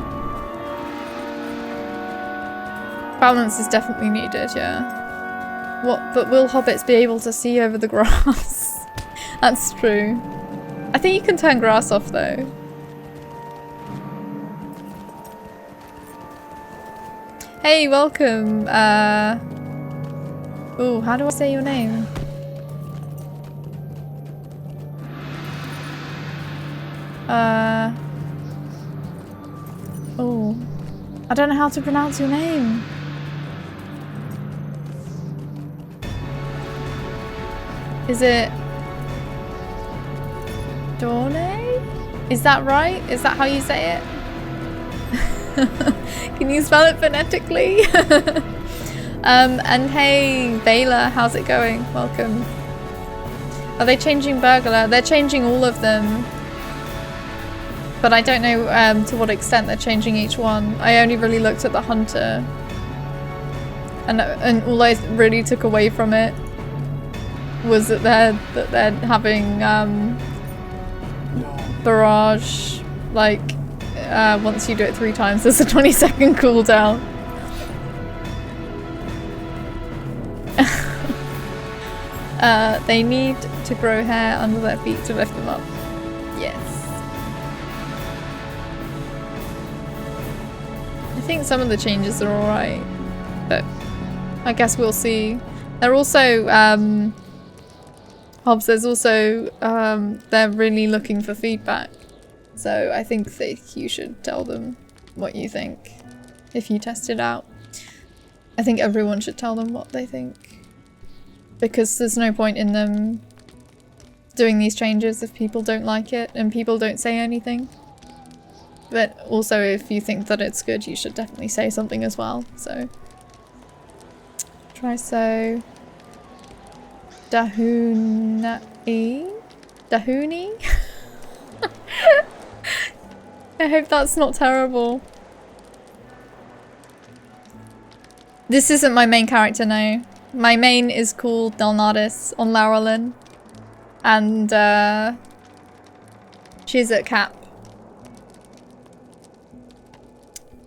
Balance is definitely needed, yeah. What? But will hobbits be able to see over the grass? That's true. I think you can turn grass off though. Hey, welcome. Oh, how do I say your name? Oh, I don't know how to pronounce your name. Is it Dorne? Is that right? Is that how you say it? Can you spell it phonetically? And hey, Baylor, how's it going? Welcome. Are they changing Burglar? They're changing all of them. But I don't know to what extent they're changing each one. I only really looked at the Hunter. And all I really took away from it was that they're having barrage, like once you do it 3 times there's a 20-second cooldown. They need to grow hair under their feet to lift them up. Yes. I think some of the changes are alright, but I guess we'll see. They're also Hobbs, there's also they're really looking for feedback So I think that you should tell them what you think if you test it out. I think everyone should tell them what they think. Because there's no point in them doing these changes if people don't like it and people don't say anything. But also if you think that it's good, you should definitely say something as well. So Triso Dahuni? I hope that's not terrible. This isn't my main character, no. My main is called Delnardis on Laurelin. And she's at Cap.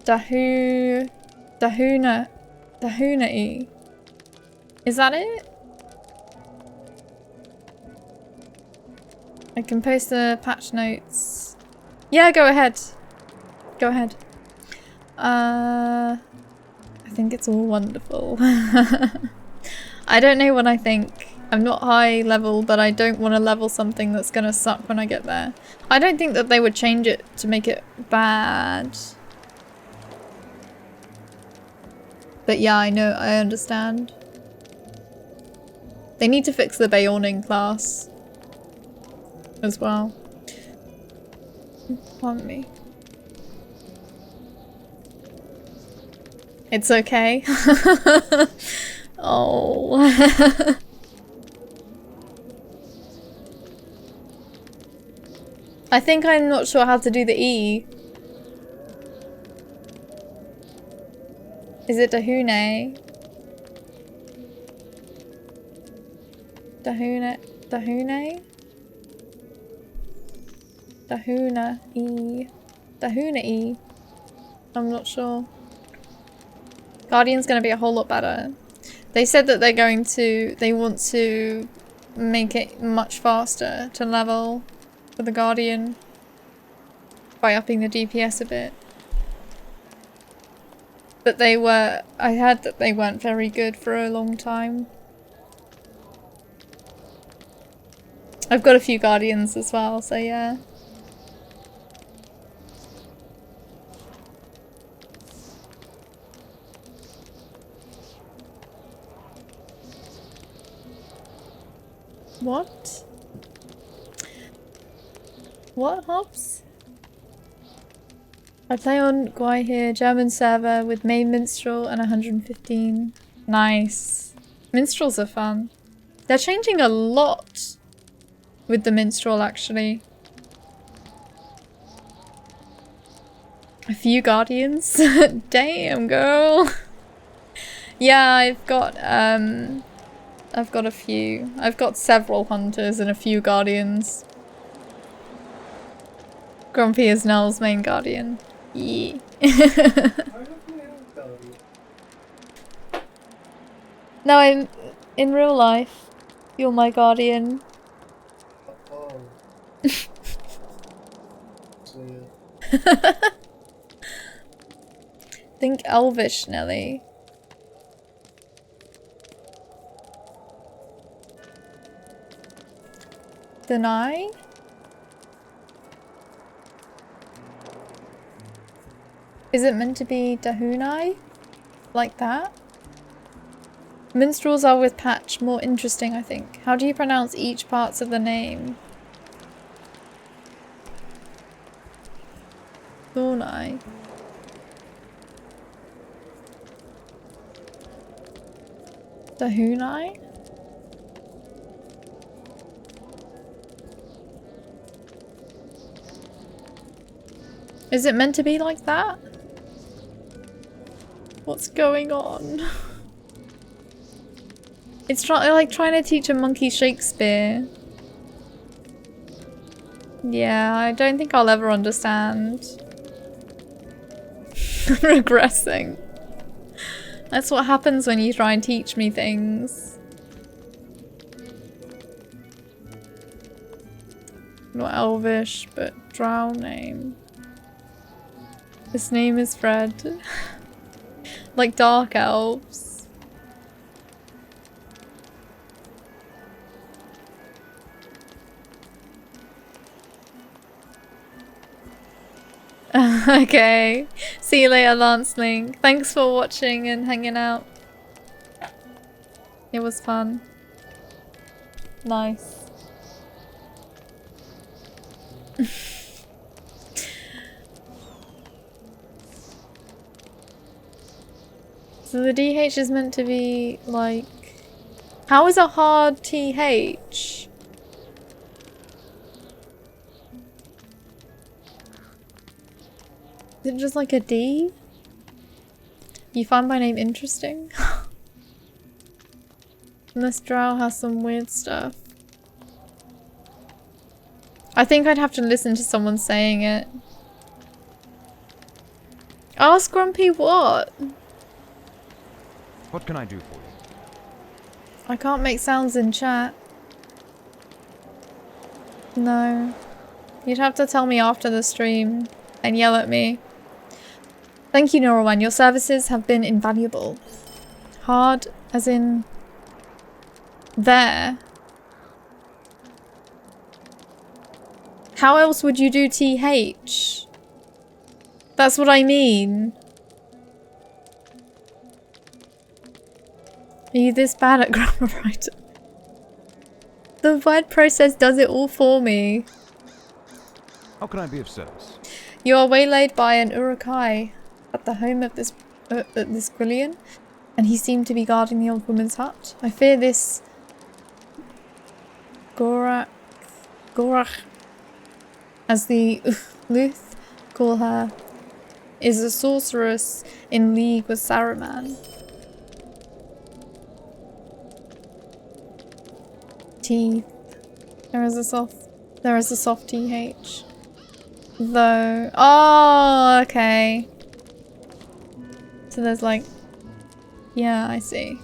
Dahuna-E. Is that it? I can post the patch notes. Yeah, go ahead. Go ahead. I think it's all wonderful. I don't know what I think. I'm not high level, but I don't want to level something that's gonna suck when I get there. I don't think that they would change it to make it bad. But yeah, I know, I understand. They need to fix the Bayoning class as well. Pardon me. It's okay. Oh. I think I'm not sure how to do the E. Is it Dahune? Dahune? Dahuna-E. Dahuna-E. I'm not sure. Guardian's gonna be a whole lot better. They said that they want to make it much faster to level for the Guardian by upping the DPS a bit. But I heard that they weren't very good for a long time. I've got a few Guardians as well, so yeah. What? What, Hobbs? I play on Gwai here, German server with main minstrel and 115. Nice. Minstrels are fun. They're changing a lot with the minstrel, actually. A few Guardians? Damn, girl. Yeah, I've got a few. I've got several hunters and a few Guardians. Grumpy is Nell's main Guardian. Yeah. No, I'm in real life. You're my Guardian. Oh. Think Elvish, Nelly. Deny? Is it meant to be Dahunai? Like that? Minstrels are with patch more interesting, I think. How do you pronounce each parts of the name? Thornai. Dahunai? Is it meant to be like that? What's going on? It's like trying to teach a monkey Shakespeare. Yeah, I don't think I'll ever understand. Regressing. That's what happens when you try and teach me things. Not Elvish, but drow name. His name is Fred. Like dark elves. Okay. See you later, Lanceling. Thanks for watching and hanging out. It was fun. Nice. So the DH is meant to be like... How is a hard TH? Is it just like a D? You find my name interesting? And this drow has some weird stuff. I think I'd have to listen to someone saying it. Ask Grumpy what? What can I do for you? I can't make sounds in chat. No. You'd have to tell me after the stream and yell at me. Thank you, Laurelin. Your services have been invaluable. Hard as in... there. How else would you do TH? That's what I mean. Are you this bad at grammar writing? The word process does it all for me. How can I be of service? You are waylaid by an Urukai at the home of this Laurelin, and he seemed to be guarding the old woman's hut. I fear this Gorach, as the Luth call her, is a sorceress in league with Saruman. Teeth. There is a soft TH. Though. Oh, okay. So there's like, yeah, I see.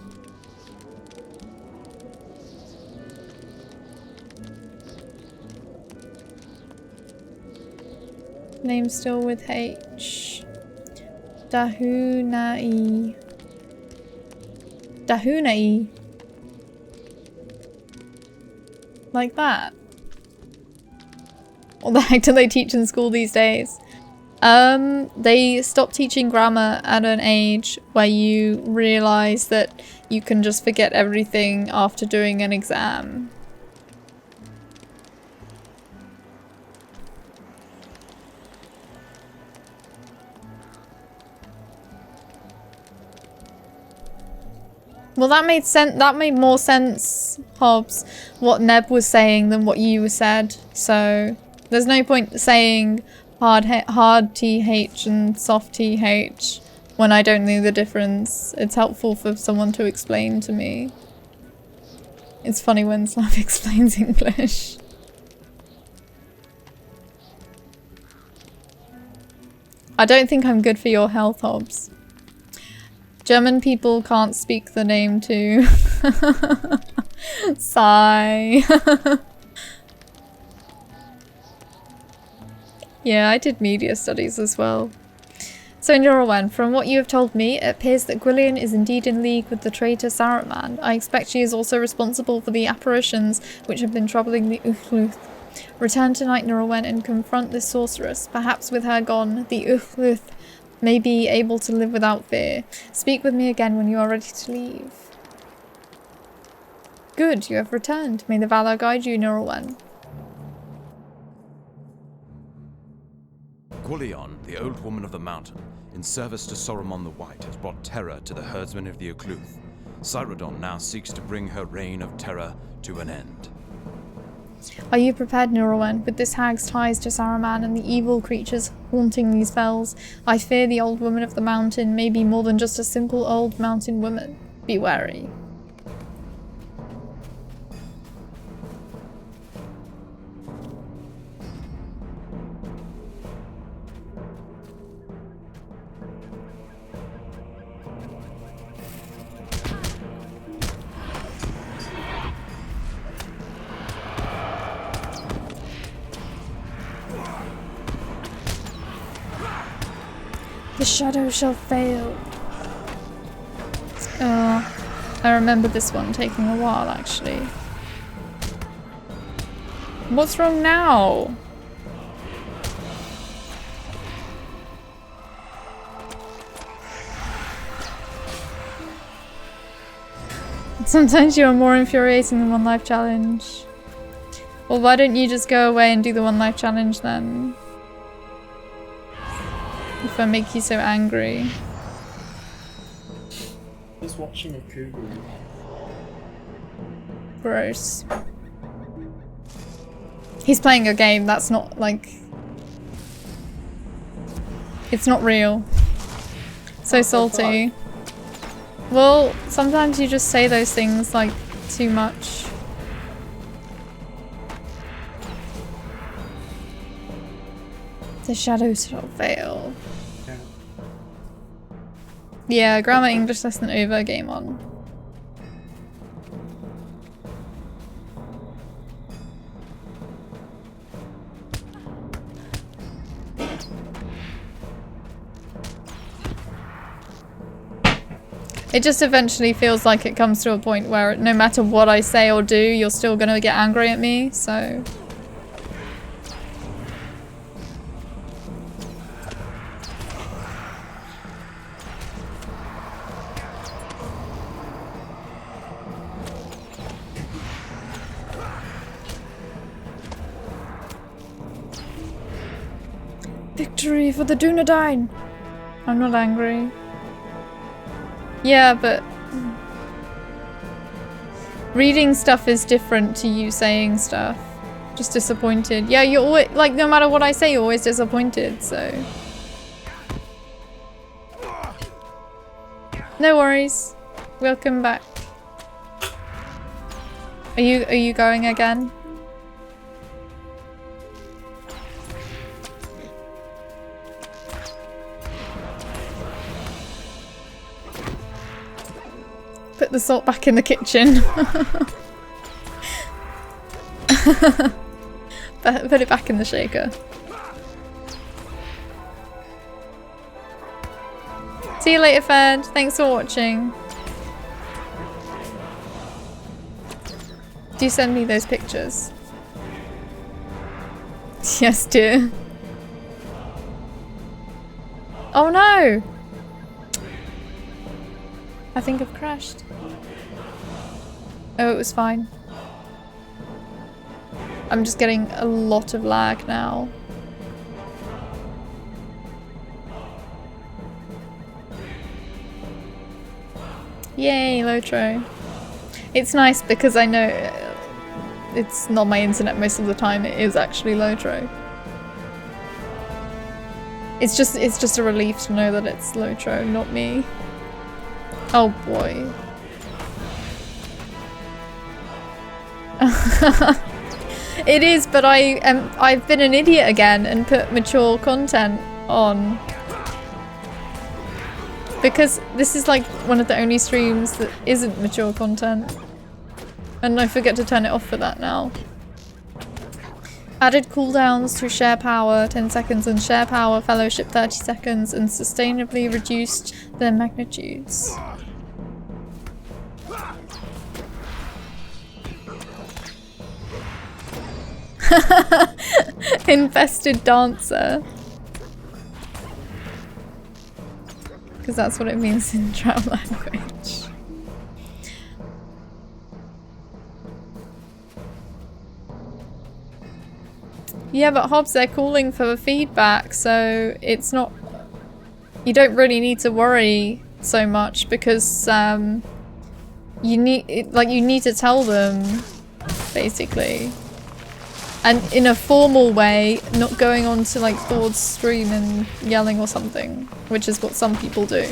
Name still with H. Dahunai. Dahunai. Like that. What the heck do they teach in school these days? They stop teaching grammar at an age where you realize that you can just forget everything after doing an exam. Well, that made sense. That made more sense, Hobbs, what Neb was saying than what you said. So there's no point saying hard TH and soft TH when I don't know the difference. It's helpful for someone to explain to me. It's funny when Slav explains English. I don't think I'm good for your health, Hobbs. German people can't speak the name too. Sigh. Yeah, I did media studies as well. So Laurelin, from what you have told me, it appears that Gwillian is indeed in league with the traitor Saruman. I expect she is also responsible for the apparitions which have been troubling the Uthluth. Return tonight, Laurelin, and confront this sorceress. Perhaps with her gone, the Uthluth may be able to live without fear. Speak with me again when you are ready to leave. Good, you have returned. May the valor guide you, Laurelin. Gwillian, the old woman of the mountain, in service to Saruman the White, has brought terror to the herdsmen of the Occluth. Cyrodion now seeks to bring her reign of terror to an end. Are you prepared, Laurelin? With this hag's ties to Saruman and the evil creatures haunting these fells, I fear the old woman of the mountain may be more than just a simple old mountain woman. Be wary. The shadow shall fail. I remember this one taking a while, actually. What's wrong now? Sometimes you are more infuriating than one life challenge. Well, why don't you just go away and do the one life challenge then? If I make you so angry. Just watching a cougar. Gross. He's playing a game, that's not like... It's not real. So salty. Well, sometimes you just say those things like too much. The shadows shall fail. Yeah, grammar English lesson over, game on. It just eventually feels like it comes to a point where no matter what I say or do, you're still gonna get angry at me, so... Victory for the Dunedain! I'm not angry. Yeah, but... reading stuff is different to you saying stuff. Just disappointed. Yeah, you're always... like, no matter what I say, you're always disappointed, so... No worries. Welcome back. Are you going again? Put the salt back in the kitchen. Put it back in the shaker. See you later, Fed. Thanks for watching. Do send me those pictures. Yes, dear. Oh no! I think I've crashed. Oh, it was fine. I'm just getting a lot of lag now. Yay, Lotro. It's nice because I know it's not my internet most of the time, it is actually Lotro. It's just a relief to know that it's Lotro, not me. Oh boy. It is, but I've been an idiot again and put mature content on. Because this is like one of the only streams that isn't mature content. And I forget to turn it off for that now. Added cooldowns to share power 10 seconds and share power fellowship 30 seconds and sustainably reduced their magnitudes. Infested dancer. Because that's what it means in drow language. Yeah, but Hobbs, they're calling for feedback, so it's not... You don't really need to worry so much because you need to tell them, basically. And in a formal way, not going on to like Thord's stream and yelling or something, which is what some people do.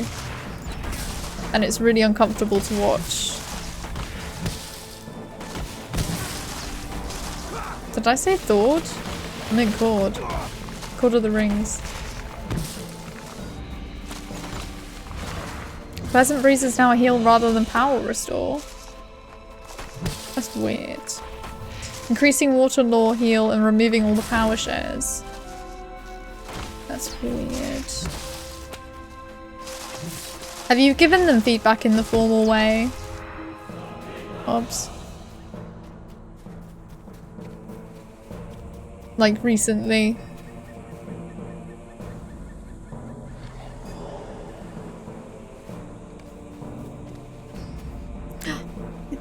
And it's really uncomfortable to watch. Did I say Thord? I meant Cord. Cord of the Rings. Pleasant Breeze is now a heal rather than power restore. That's weird. Increasing water lore heal and removing all the power shares. That's weird. Have you given them feedback in the formal way? Hobbs? Like recently?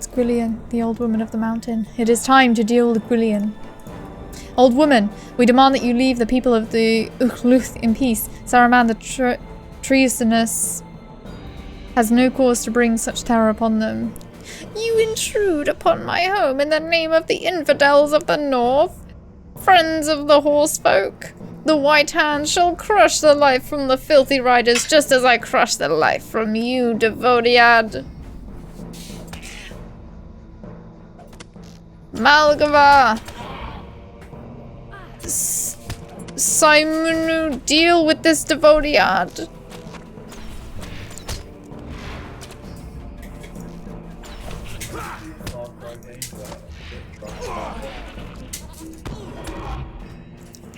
It's Gwillian, the old woman of the mountain. It is time to deal with Gwillian. Old woman, we demand that you leave the people of the Uchtluth in peace. Saruman the treasonous has no cause to bring such terror upon them. You intrude upon my home in the name of the infidels of the north, friends of the horsefolk. The White Hand shall crush the life from the filthy riders, just as I crushed the life from you, Devodiad. Malgava! Simonu, deal with this Devodiad.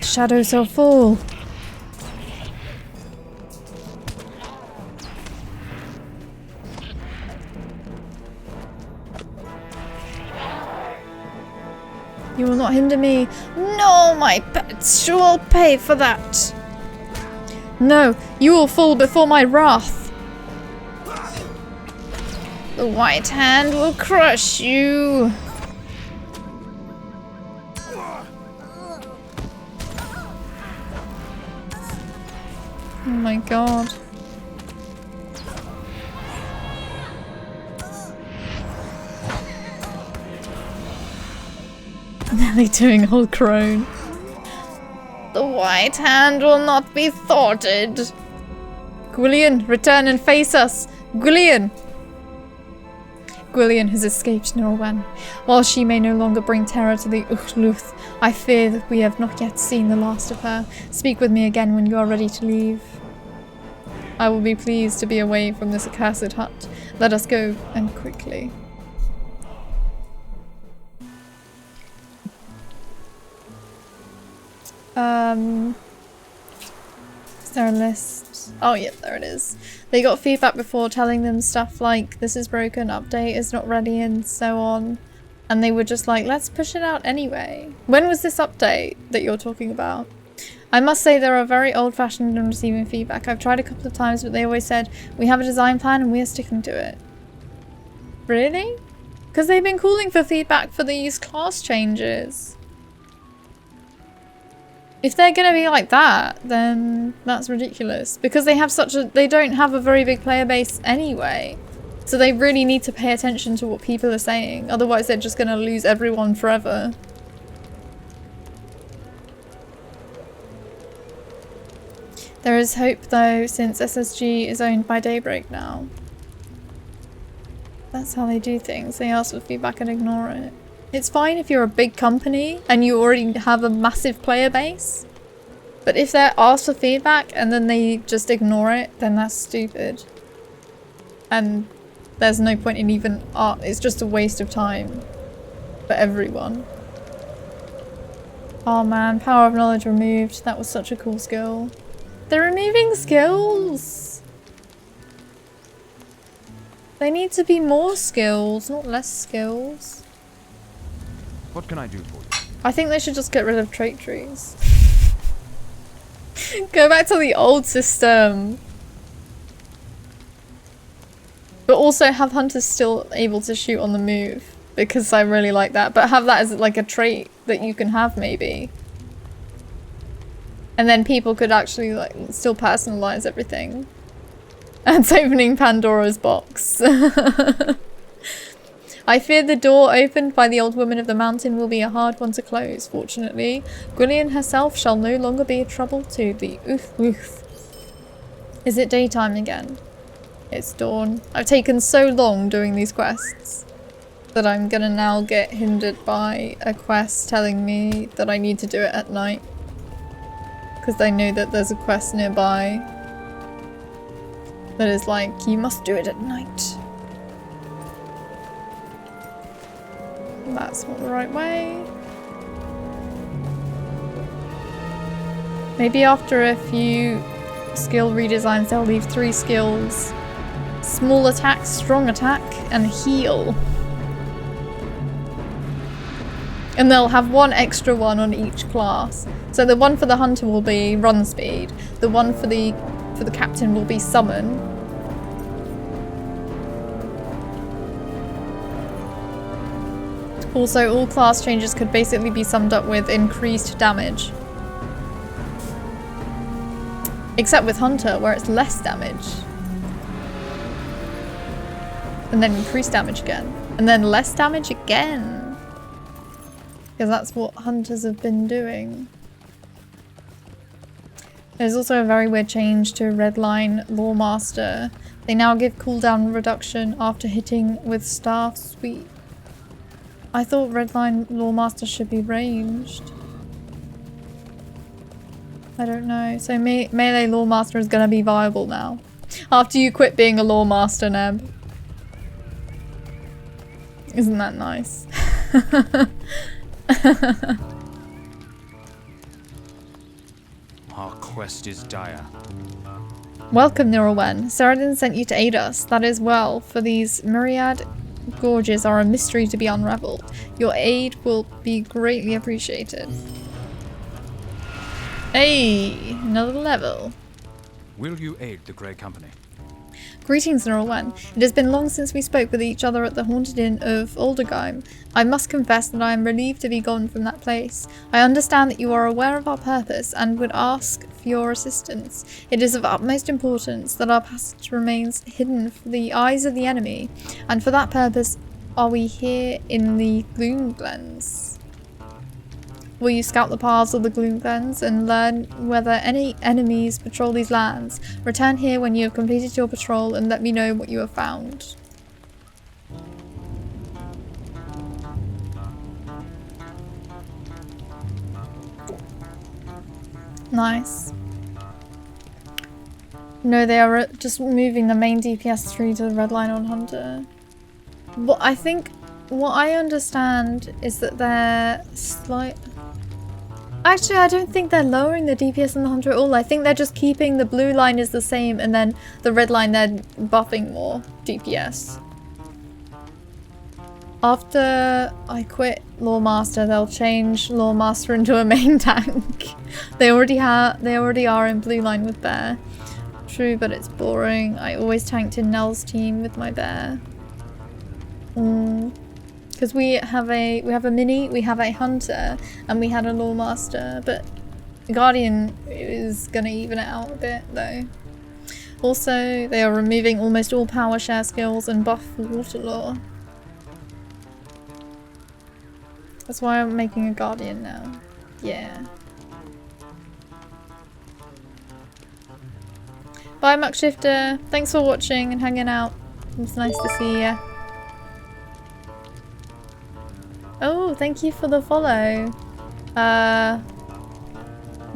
Shadows are full. You will not hinder me. No, my pets, you will pay for that. No, you will fall before my wrath. The White Hand will crush you. Oh my god. Nearly doing old crone. The White Hand will not be thwarted. Gwillian, return and face us. Gwillian! Gwillian has escaped Norwen. While she may no longer bring terror to the Uchtluth, I fear that we have not yet seen the last of her. Speak with me again when you are ready to leave. I will be pleased to be away from this accursed hut. Let us go, and quickly. Is there a list? Oh yeah, there it is. They got feedback before telling them stuff like, this is broken, update is not ready, and so on. And they were just like, let's push it out anyway. When was this update that you're talking about? I must say they are very old-fashioned in receiving feedback. I've tried a couple of times, but they always said, we have a design plan and we are sticking to it. Really? Because they've been calling for feedback for these class changes. If they're gonna be like that, then that's ridiculous. Because they have they don't have a very big player base anyway. So they really need to pay attention to what people are saying. Otherwise they're just gonna lose everyone forever. There is hope though, since SSG is owned by Daybreak now. That's how they do things. They ask for feedback and ignore it. It's fine if you're a big company and you already have a massive player base. But if they're asked for feedback and then they just ignore it, then that's stupid. And there's no point in even it's just a waste of time for everyone. Oh man, power of knowledge removed. That was such a cool skill. They're removing skills! They need to be more skills, not less skills. What can I do for you? I think they should just get rid of trait trees. Go back to the old system. But also have hunters still able to shoot on the move. Because I really like that. But have that as like a trait that you can have maybe. And then people could actually like still personalize everything. And it's opening Pandora's box. I fear the door opened by the old woman of the mountain will be a hard one to close. Fortunately, Gwillian herself shall no longer be a trouble to the Uchtluth. Is it daytime again? It's dawn. I've taken so long doing these quests that I'm gonna now get hindered by a quest telling me that I need to do it at night. Because I know that there's a quest nearby that is like, you must do it at night. That's not the right way. Maybe after a few skill redesigns they'll leave 3 skills. Small attack, strong attack, and heal. And they'll have 1 extra one on each class. So the one for the hunter will be run speed. The one for the captain will be summon. Also, all class changes could basically be summed up with increased damage. Except with Hunter, where it's less damage. And then increased damage again. And then less damage again. Because that's what Hunters have been doing. There's also a very weird change to Redline Lawmaster. They now give cooldown reduction after hitting with Staff Sweep. I thought Redline Lawmaster should be ranged. I don't know. So melee Lawmaster is gonna be viable now. After you quit being a Lawmaster, Neb. Isn't that nice? Our quest is dire. Welcome, Laurelin. Saradin sent you to aid us. That is well, for these myriad gorges are a mystery to be unraveled. Your aid will be greatly appreciated. Hey, another level. Will you aid the Grey Company? Greetings, Laurelin. It has been long since we spoke with each other at the Haunted Inn of Aldergheim. I must confess that I am relieved to be gone from that place. I understand that you are aware of our purpose and would ask for your assistance. It is of utmost importance that our passage remains hidden from the eyes of the enemy, and for that purpose are we here in the Gloom Glens. Will you scout the paths of the Gloom Glens and learn whether any enemies patrol these lands? Return here when you have completed your patrol and let me know what you have found. Nice. No, they are just moving the main DPS 3 to the red line on Hunter. What I think, what I understand is that they're slight. Actually, I don't think they're lowering the DPS on the Hunter at all. I think they're just keeping the blue line is the same, and then the red line they're buffing more DPS. After I quit Lawmaster, they'll change Lawmaster into a main tank. They already are in blue line with Bear. True, but it's boring. I always tanked in Nell's team with my Bear. Because we have a mini, we have a Hunter, and we had a Lawmaster, but Guardian is gonna even it out a bit though. Also, they are removing almost all power share skills and buff Water Law. That's why I'm making a Guardian now. Yeah. Bye, Muckshifter. Thanks for watching and hanging out. It's nice to see ya. Oh, thank you for the follow.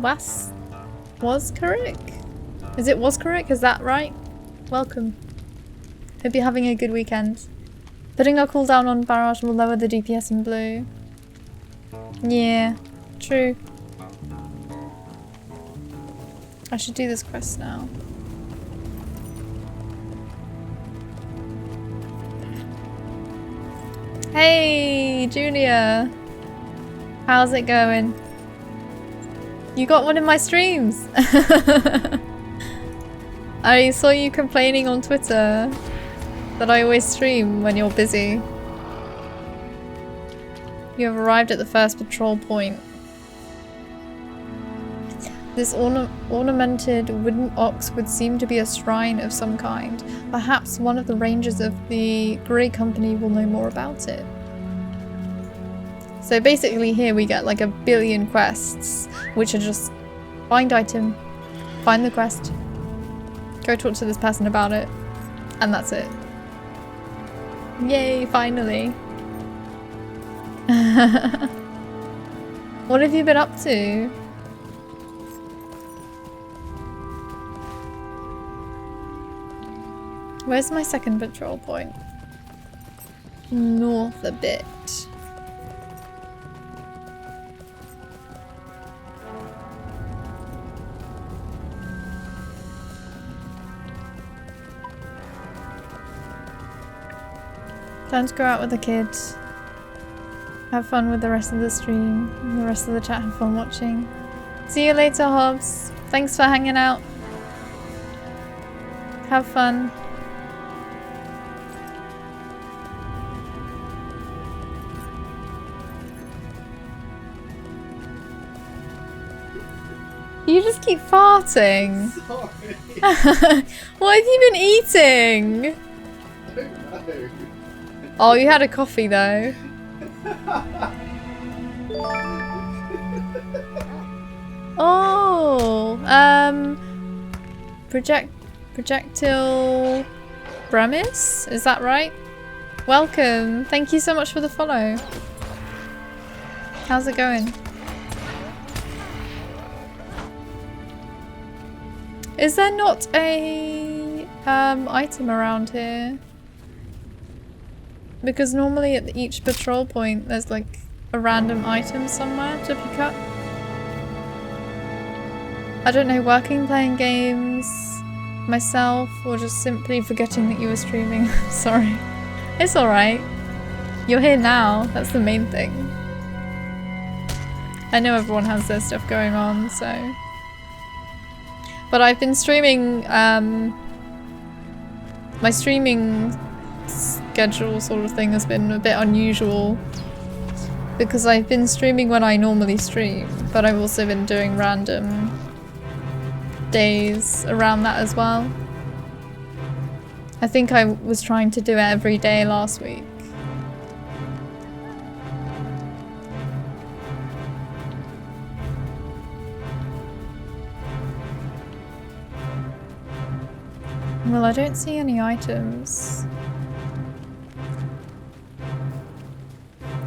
Was correct? Is it was correct? Is that right? Welcome. Hope you're having a good weekend. Putting our cooldown on Barrage will lower the DPS in blue. Yeah, true. I should do this quest now. Hey, Junior! How's it going? You got one of my streams! I saw you complaining on Twitter that I always stream when you're busy. You have arrived at the first patrol point. This ornamented wooden ox would seem to be a shrine of some kind. Perhaps one of the rangers of the Grey Company will know more about it. So basically here we get like a billion quests, which are just find item, find the quest, go talk to this person about it, and that's it. Yay, finally. What have you been up to? Where's my second patrol point? North a bit. Time to go out with the kids. Have fun with the rest of the stream. And the rest of the chat have fun watching. See you later, Hobbs. Thanks for hanging out. Have fun. You just keep farting. Sorry. What have you been eating? I don't know. Oh, you had a coffee though. Oh, projectile premise? Is that right? Welcome. Thank you so much for the follow. How's it going? Is there not a item around here? Because normally at each patrol point there's like a random item somewhere to pick up. I don't know, working, playing games myself, or just simply forgetting that you were streaming. Sorry. It's alright. You're here now, that's the main thing. I know everyone has their stuff going on, so... But I've been streaming, my streaming schedule sort of thing has been a bit unusual. Because I've been streaming when I normally stream, but I've also been doing random days around that as well. I think I was trying to do it every day last week. Well, I don't see any items.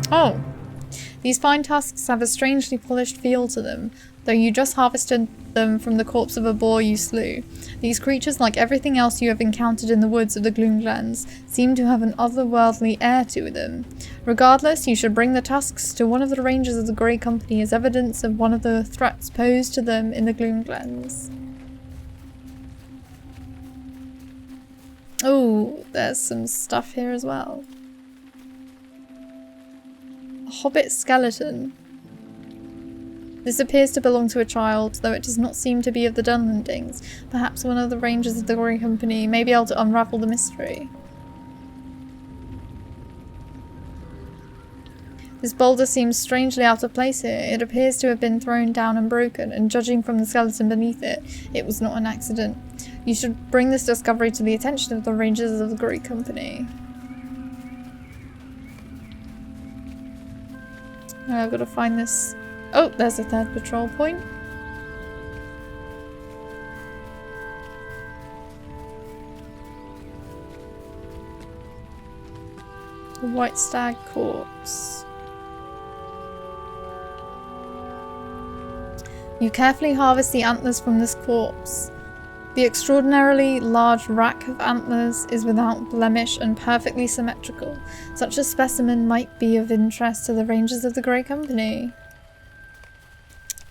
Oh! These fine tusks have a strangely polished feel to them, though you just harvested them from the corpse of a boar you slew. These creatures, like everything else you have encountered in the woods of the Gloomglens, seem to have an otherworldly air to them. Regardless, you should bring the tusks to one of the rangers of the Grey Company as evidence of one of the threats posed to them in the Gloomglens. Oh, there's some stuff here as well. A hobbit skeleton. This appears to belong to a child, though it does not seem to be of the Dunlendings. Perhaps one of the rangers of the Grey Company may be able to unravel the mystery. This boulder seems strangely out of place here. It appears to have been thrown down and broken, and judging from the skeleton beneath it, it was not an accident. You should bring this discovery to the attention of the rangers of the Grey Company. I've got to find this. Oh, there's a third patrol point. A white stag corpse. You carefully harvest the antlers from this corpse. The extraordinarily large rack of antlers is without blemish and perfectly symmetrical. Such a specimen might be of interest to the rangers of the Grey Company.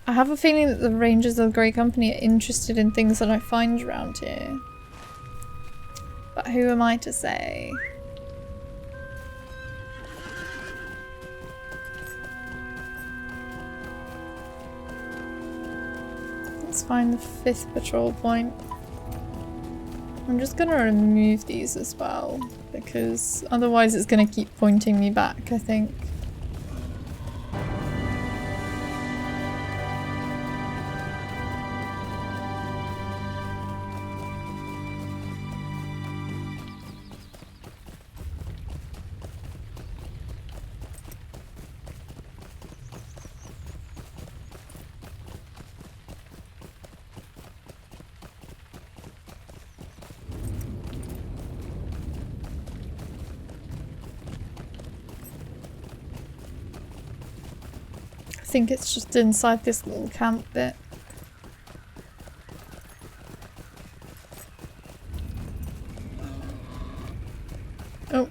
I have a feeling that the rangers of the Grey Company are interested in things that I find around here. But who am I to say? Let's find the 5th patrol point. I'm just gonna remove these as well, because otherwise it's gonna keep pointing me back, I think. I think it's just inside this little camp bit. Oh,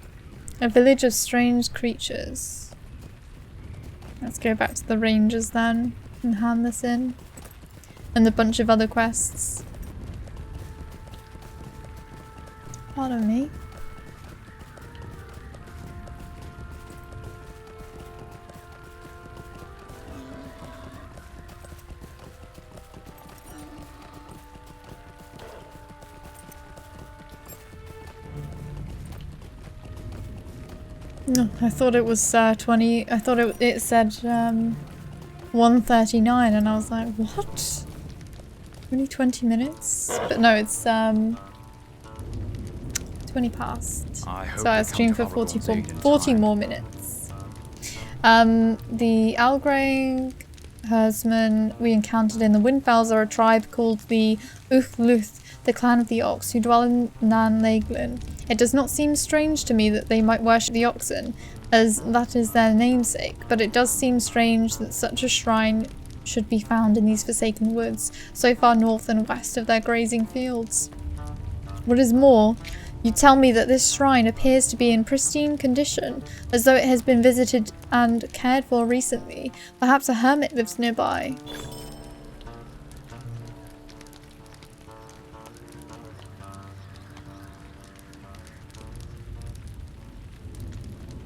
a village of strange creatures. Let's go back to the rangers then and hand this in. And a bunch of other quests. Pardon me. No, I thought it was 20. I thought it said 139, and I was like, what? Only 20 minutes? But no, it's 20 past. I hope So I they assume for come to Valoror's aid in 40 time. more minutes. The Algreg herdsmen we encountered in the Windfells are a tribe called the Uthluth, the clan of the Ox, who dwell in Nan Laglin. It does not seem strange to me that they might worship the oxen, as that is their namesake, but it does seem strange that such a shrine should be found in these forsaken woods, so far north and west of their grazing fields. What is more, you tell me that this shrine appears to be in pristine condition, as though it has been visited and cared for recently. Perhaps a hermit lives nearby.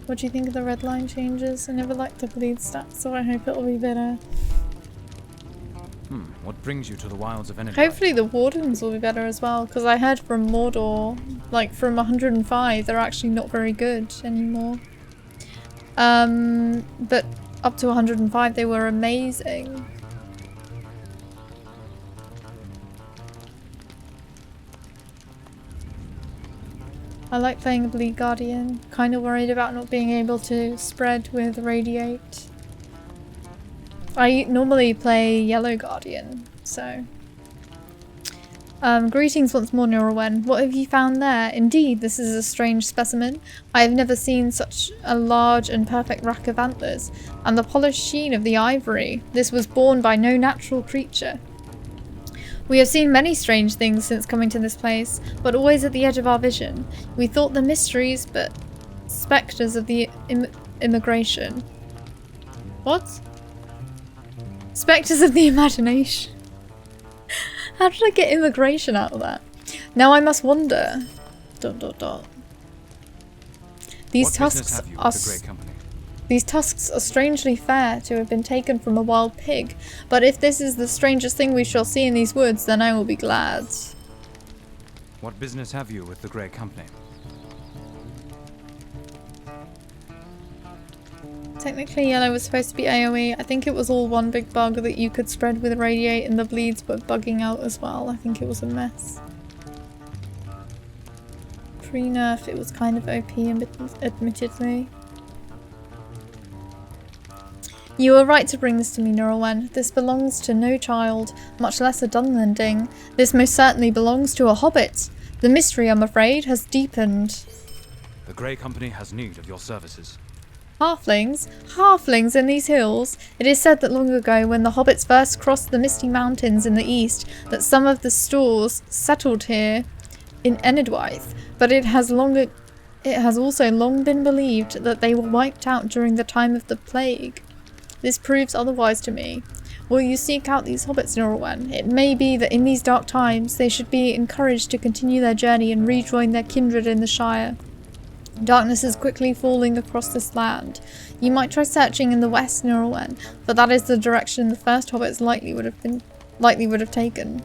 What do you think of the red line changes? I never liked the bleed stats, so I hope it'll be better. What brings you to the wilds of Enedwaith? Hopefully the wardens will be better as well, because I heard from Mordor, like from 105, they're actually not very good anymore. But up to 105 they were amazing. I like playing a Bleed Guardian, kinda worried about not being able to spread with Radiate. I normally play Yellow Guardian, so... greetings once more, Laurelin. What have you found there? Indeed, this is a strange specimen. I have never seen such a large and perfect rack of antlers, and the polished sheen of the ivory. This was borne by no natural creature. We have seen many strange things since coming to this place, but always at the edge of our vision. We thought them mysteries, but spectres of the immigration. What? Spectres of the imagination. How did I get immigration out of that? Now I must wonder. ... These tusks are strangely fair to have been taken from a wild pig, but if this is the strangest thing we shall see in these woods, then I will be glad. What business have you with the Grey Company? Technically yellow was supposed to be AoE. I think it was all one big bug that you could spread with Radiate, and the bleeds were bugging out as well. I think it was a mess. Pre-nerf it was kind of OP admittedly. You were right to bring this to me, Laurelin. This belongs to no child, much less a Dunlending. This most certainly belongs to a hobbit. The mystery, I'm afraid, has deepened. The Grey Company has need of your services. Halflings? Halflings in these hills? It is said that long ago, when the hobbits first crossed the misty mountains in the east, that some of the stores settled here in Enedwaith, but it has also long been believed that they were wiped out during the time of the plague. This proves otherwise to me. Will you seek out these hobbits, Laurelin? It may be that in these dark times they should be encouraged to continue their journey and rejoin their kindred in the Shire. Darkness is quickly falling across this land. You might try searching in the west, Laurelin, for that is the direction the first hobbits likely would have taken.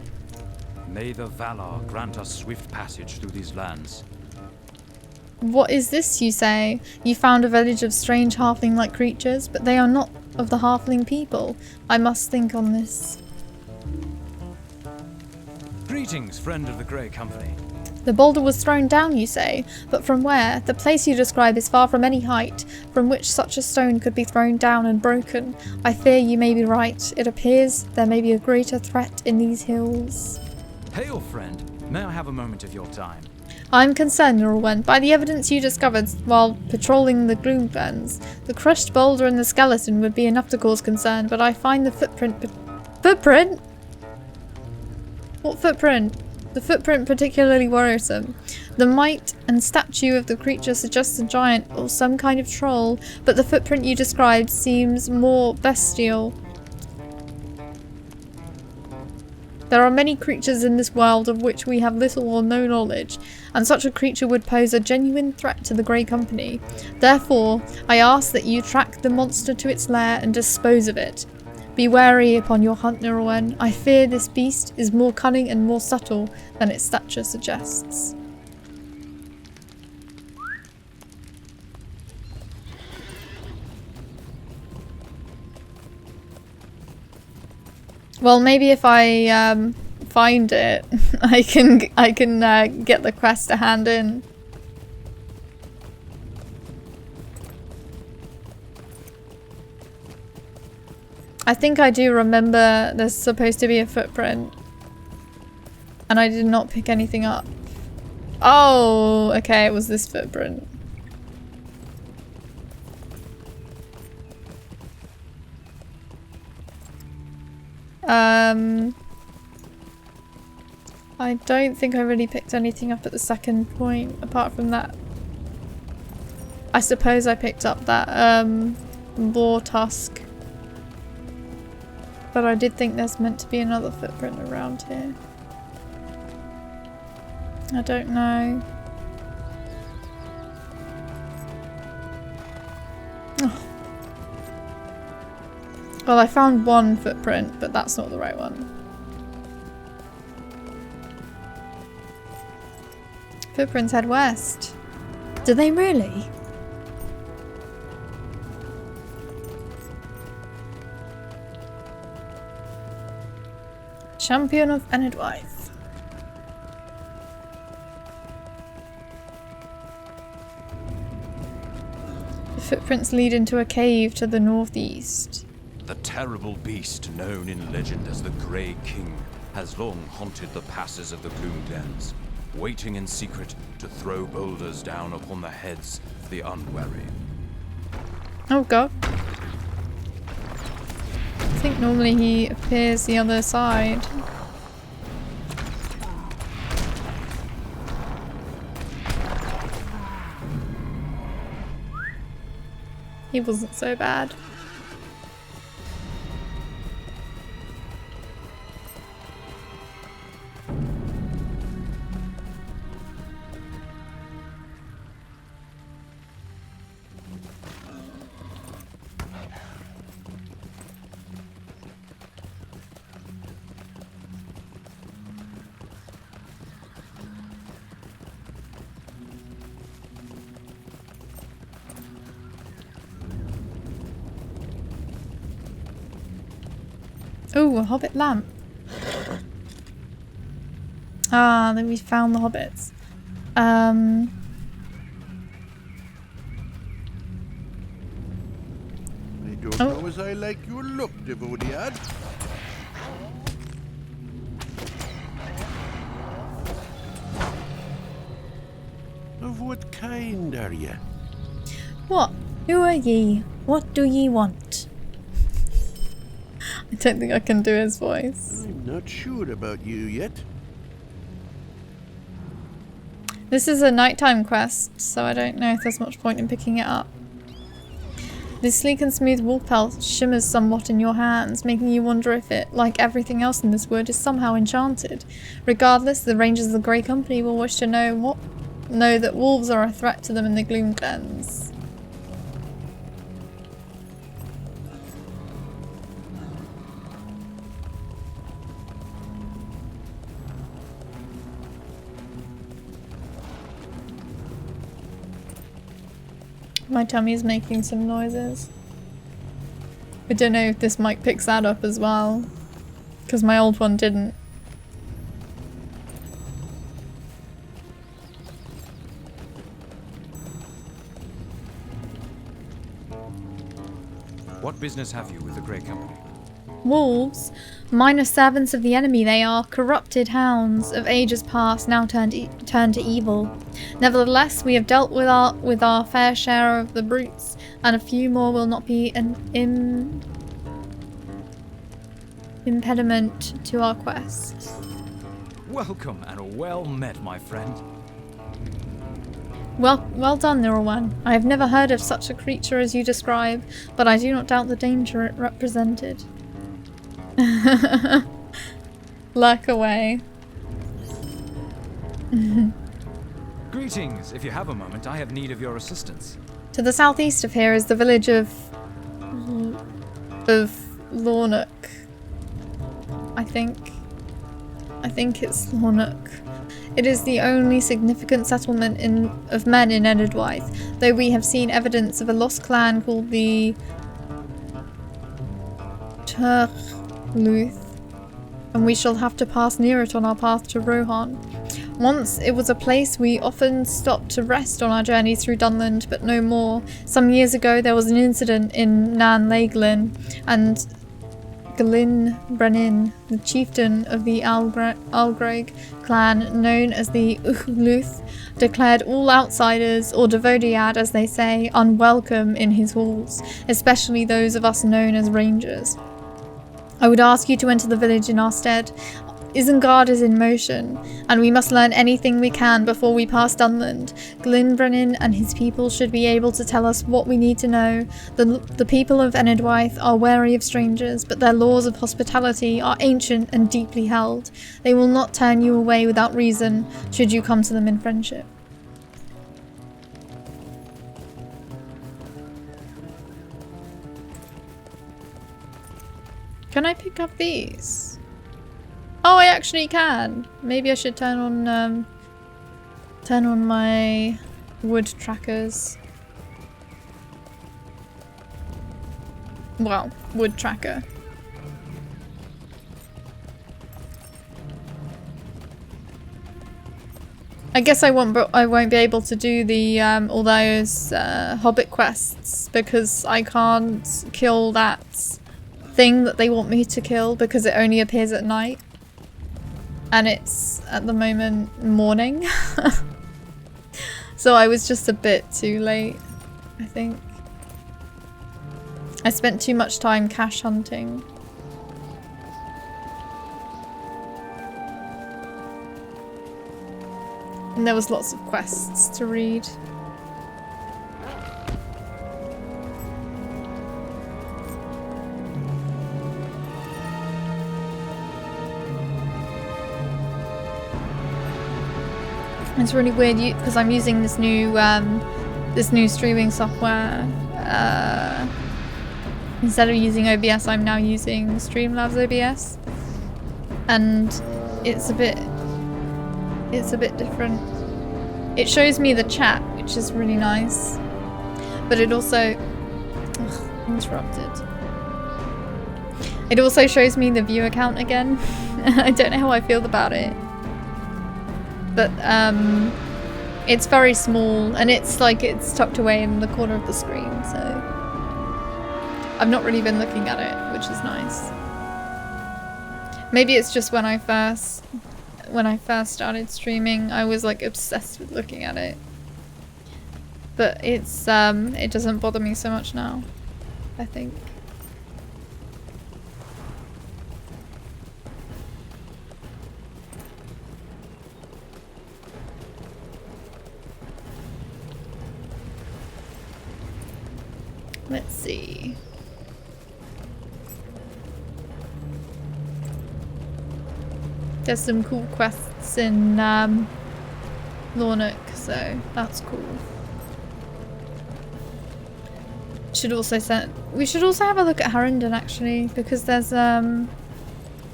May the Valar grant us swift passage through these lands. What is this, you say? You found a village of strange halfling-like creatures, but they are not of the halfling people. I must think on this. Greetings, friend of the Grey Company. The boulder was thrown down, you say, but from where? The place you describe is far from any height from which such a stone could be thrown down and broken. I fear you may be right. It appears there may be a greater threat in these hills. Hail, friend. May I have a moment of your time? I'm concerned, Laurelin, by the evidence you discovered while patrolling the Gloomfens. The crushed boulder and the skeleton would be enough to cause concern, but I find the footprint... Footprint? What footprint? The footprint particularly worrisome. The might and stature of the creature suggests a giant or some kind of troll, but the footprint you described seems more bestial. There are many creatures in this world of which we have little or no knowledge, and such a creature would pose a genuine threat to the Grey Company. Therefore, I ask that you track the monster to its lair and dispose of it. Be wary upon your hunt, Laurelin. I fear this beast is more cunning and more subtle than its stature suggests. Well, maybe if I find it, I can get the quest to hand in. I think I do remember there's supposed to be a footprint. And I did not pick anything up. Oh, okay, it was this footprint. I don't think I really picked anything up at the second point, apart from that. I suppose I picked up that, boar tusk. But I did think there's meant to be another footprint around here. I don't know. Oh. Well, I found one footprint, but that's not the right one. Footprints head west. Do they really? Champion of Enedwaith. The footprints lead into a cave to the northeast. The terrible beast known in legend as the Grey King has long haunted the passes of the Gloom Glens, waiting in secret to throw boulders down upon the heads of the unwary. Oh god. I think normally he appears the other side. He wasn't so bad. Ooh, a hobbit lamp. Ah, then we found the hobbits. I don't know as I like your look, Devoniad. Of what kind are ye? What? Who are ye? What do ye want? I don't think I can do his voice. I'm not sure about you yet. This is a nighttime quest, so I don't know if there's much point in picking it up. This sleek and smooth wolf pelt shimmers somewhat in your hands, making you wonder if it, like everything else in this wood, is somehow enchanted. Regardless, the rangers of the Grey Company will wish to know that wolves are a threat to them in the Gloom Glens. My tummy's making some noises. I don't know if this mic picks that up as well, because my old one didn't. What business have you with the Grey Company? Wolves, minor servants of the enemy they are, corrupted hounds of ages past, now turned to evil. Nevertheless, we have dealt with our fair share of the brutes, and a few more will not be an impediment to our quest. Welcome and well met, my friend. Well done, Laurelin. I have never heard of such a creature as you describe, but I do not doubt the danger it represented. Lurk away. Greetings. If you have a moment, I have need of your assistance. To the southeast of here is the village of Lornook. I think it's Lornook. It is the only significant settlement of men in Enedwaith, though we have seen evidence of a lost clan called the Turluth and we shall have to pass near it on our path to Rohan. Once it was a place we often stopped to rest on our journey through Dunland, but no more. Some years ago there was an incident in Nan Laurelin, and Glyn Brenin, the chieftain of the Algreg clan known as the Luth, declared all outsiders, or Devodiad as they say, unwelcome in his halls, especially those of us known as rangers. I would ask you to enter the village in our stead. Isengard is in motion, and we must learn anything we can before we pass Dunland. Glynbrennan and his people should be able to tell us what we need to know. The people of Enedwaith are wary of strangers, but their laws of hospitality are ancient and deeply held. They will not turn you away without reason, should you come to them in friendship. Can I pick up these? Oh, I actually can. Maybe I should turn on my wood trackers. Well, wood tracker. I guess I won't be able to do the all those Hobbit quests because I can't kill that thing that they want me to kill because it only appears at night. And it's, at the moment, morning. So I was just a bit too late, I think. I spent too much time cache hunting. And there was lots of quests to read. It's really weird because I'm using this new streaming software. Instead of using OBS, I'm now using Streamlabs OBS, and it's a bit different. It shows me the chat, which is really nice, but it also interrupted. It also shows me the viewer count again. I don't know how I feel about it. But it's very small and it's like it's tucked away in the corner of the screen, so I've not really been looking at it, which is nice. Maybe it's just when I first started streaming, I was like obsessed with looking at it. But it's it doesn't bother me so much now, I think. Let's see. There's some cool quests in Lornock, so that's cool. We should also have a look at Harrington actually, because there's I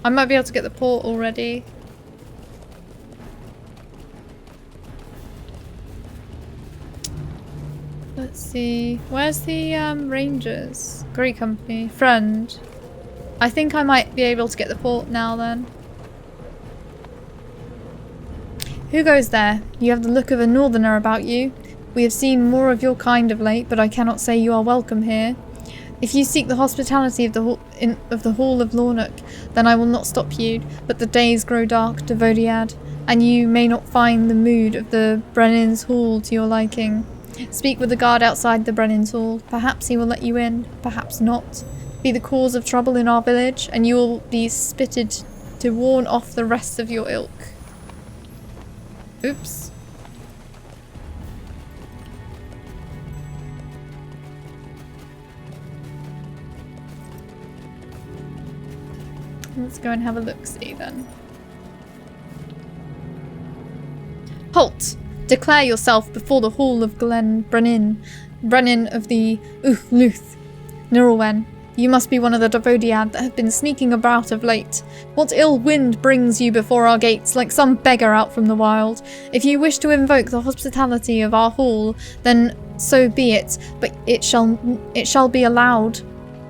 might be able to get the port already. Let's see. Where's the Rangers? Grey Company. Friend. I think I might be able to get the port now then. Who goes there? You have the look of a northerner about you. We have seen more of your kind of late, but I cannot say you are welcome here. If you seek the hospitality of the Hall of Lornock, then I will not stop you, but the days grow dark, Devodiad, and you may not find the mood of the Brennan's Hall to your liking. Speak with the guard outside the Brennan's Hall. Perhaps he will let you in, perhaps not. Be the cause of trouble in our village, and you will be spitted to warn off the rest of your ilk. Oops. Let's go and have a look-see then. Halt! Declare yourself before the hall of Brennan of the Luth, Laurelin. You must be one of the Devodiad that have been sneaking about of late. What ill wind brings you before our gates like some beggar out from the wild? If you wish to invoke the hospitality of our hall, then so be it, but it shall be allowed.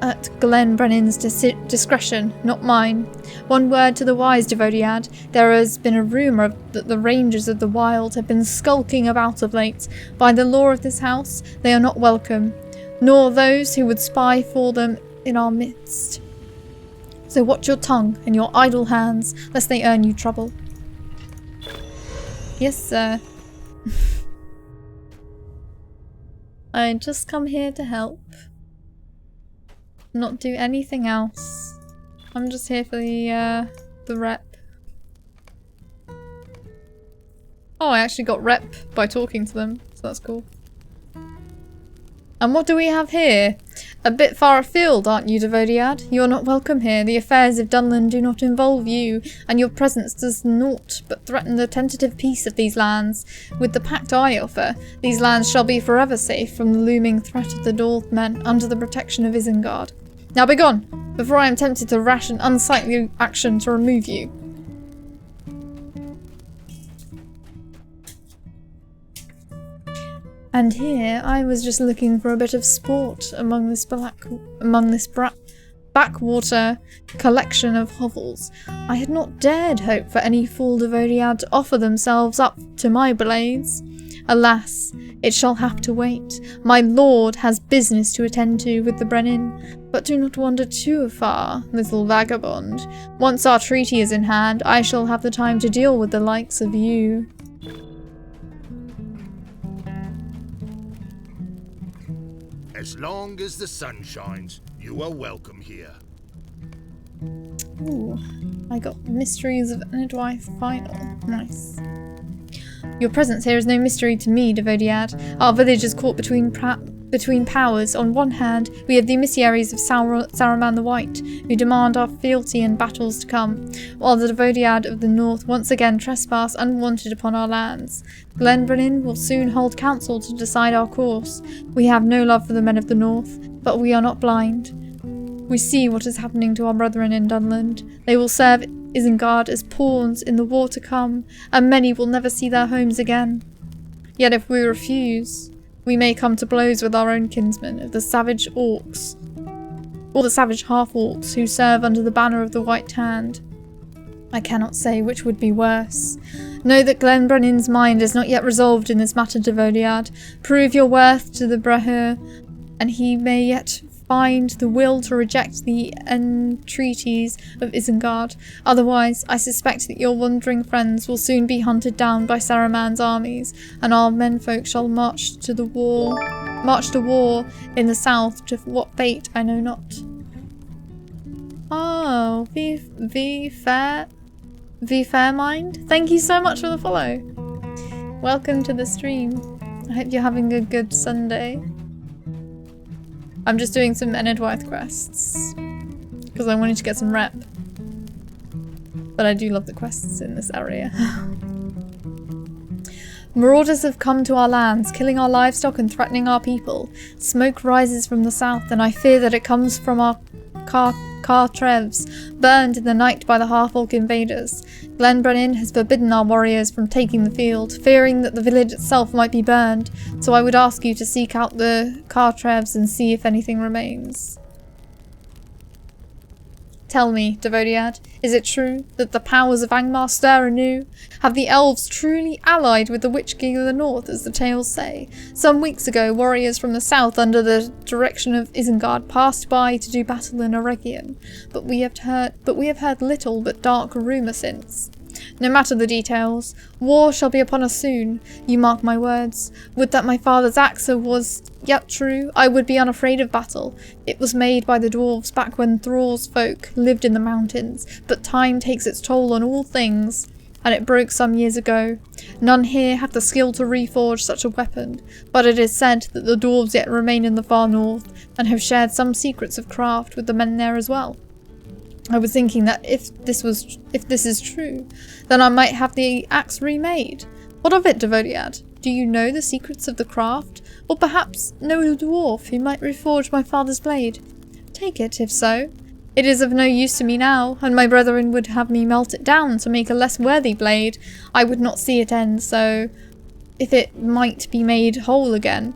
at Glen Brennan's discretion, not mine. One word to the wise, Devodiad. There has been a rumour that the rangers of the wild have been skulking about of late. By the law of this house, they are not welcome, nor those who would spy for them in our midst. So watch your tongue and your idle hands, lest they earn you trouble. Yes, sir. I just come here to help. Not do anything else. I'm just here for the rep. Oh, I actually got rep by talking to them, so that's cool. And what do we have here? A bit far afield, aren't you, Devodiad? You're not welcome here. The affairs of Dunland do not involve you, and your presence does naught but threaten the tentative peace of these lands. With the pact I offer, these lands shall be forever safe from the looming threat of the Northmen under the protection of Isengard. Now begone, before I am tempted to rash an unsightly action to remove you. And here I was just looking for a bit of sport among this backwater collection of hovels. I had not dared hope for any fool Devodiad to offer themselves up to my blades. Alas, it shall have to wait. My lord has business to attend to with the Brennan. But do not wander too far, little vagabond. Once our treaty is in hand, I shall have the time to deal with the likes of you. As long as the sun shines, you are welcome here. Ooh, I got Mysteries of Enedwaith final. Nice. Your presence here is no mystery to me, Devodiad. Our village is caught between powers. On one hand, we have the emissaries of Saruman the White, who demand our fealty in battles to come, while the Devodiad of the North once again trespass unwanted upon our lands. Glen Brennan will soon hold council to decide our course. We have no love for the men of the North, but we are not blind. We see what is happening to our brethren in Dunland. They will serve Isengard as pawns in the war to come, and many will never see their homes again. Yet if we refuse, we may come to blows with our own kinsmen of the savage orcs, or the savage half-orcs who serve under the banner of the White Hand. I cannot say which would be worse. Know that Glen Brennan's mind is not yet resolved in this matter, Devodiad. Prove your worth to the Brehir, and he may yet find the will to reject the entreaties of Isengard. Otherwise, I suspect that your wandering friends will soon be hunted down by Saruman's armies, and our menfolk shall march to war in the south, to what fate I know not. Oh, V Fairmind, thank you so much for the follow. Welcome to the stream. I hope you're having a good Sunday. I'm just doing some Enedwaith quests because I wanted to get some rep. But I do love the quests in this area. Marauders have come to our lands, killing our livestock and threatening our people. Smoke rises from the south, and I fear that it comes from our Cartreves, burned in the night by the half-orc invaders. Glen Brennan has forbidden our warriors from taking the field, fearing that the village itself might be burned, so I would ask you to seek out the Cartreves and see if anything remains. Tell me, Devodiad, is it true that the powers of Angmar stir anew? Have the elves truly allied with the Witch King of the North, as the tales say? Some weeks ago, warriors from the south under the direction of Isengard passed by to do battle in Eregion, but we have heard little but dark rumour since. No matter the details, war shall be upon us soon, you mark my words. Would that my father's axe was yet true, I would be unafraid of battle. It was made by the dwarves back when Thrall's folk lived in the mountains, but time takes its toll on all things, and it broke some years ago. None here have the skill to reforge such a weapon, but it is said that the dwarves yet remain in the far north, and have shared some secrets of craft with the men there as well. I was thinking that if this is true, then I might have the axe remade. What of it, Devodiad? Do you know the secrets of the craft? Or perhaps know a dwarf who might reforge my father's blade? Take it, if so. It is of no use to me now, and my brethren would have me melt it down to make a less worthy blade. I would not see it end, so if it might be made whole again.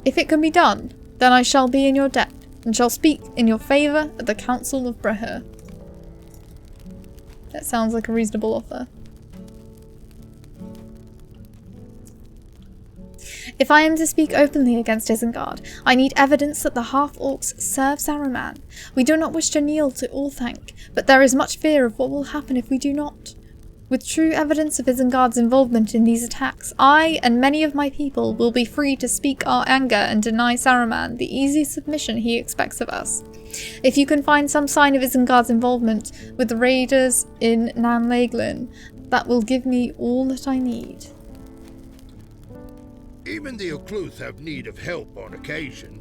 If it can be done, then I shall be in your debt. and shall speak in your favour at the Council of Breher. That sounds like a reasonable offer. If I am to speak openly against Isengard, I need evidence that the half-orcs serve Saruman. We do not wish to kneel to Orthanc, but there is much fear of what will happen if we do not. With true evidence of Isengard's involvement in these attacks, I and many of my people will be free to speak our anger and deny Saruman the easy submission he expects of us. If you can find some sign of Isengard's involvement with the raiders in Nan Laglin, that will give me all that I need. Even the Ucluth have need of help on occasion.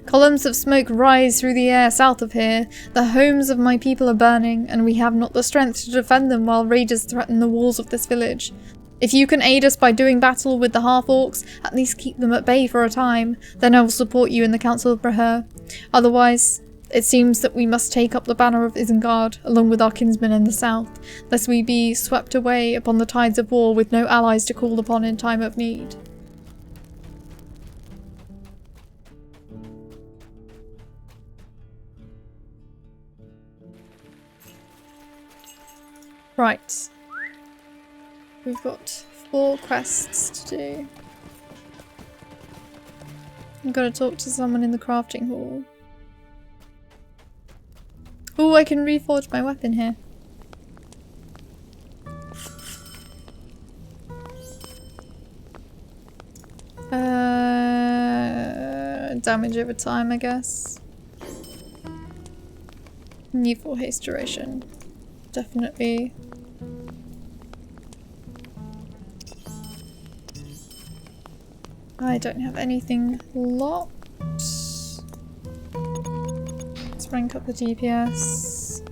Columns of smoke rise through the air south of here. The homes of my people are burning, and we have not the strength to defend them while raiders threaten the walls of this village. If you can aid us by doing battle with the half-orcs, at least keep them at bay for a time, then I will support you in the Council of Breher. Otherwise, it seems that we must take up the banner of Isengard, along with our kinsmen in the south, lest we be swept away upon the tides of war with no allies to call upon in time of need. Right. We've got 4 quests to do. I've got to talk to someone in the crafting hall. Oh, I can reforge my weapon here. Damage over time, I guess. Needful haste duration. Definitely. I don't have anything locked. Let's rank up the DPS.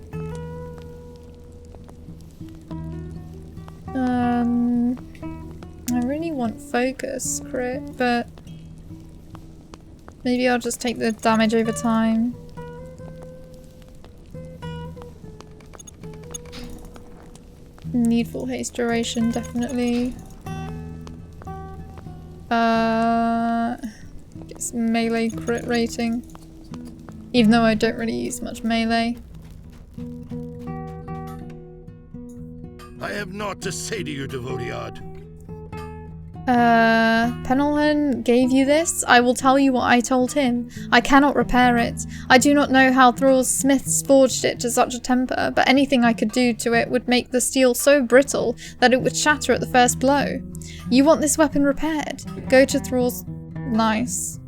I really want focus crit, but maybe I'll just take the damage over time. Needful haste duration, definitely. It's melee crit rating. Even though I don't really use much melee. I have naught to say to you, Devotard. Penelhan gave you this? I will tell you what I told him. I cannot repair it. I do not know how Thrall's smiths forged it to such a temper, but anything I could do to it would make the steel so brittle that it would shatter at the first blow. You want this weapon repaired? Go to Thrall's... Nice.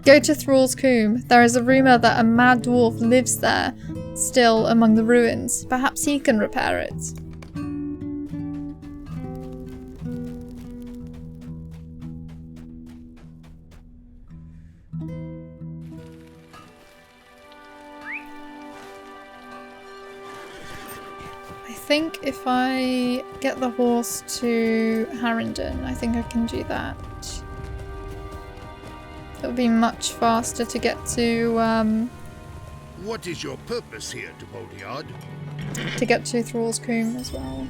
Go to Thrall's Combe. There is a rumour that a mad dwarf lives there, still among the ruins. Perhaps he can repair it. I think if I get the horse to Harrington, I think I can do that. It'll be much faster to get to, What is your purpose here, Devotard? to get to Thrall's Combe as well.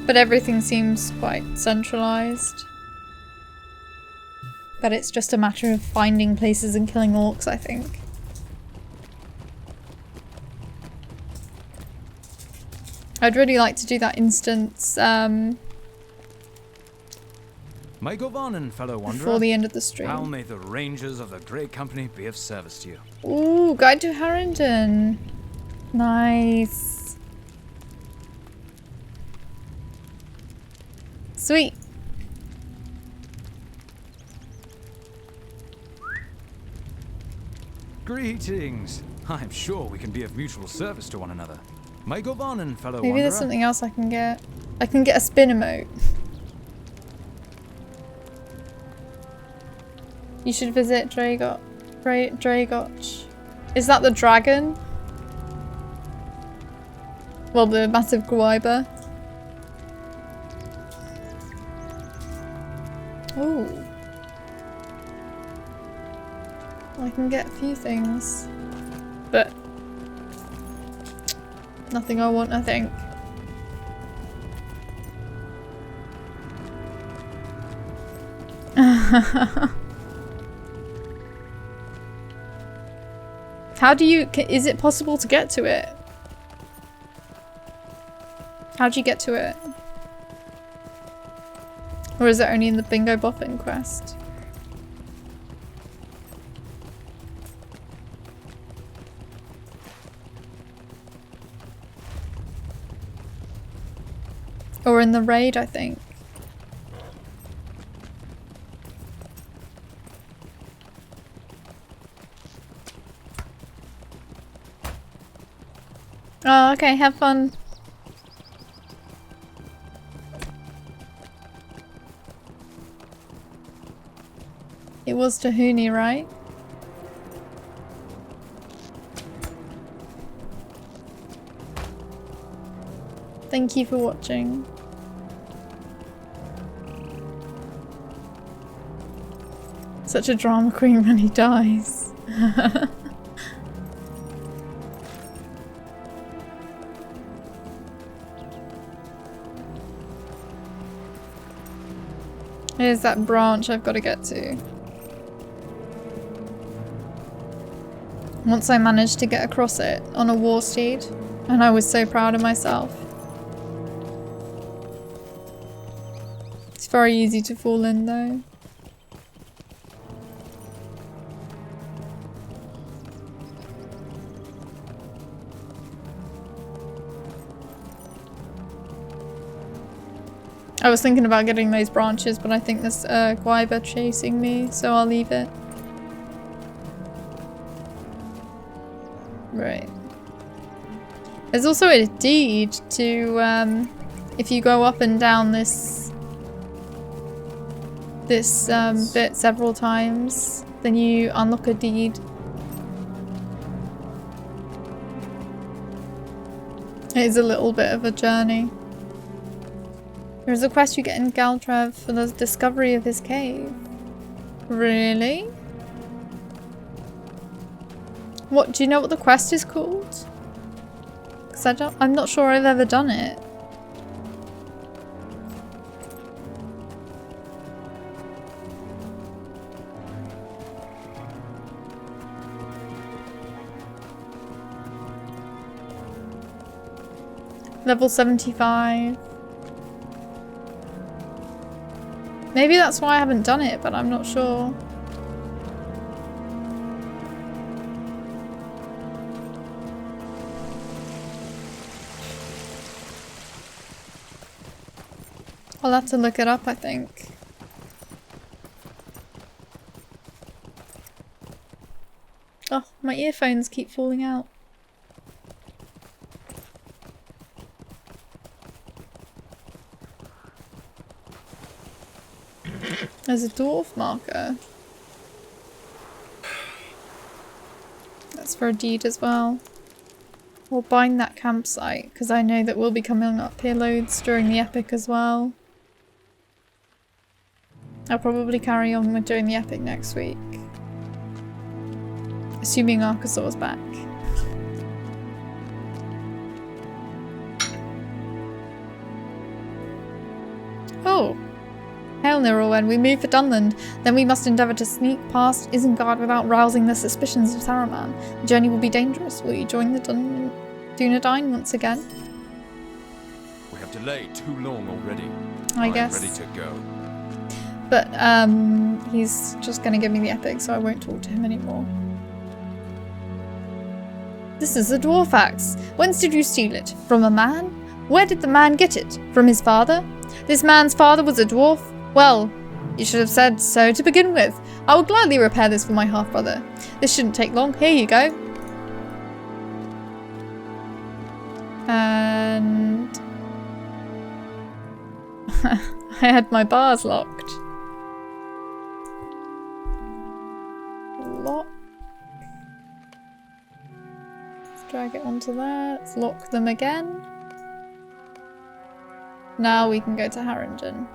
But everything seems quite centralized. But it's just a matter of finding places and killing orcs, I think. I'd really like to do that instance May go on, fellow wanderer. before the end of the stream. How may the rangers of the Great Company be of service to you? Ooh, Guide to Harrington. Nice. Sweet. Greetings. I'm sure we can be of mutual service to one another. May go on, fellow Maybe wanderer. there's something else I can get. I can get a spin emote. You should visit Dragotch. Is that the dragon? Well, the massive Gwaiba. Ooh. I can get a few things. But nothing I want, I think. How do you... Is it possible to get to it? How do you get to it? Or is it only in the Bingo Boffin quest? Or in the raid, I think. Oh, okay, have fun. It was Tahuni, right? Thank you for watching. Such a drama queen when he dies. Here's that branch I've got to get to. Once I managed to get across it on a war steed, and I was so proud of myself. It's very easy to fall in though. I was thinking about getting those branches, but I think there's a Gwyber chasing me, so I'll leave it. Right. There's also a deed to, if you go up and down this bit several times, then you unlock a deed. It is a little bit of a journey. There's a quest you get in Galtrev for the discovery of his cave. Really? What, do you know what the quest is called? Because I'm not sure I've ever done it. Level 75. Maybe that's why I haven't done it, but I'm not sure. I'll have to look it up, I think. Oh, my earphones keep falling out. There's a dwarf marker. That's for a deed as well. We'll bind that campsite, because I know that we'll be coming up here loads during the epic as well. I'll probably carry on with doing the epic next week. Assuming Archosaur's back. Oh! Hail Laurelin, we move for Dunland. Then we must endeavour to sneak past Isengard without rousing the suspicions of Saruman. The journey will be dangerous. Will you join the Dunedain once again? We have delayed too long already. I guess. I'm ready to go. But, he's just gonna give me the epic, so I won't talk to him anymore. This is a dwarf axe. Whence did you steal it? From a man? Where did the man get it? From his father? This man's father was a dwarf? Well, you should have said so to begin with. I will gladly repair this for my half-brother. This shouldn't take long. Here you go. And... I had my bars locked. Lock. Let's drag it onto there. Let's lock them again. Now we can go to Harrington.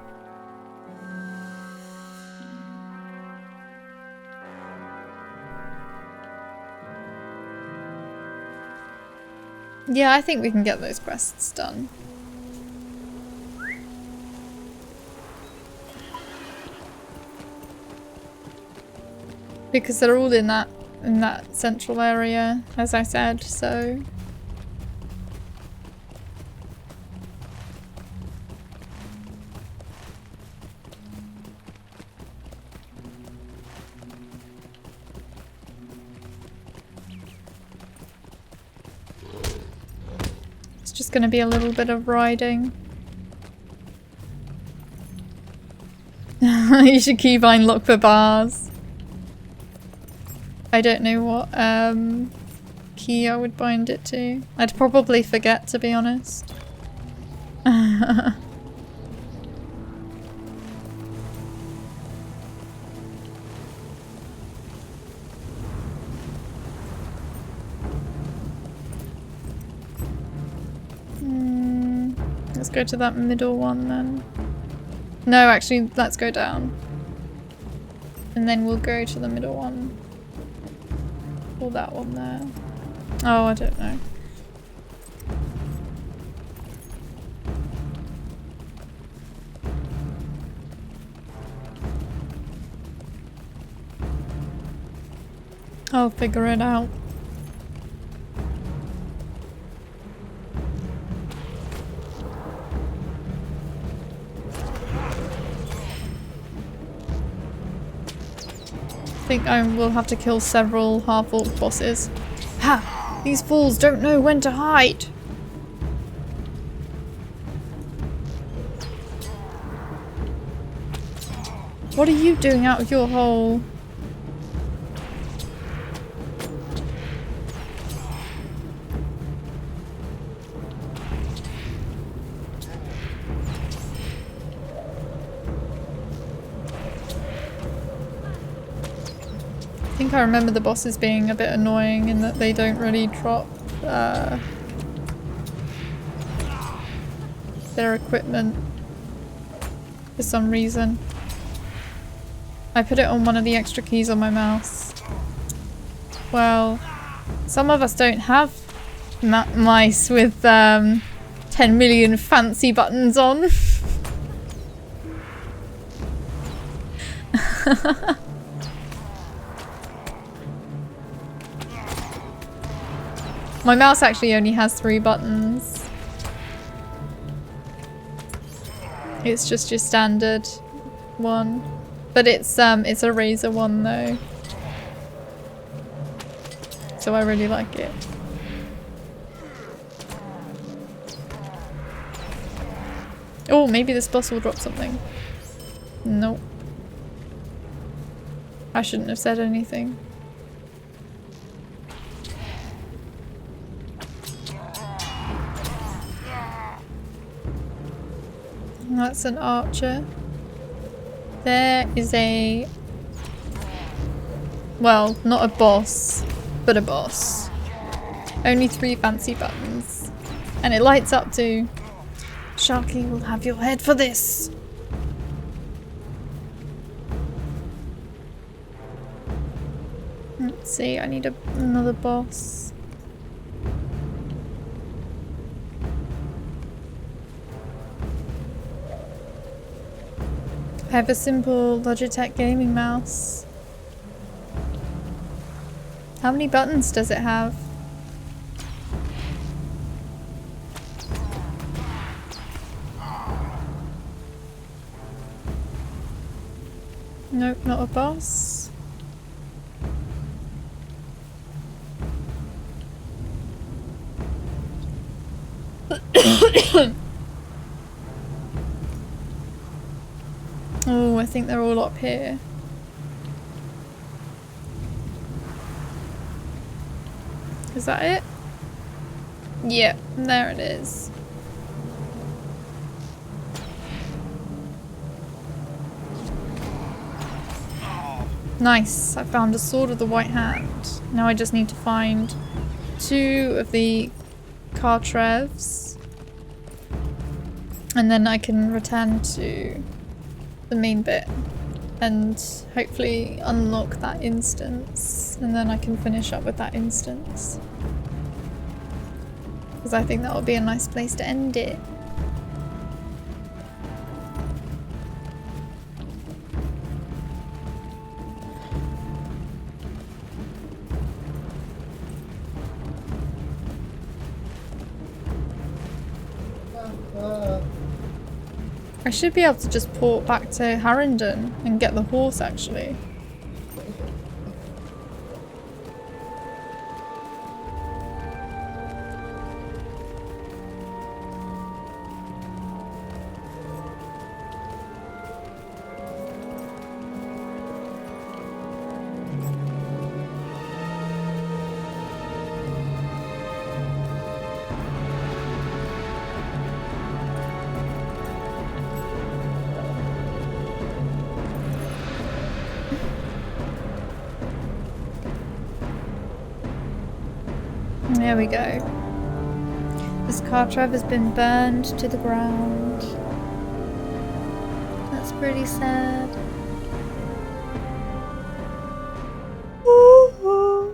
Yeah, I think we can get those quests done. Because they're all in that central area, as I said, so... It's just gonna be a little bit of riding. You should keybind lock for bars. I don't know what key I would bind it to. I'd probably forget, to be honest. Let's go to that middle one then. No, actually, let's go down. And then we'll go to the middle one. Or that one there. Oh, I don't know. I'll figure it out. I think I will have to kill several half-orc bosses. Ha! These fools don't know when to hide! What are you doing out of your hole? I think I remember the bosses being a bit annoying in that they don't really drop their equipment for some reason. I put it on one of the extra keys on my mouse. Well, some of us don't have mice with 10 million fancy buttons on. My mouse actually only has 3 buttons. It's just your standard one. But it's a Razer one though. So I really like it. Oh, maybe this boss will drop something. Nope. I shouldn't have said anything. That's an archer. There is a... well, not a boss, but a boss. Only 3 fancy buttons. And it lights up to... Sharky will have your head for this! Let's see, I need another boss. I have a simple Logitech gaming mouse. How many buttons does it have? Nope, not a boss. Oh, I think they're all up here. Is that it? Yep, there it is. Nice, I found a Sword of the White Hand. Now I just need to find 2 of the Cartrevs. And then I can return to the main bit and hopefully unlock that instance, and then I can finish up with that instance, because I think that would be a nice place to end it. I should be able to just port back to Harrington and get the horse, actually. There we go. This cart drive has been burned to the ground. That's pretty sad. Oh.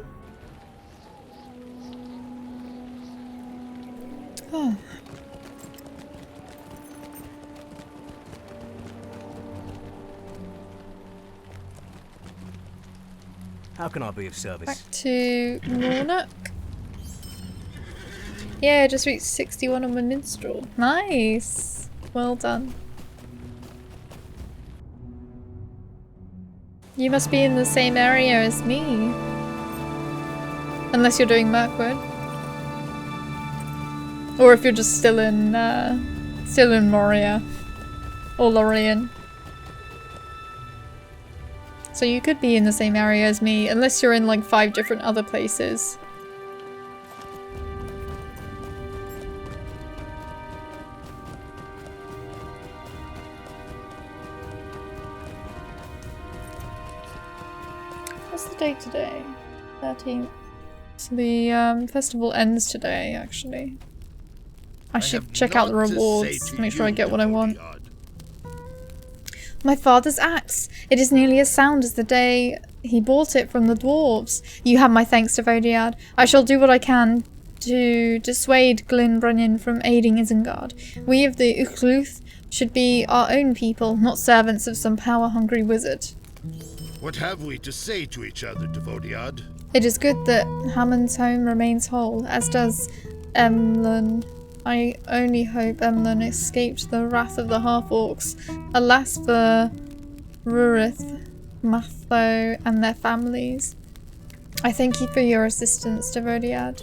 How can I be of service? Back to Mornock. Yeah, I just reached 61 on my minstrel. Nice. Well done. You must be in the same area as me. Unless you're doing Mirkwood. Or if you're just still in Moria. Or Laurelin. So you could be in the same area as me, unless you're in like 5 different other places. What's the date today? 13th. So the festival ends today, actually. I should check out the rewards, make sure I get what I want. My father's axe! It is nearly as sound as the day he bought it from the dwarves. You have my thanks, Devodiad. I shall do what I can to dissuade Glenbrennan from aiding Isengard. We of the Uchtluth should be our own people, not servants of some power-hungry wizard. What have we to say to each other, Devodiad? It is good that Hammond's home remains whole, as does Emlyn. I only hope Emlyn escaped the wrath of the half-orcs. Alas for Rurith, Matho, and their families. I thank you for your assistance, Devodiad.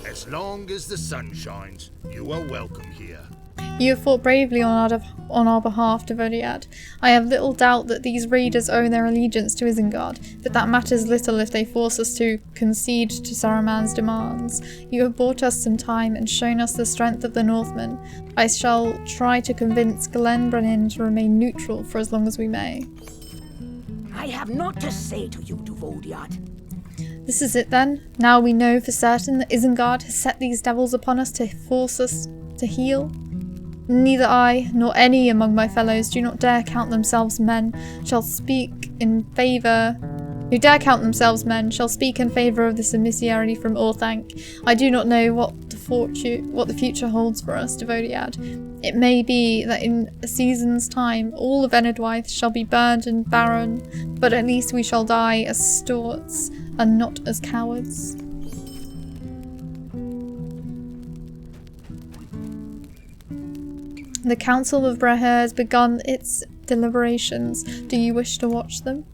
As long as the sun shines, you are welcome here. You have fought bravely on our behalf, Devodiad. I have little doubt that these raiders owe their allegiance to Isengard, but that matters little if they force us to concede to Saruman's demands. You have bought us some time and shown us the strength of the Northmen. I shall try to convince Glenbrennan to remain neutral for as long as we may. I have naught to say to you, Devodiad. This is it then. Now we know for certain that Isengard has set these devils upon us to force us to heal. Neither I, nor any among my fellows do not dare count themselves men, shall speak in favour... Who dare count themselves men, shall speak in favour of this emissary from Orthanc. I do not know what the future holds for us, Devodiad. It may be that in a season's time, all of Enedwaith shall be burned and barren, but at least we shall die as stalwarts, and not as cowards. The Council of Breher has begun its deliberations. Do you wish to watch them?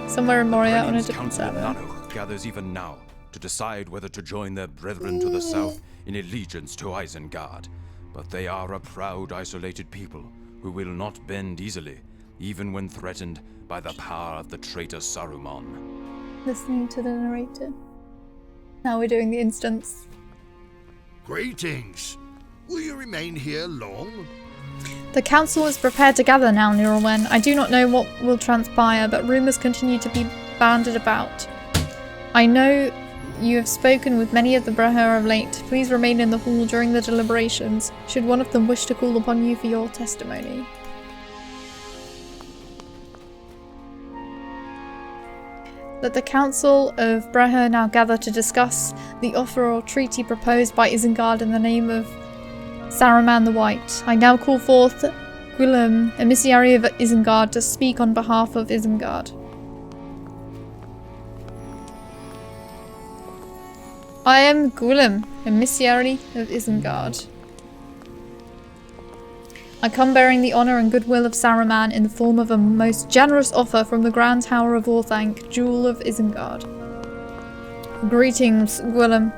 Somewhere in Moria on a different server. Nanoch gathers even now to decide whether to join their brethren to the south in allegiance to Isengard. But they are a proud, isolated people who will not bend easily, even when threatened by the power of the traitor Saruman. Listening to the narrator. Now we're doing the instance. Greetings. Will you remain here long? The council is prepared to gather now, Laurelin. I do not know what will transpire, but rumours continue to be banded about. I know you have spoken with many of the Breher of late. Please remain in the hall during the deliberations, should one of them wish to call upon you for your testimony. Let the Council of Breher now gather to discuss the offer or treaty proposed by Isengard in the name of Saruman the White. I now call forth Gwillem, emissary of Isengard, to speak on behalf of Isengard. I am Gwilym, emissary of Isengard. I come bearing the honour and goodwill of Saruman in the form of a most generous offer from the Grand Tower of Orthanc, Jewel of Isengard. Greetings, Gwilym.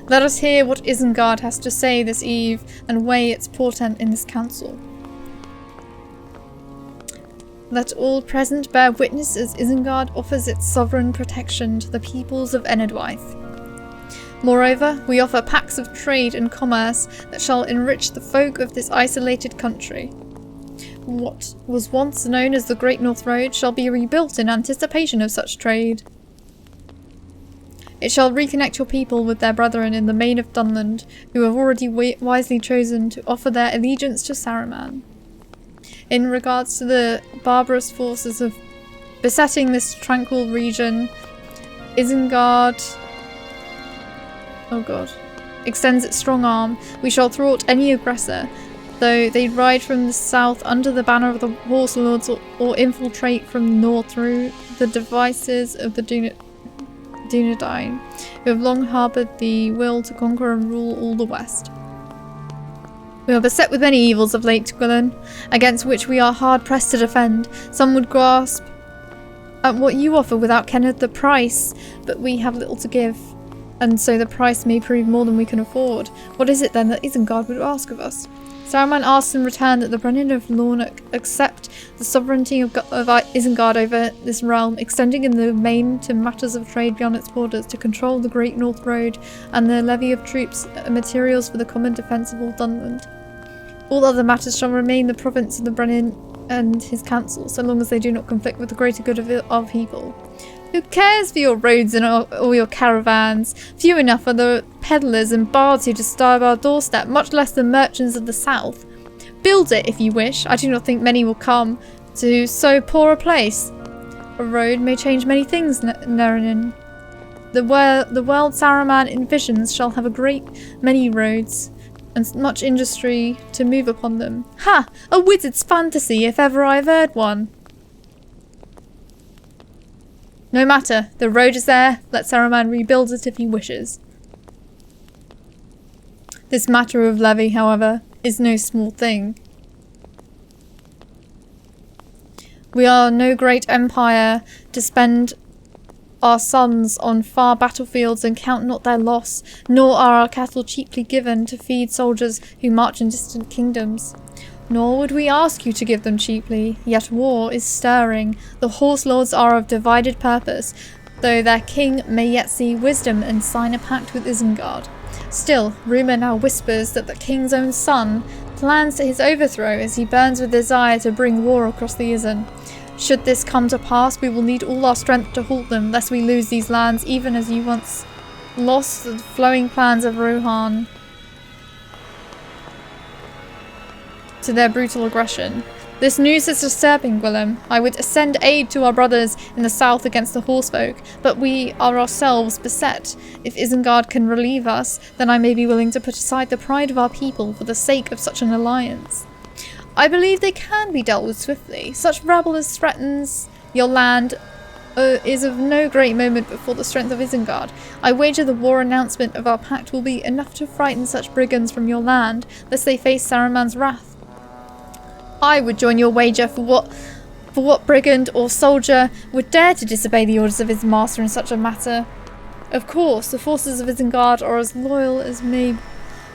Let us hear what Isengard has to say this eve and weigh its portent in this council. Let all present bear witness as Isengard offers its sovereign protection to the peoples of Enedwaith. Moreover, we offer pacts of trade and commerce that shall enrich the folk of this isolated country. What was once known as the Great North Road shall be rebuilt in anticipation of such trade. It shall reconnect your people with their brethren in the Main of Dunland, who have already wisely chosen to offer their allegiance to Saruman. In regards to the barbarous forces of besetting this tranquil region, Isengard extends its strong arm. We shall thwart any aggressor, though they ride from the south under the banner of the Horse Lords or infiltrate from the north through the devices of the Dunedain, who have long harboured the will to conquer and rule all the west. We are beset with many evils of late, Gwilym, against which we are hard-pressed to defend. Some would grasp at what you offer without kenning the price, but we have little to give, and so the price may prove more than we can afford. What is it then that Isengard would ask of us? Saruman asks in return that the Brennan of Lorne accept the sovereignty of Isengard over this realm, extending in the main to matters of trade beyond its borders, to control the Great North Road and the levy of troops and materials for the common defence of all Dunland. All other matters shall remain the province of the Brennan and his council, so long as they do not conflict with the greater good of our people. Who cares for your roads and all your caravans? Few enough are the peddlers and bards who disturb our doorstep, much less the merchants of the south. Build it if you wish. I do not think many will come to so poor a place. A road may change many things, Laurelin. The world Saruman envisions shall have a great many roads, and much industry to move upon them. Ha! A wizard's fantasy, if ever I've heard one. No matter, the road is there. Let Saruman rebuild it if he wishes. This matter of levy, however, is no small thing. We are no great empire to spend our sons on far battlefields and count not their loss, nor are our cattle cheaply given to feed soldiers who march in distant kingdoms. Nor would we ask you to give them cheaply, yet war is stirring. The Horse Lords are of divided purpose, though their king may yet see wisdom and sign a pact with Isengard. Still, rumour now whispers that the king's own son plans his overthrow as he burns with desire to bring war across the Isen. Should this come to pass, we will need all our strength to halt them, lest we lose these lands, even as you once lost the flowing plains of Rohan to their brutal aggression. This news is disturbing, Gwilym. I would send aid to our brothers in the south against the horsefolk, but we are ourselves beset. If Isengard can relieve us, then I may be willing to put aside the pride of our people for the sake of such an alliance. I believe they can be dealt with swiftly. Such rabble as threatens your land is of no great moment before the strength of Isengard. I wager the war announcement of our pact will be enough to frighten such brigands from your land, lest they face Saruman's wrath. I would join your wager for what brigand or soldier would dare to disobey the orders of his master in such a matter. Of course, the forces of Isengard are as loyal as may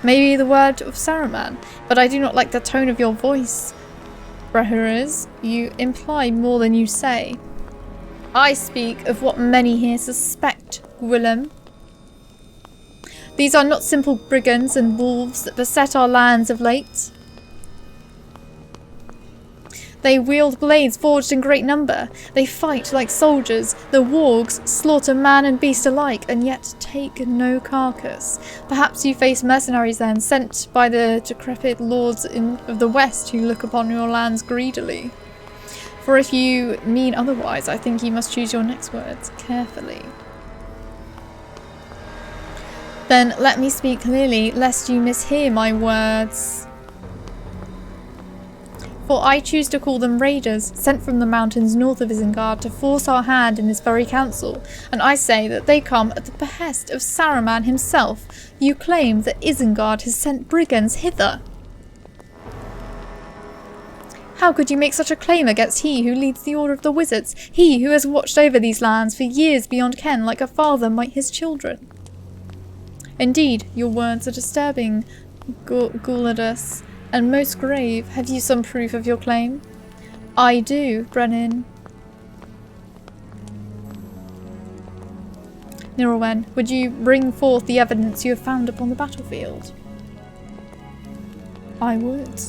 be the word of Saruman, but I do not like the tone of your voice, Breheriz. You imply more than you say. I speak of what many here suspect, Gwilym. These are not simple brigands and wolves that beset our lands of late. They wield blades forged in great number. They fight like soldiers. The wargs slaughter man and beast alike, and yet take no carcass. Perhaps you face mercenaries then, sent by the decrepit lords of the west who look upon your lands greedily. For if you mean otherwise, I think you must choose your next words carefully. Then let me speak clearly, lest you mishear my words. For I choose to call them raiders, sent from the mountains north of Isengard to force our hand in this very council, and I say that they come at the behest of Saruman himself. You claim that Isengard has sent brigands hither. How could you make such a claim against he who leads the Order of the Wizards, he who has watched over these lands for years beyond ken like a father might his children? Indeed, your words are disturbing, Guladas, and most grave. Have you some proof of your claim? I do, Brennan. Laurelin, would you bring forth the evidence you have found upon the battlefield? I would.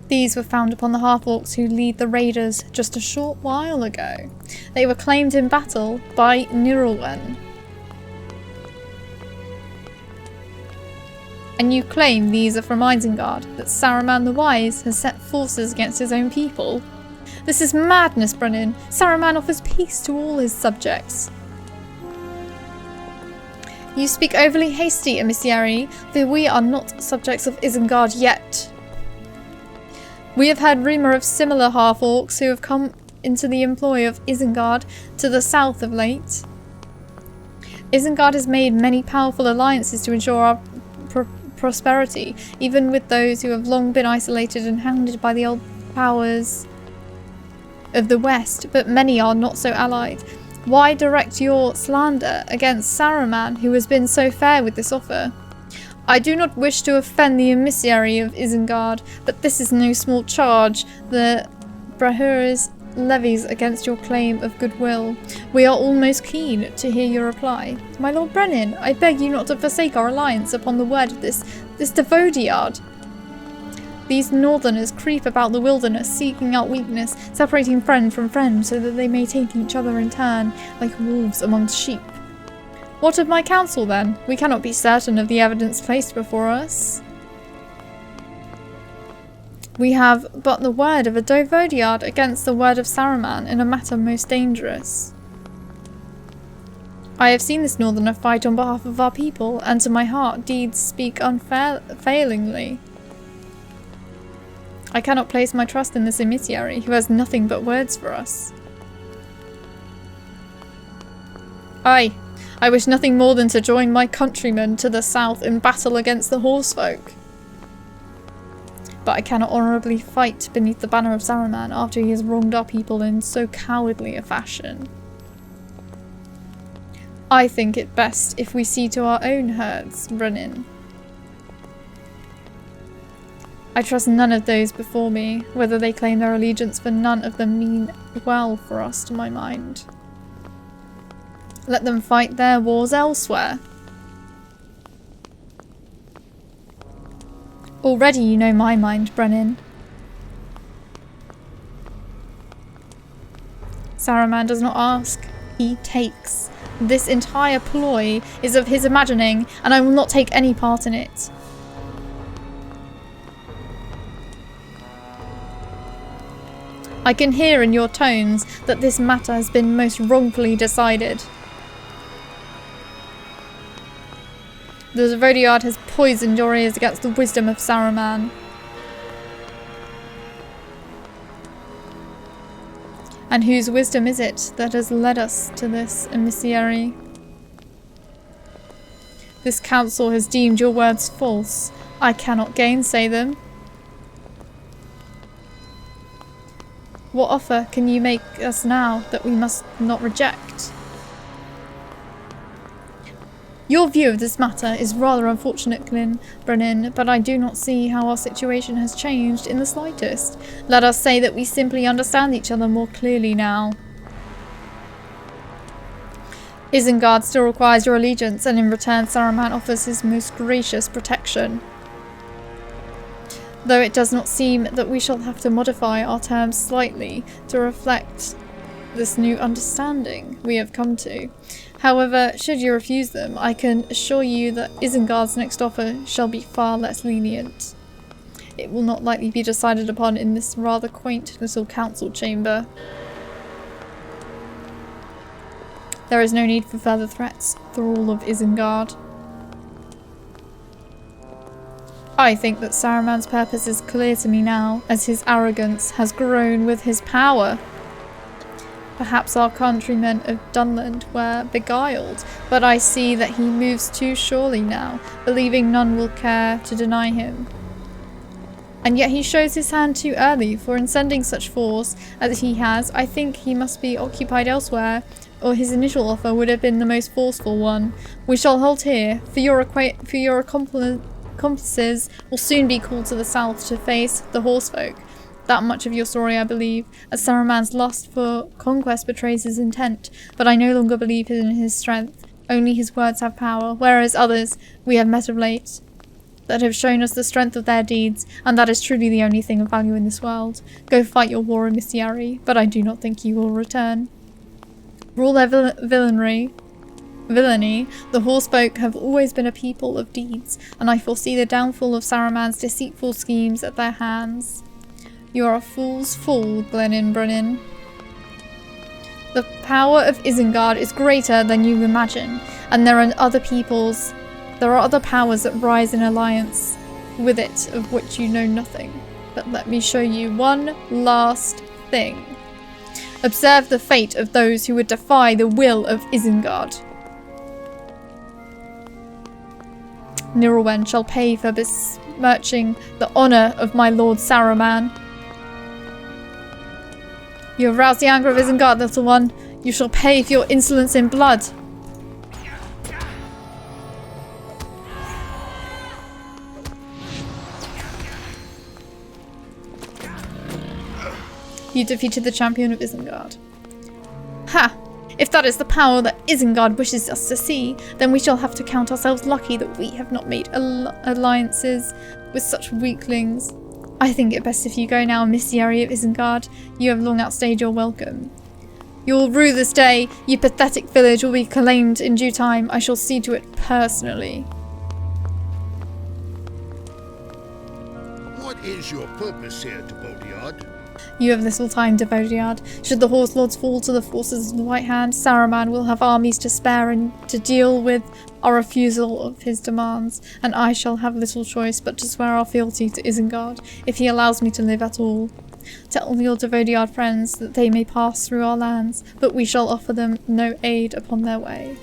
These were found upon the half-orcs who lead the raiders just a short while ago. They were claimed in battle by Laurelin. And you claim these are from Isengard, that Saruman the Wise has set forces against his own people? This is madness, Brennan. Saruman offers peace to all his subjects. You speak overly hasty, emissary, for we are not subjects of Isengard yet. We have had rumour of similar half-orcs who have come into the employ of Isengard to the south of late. Isengard has made many powerful alliances to ensure our prosperity, even with those who have long been isolated and hounded by the old powers of the West, but many are not so allied. Why direct your slander against Saruman, who has been so fair with this offer? I do not wish to offend the emissary of Isengard, but this is no small charge the Brahuras levies against your claim of goodwill. We are all most keen to hear your reply. My Lord Brennan, I beg you not to forsake our alliance upon the word of this Devodiard. These northerners creep about the wilderness, seeking out weakness, separating friend from friend so that they may take each other in turn, like wolves amongst sheep. What of my counsel, then? We cannot be certain of the evidence placed before us. We have but the word of a Devodiard against the word of Saruman in a matter most dangerous. I have seen this northerner fight on behalf of our people, and to my heart deeds speak unfailingly. I cannot place my trust in this emissary, who has nothing but words for us. Aye. I wish nothing more than to join my countrymen to the south in battle against the horsefolk. But I cannot honourably fight beneath the banner of Saruman after he has wronged our people in so cowardly a fashion. I think it best if we see to our own herds, Brennan. I trust none of those before me, whether they claim their allegiance, for none of them mean well for us to my mind. Let them fight their wars elsewhere. Already you know my mind, Brennan. Saruman does not ask, he takes. This entire ploy is of his imagining, and I will not take any part in it. I can hear in your tones that this matter has been most wrongfully decided. The Devodiard has poisoned your ears against the wisdom of Saruman. And whose wisdom is it that has led us to this emissary? This council has deemed your words false. I cannot gainsay them. What offer can you make us now that we must not reject? Your view of this matter is rather unfortunate, Brennan, but I do not see how our situation has changed in the slightest. Let us say that we simply understand each other more clearly now. Isengard still requires your allegiance, and in return Saruman offers his most gracious protection. Though it does not seem that we shall have to modify our terms slightly to reflect this new understanding we have come to. However, should you refuse them, I can assure you that Isengard's next offer shall be far less lenient. it will not likely be decided upon in this rather quaint little council chamber. There is no need for further threats, Thrall of Isengard. I think that Saruman's purpose is clear to me now, as his arrogance has grown with his power. Perhaps our countrymen of Dunland were beguiled, but I see that he moves too surely now, believing none will care to deny him. And yet he shows his hand too early, for in sending such force as he has, I think he must be occupied elsewhere, or his initial offer would have been the most forceful one. We shall halt here, for your accomplices will soon be called to the south to face the horsefolk. That much of your story I believe, as Saruman's lust for conquest betrays his intent, but I no longer believe in his strength. Only his words have power, whereas others we have met of late that have shown us the strength of their deeds, and that is truly the only thing of value in this world. Go fight your war in Mistiari, but I do not think you will return. For all their villainy, the horsefolk have always been a people of deeds, and I foresee the downfall of Saruman's deceitful schemes at their hands. You are a fool's fool, Glenin Brunnin. The power of Isengard is greater than you imagine, and there are other powers that rise in alliance with it of which you know nothing. But let me show you one last thing. Observe the fate of those who would defy the will of Isengard. Laurelin shall pay for besmirching the honour of my lord Saruman. You have roused the anger of Isengard, little one. You shall pay for your insolence in blood. You defeated the champion of Isengard. Ha! If that is the power that Isengard wishes us to see, then we shall have to count ourselves lucky that we have not made alliances with such weaklings. I think it best if you go now, Mistiari of Isengard. You have long outstayed your welcome. You will rue this day. Your pathetic village will be claimed in due time. I shall see to it personally. What is your purpose here, Devodiard? You have little time, Devodiard. Should the Horse Lords fall to the forces of the White Hand, Saruman will have armies to spare and to deal with our refusal of his demands, and I shall have little choice but to swear our fealty to Isengard, if he allows me to live at all. Tell your Devodiard friends that they may pass through our lands, but we shall offer them no aid upon their way.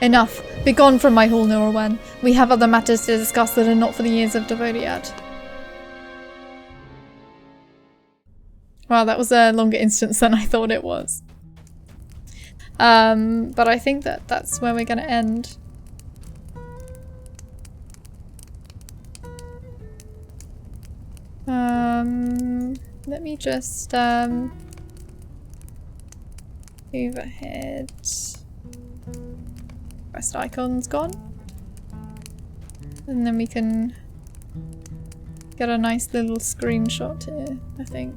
Enough! Begone from my hall, Laurelin. We have other matters to discuss that are not for the ears of Devodiard. Wow, that was a longer instance than I thought it was. But I think that that's where we're gonna end. Let me just move ahead. Quest icon's gone. And then we can get a nice little screenshot here, I think.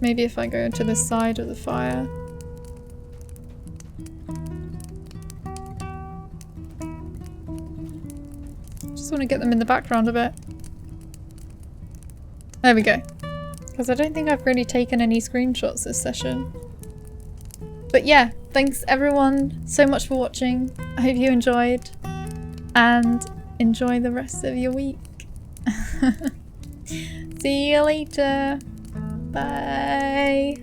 Maybe if I go to the side of the fire. Just want to get them in the background a bit. There we go. Because I don't think I've really taken any screenshots this session. But yeah, thanks everyone so much for watching. I hope you enjoyed. And enjoy the rest of your week. See you later. Bye.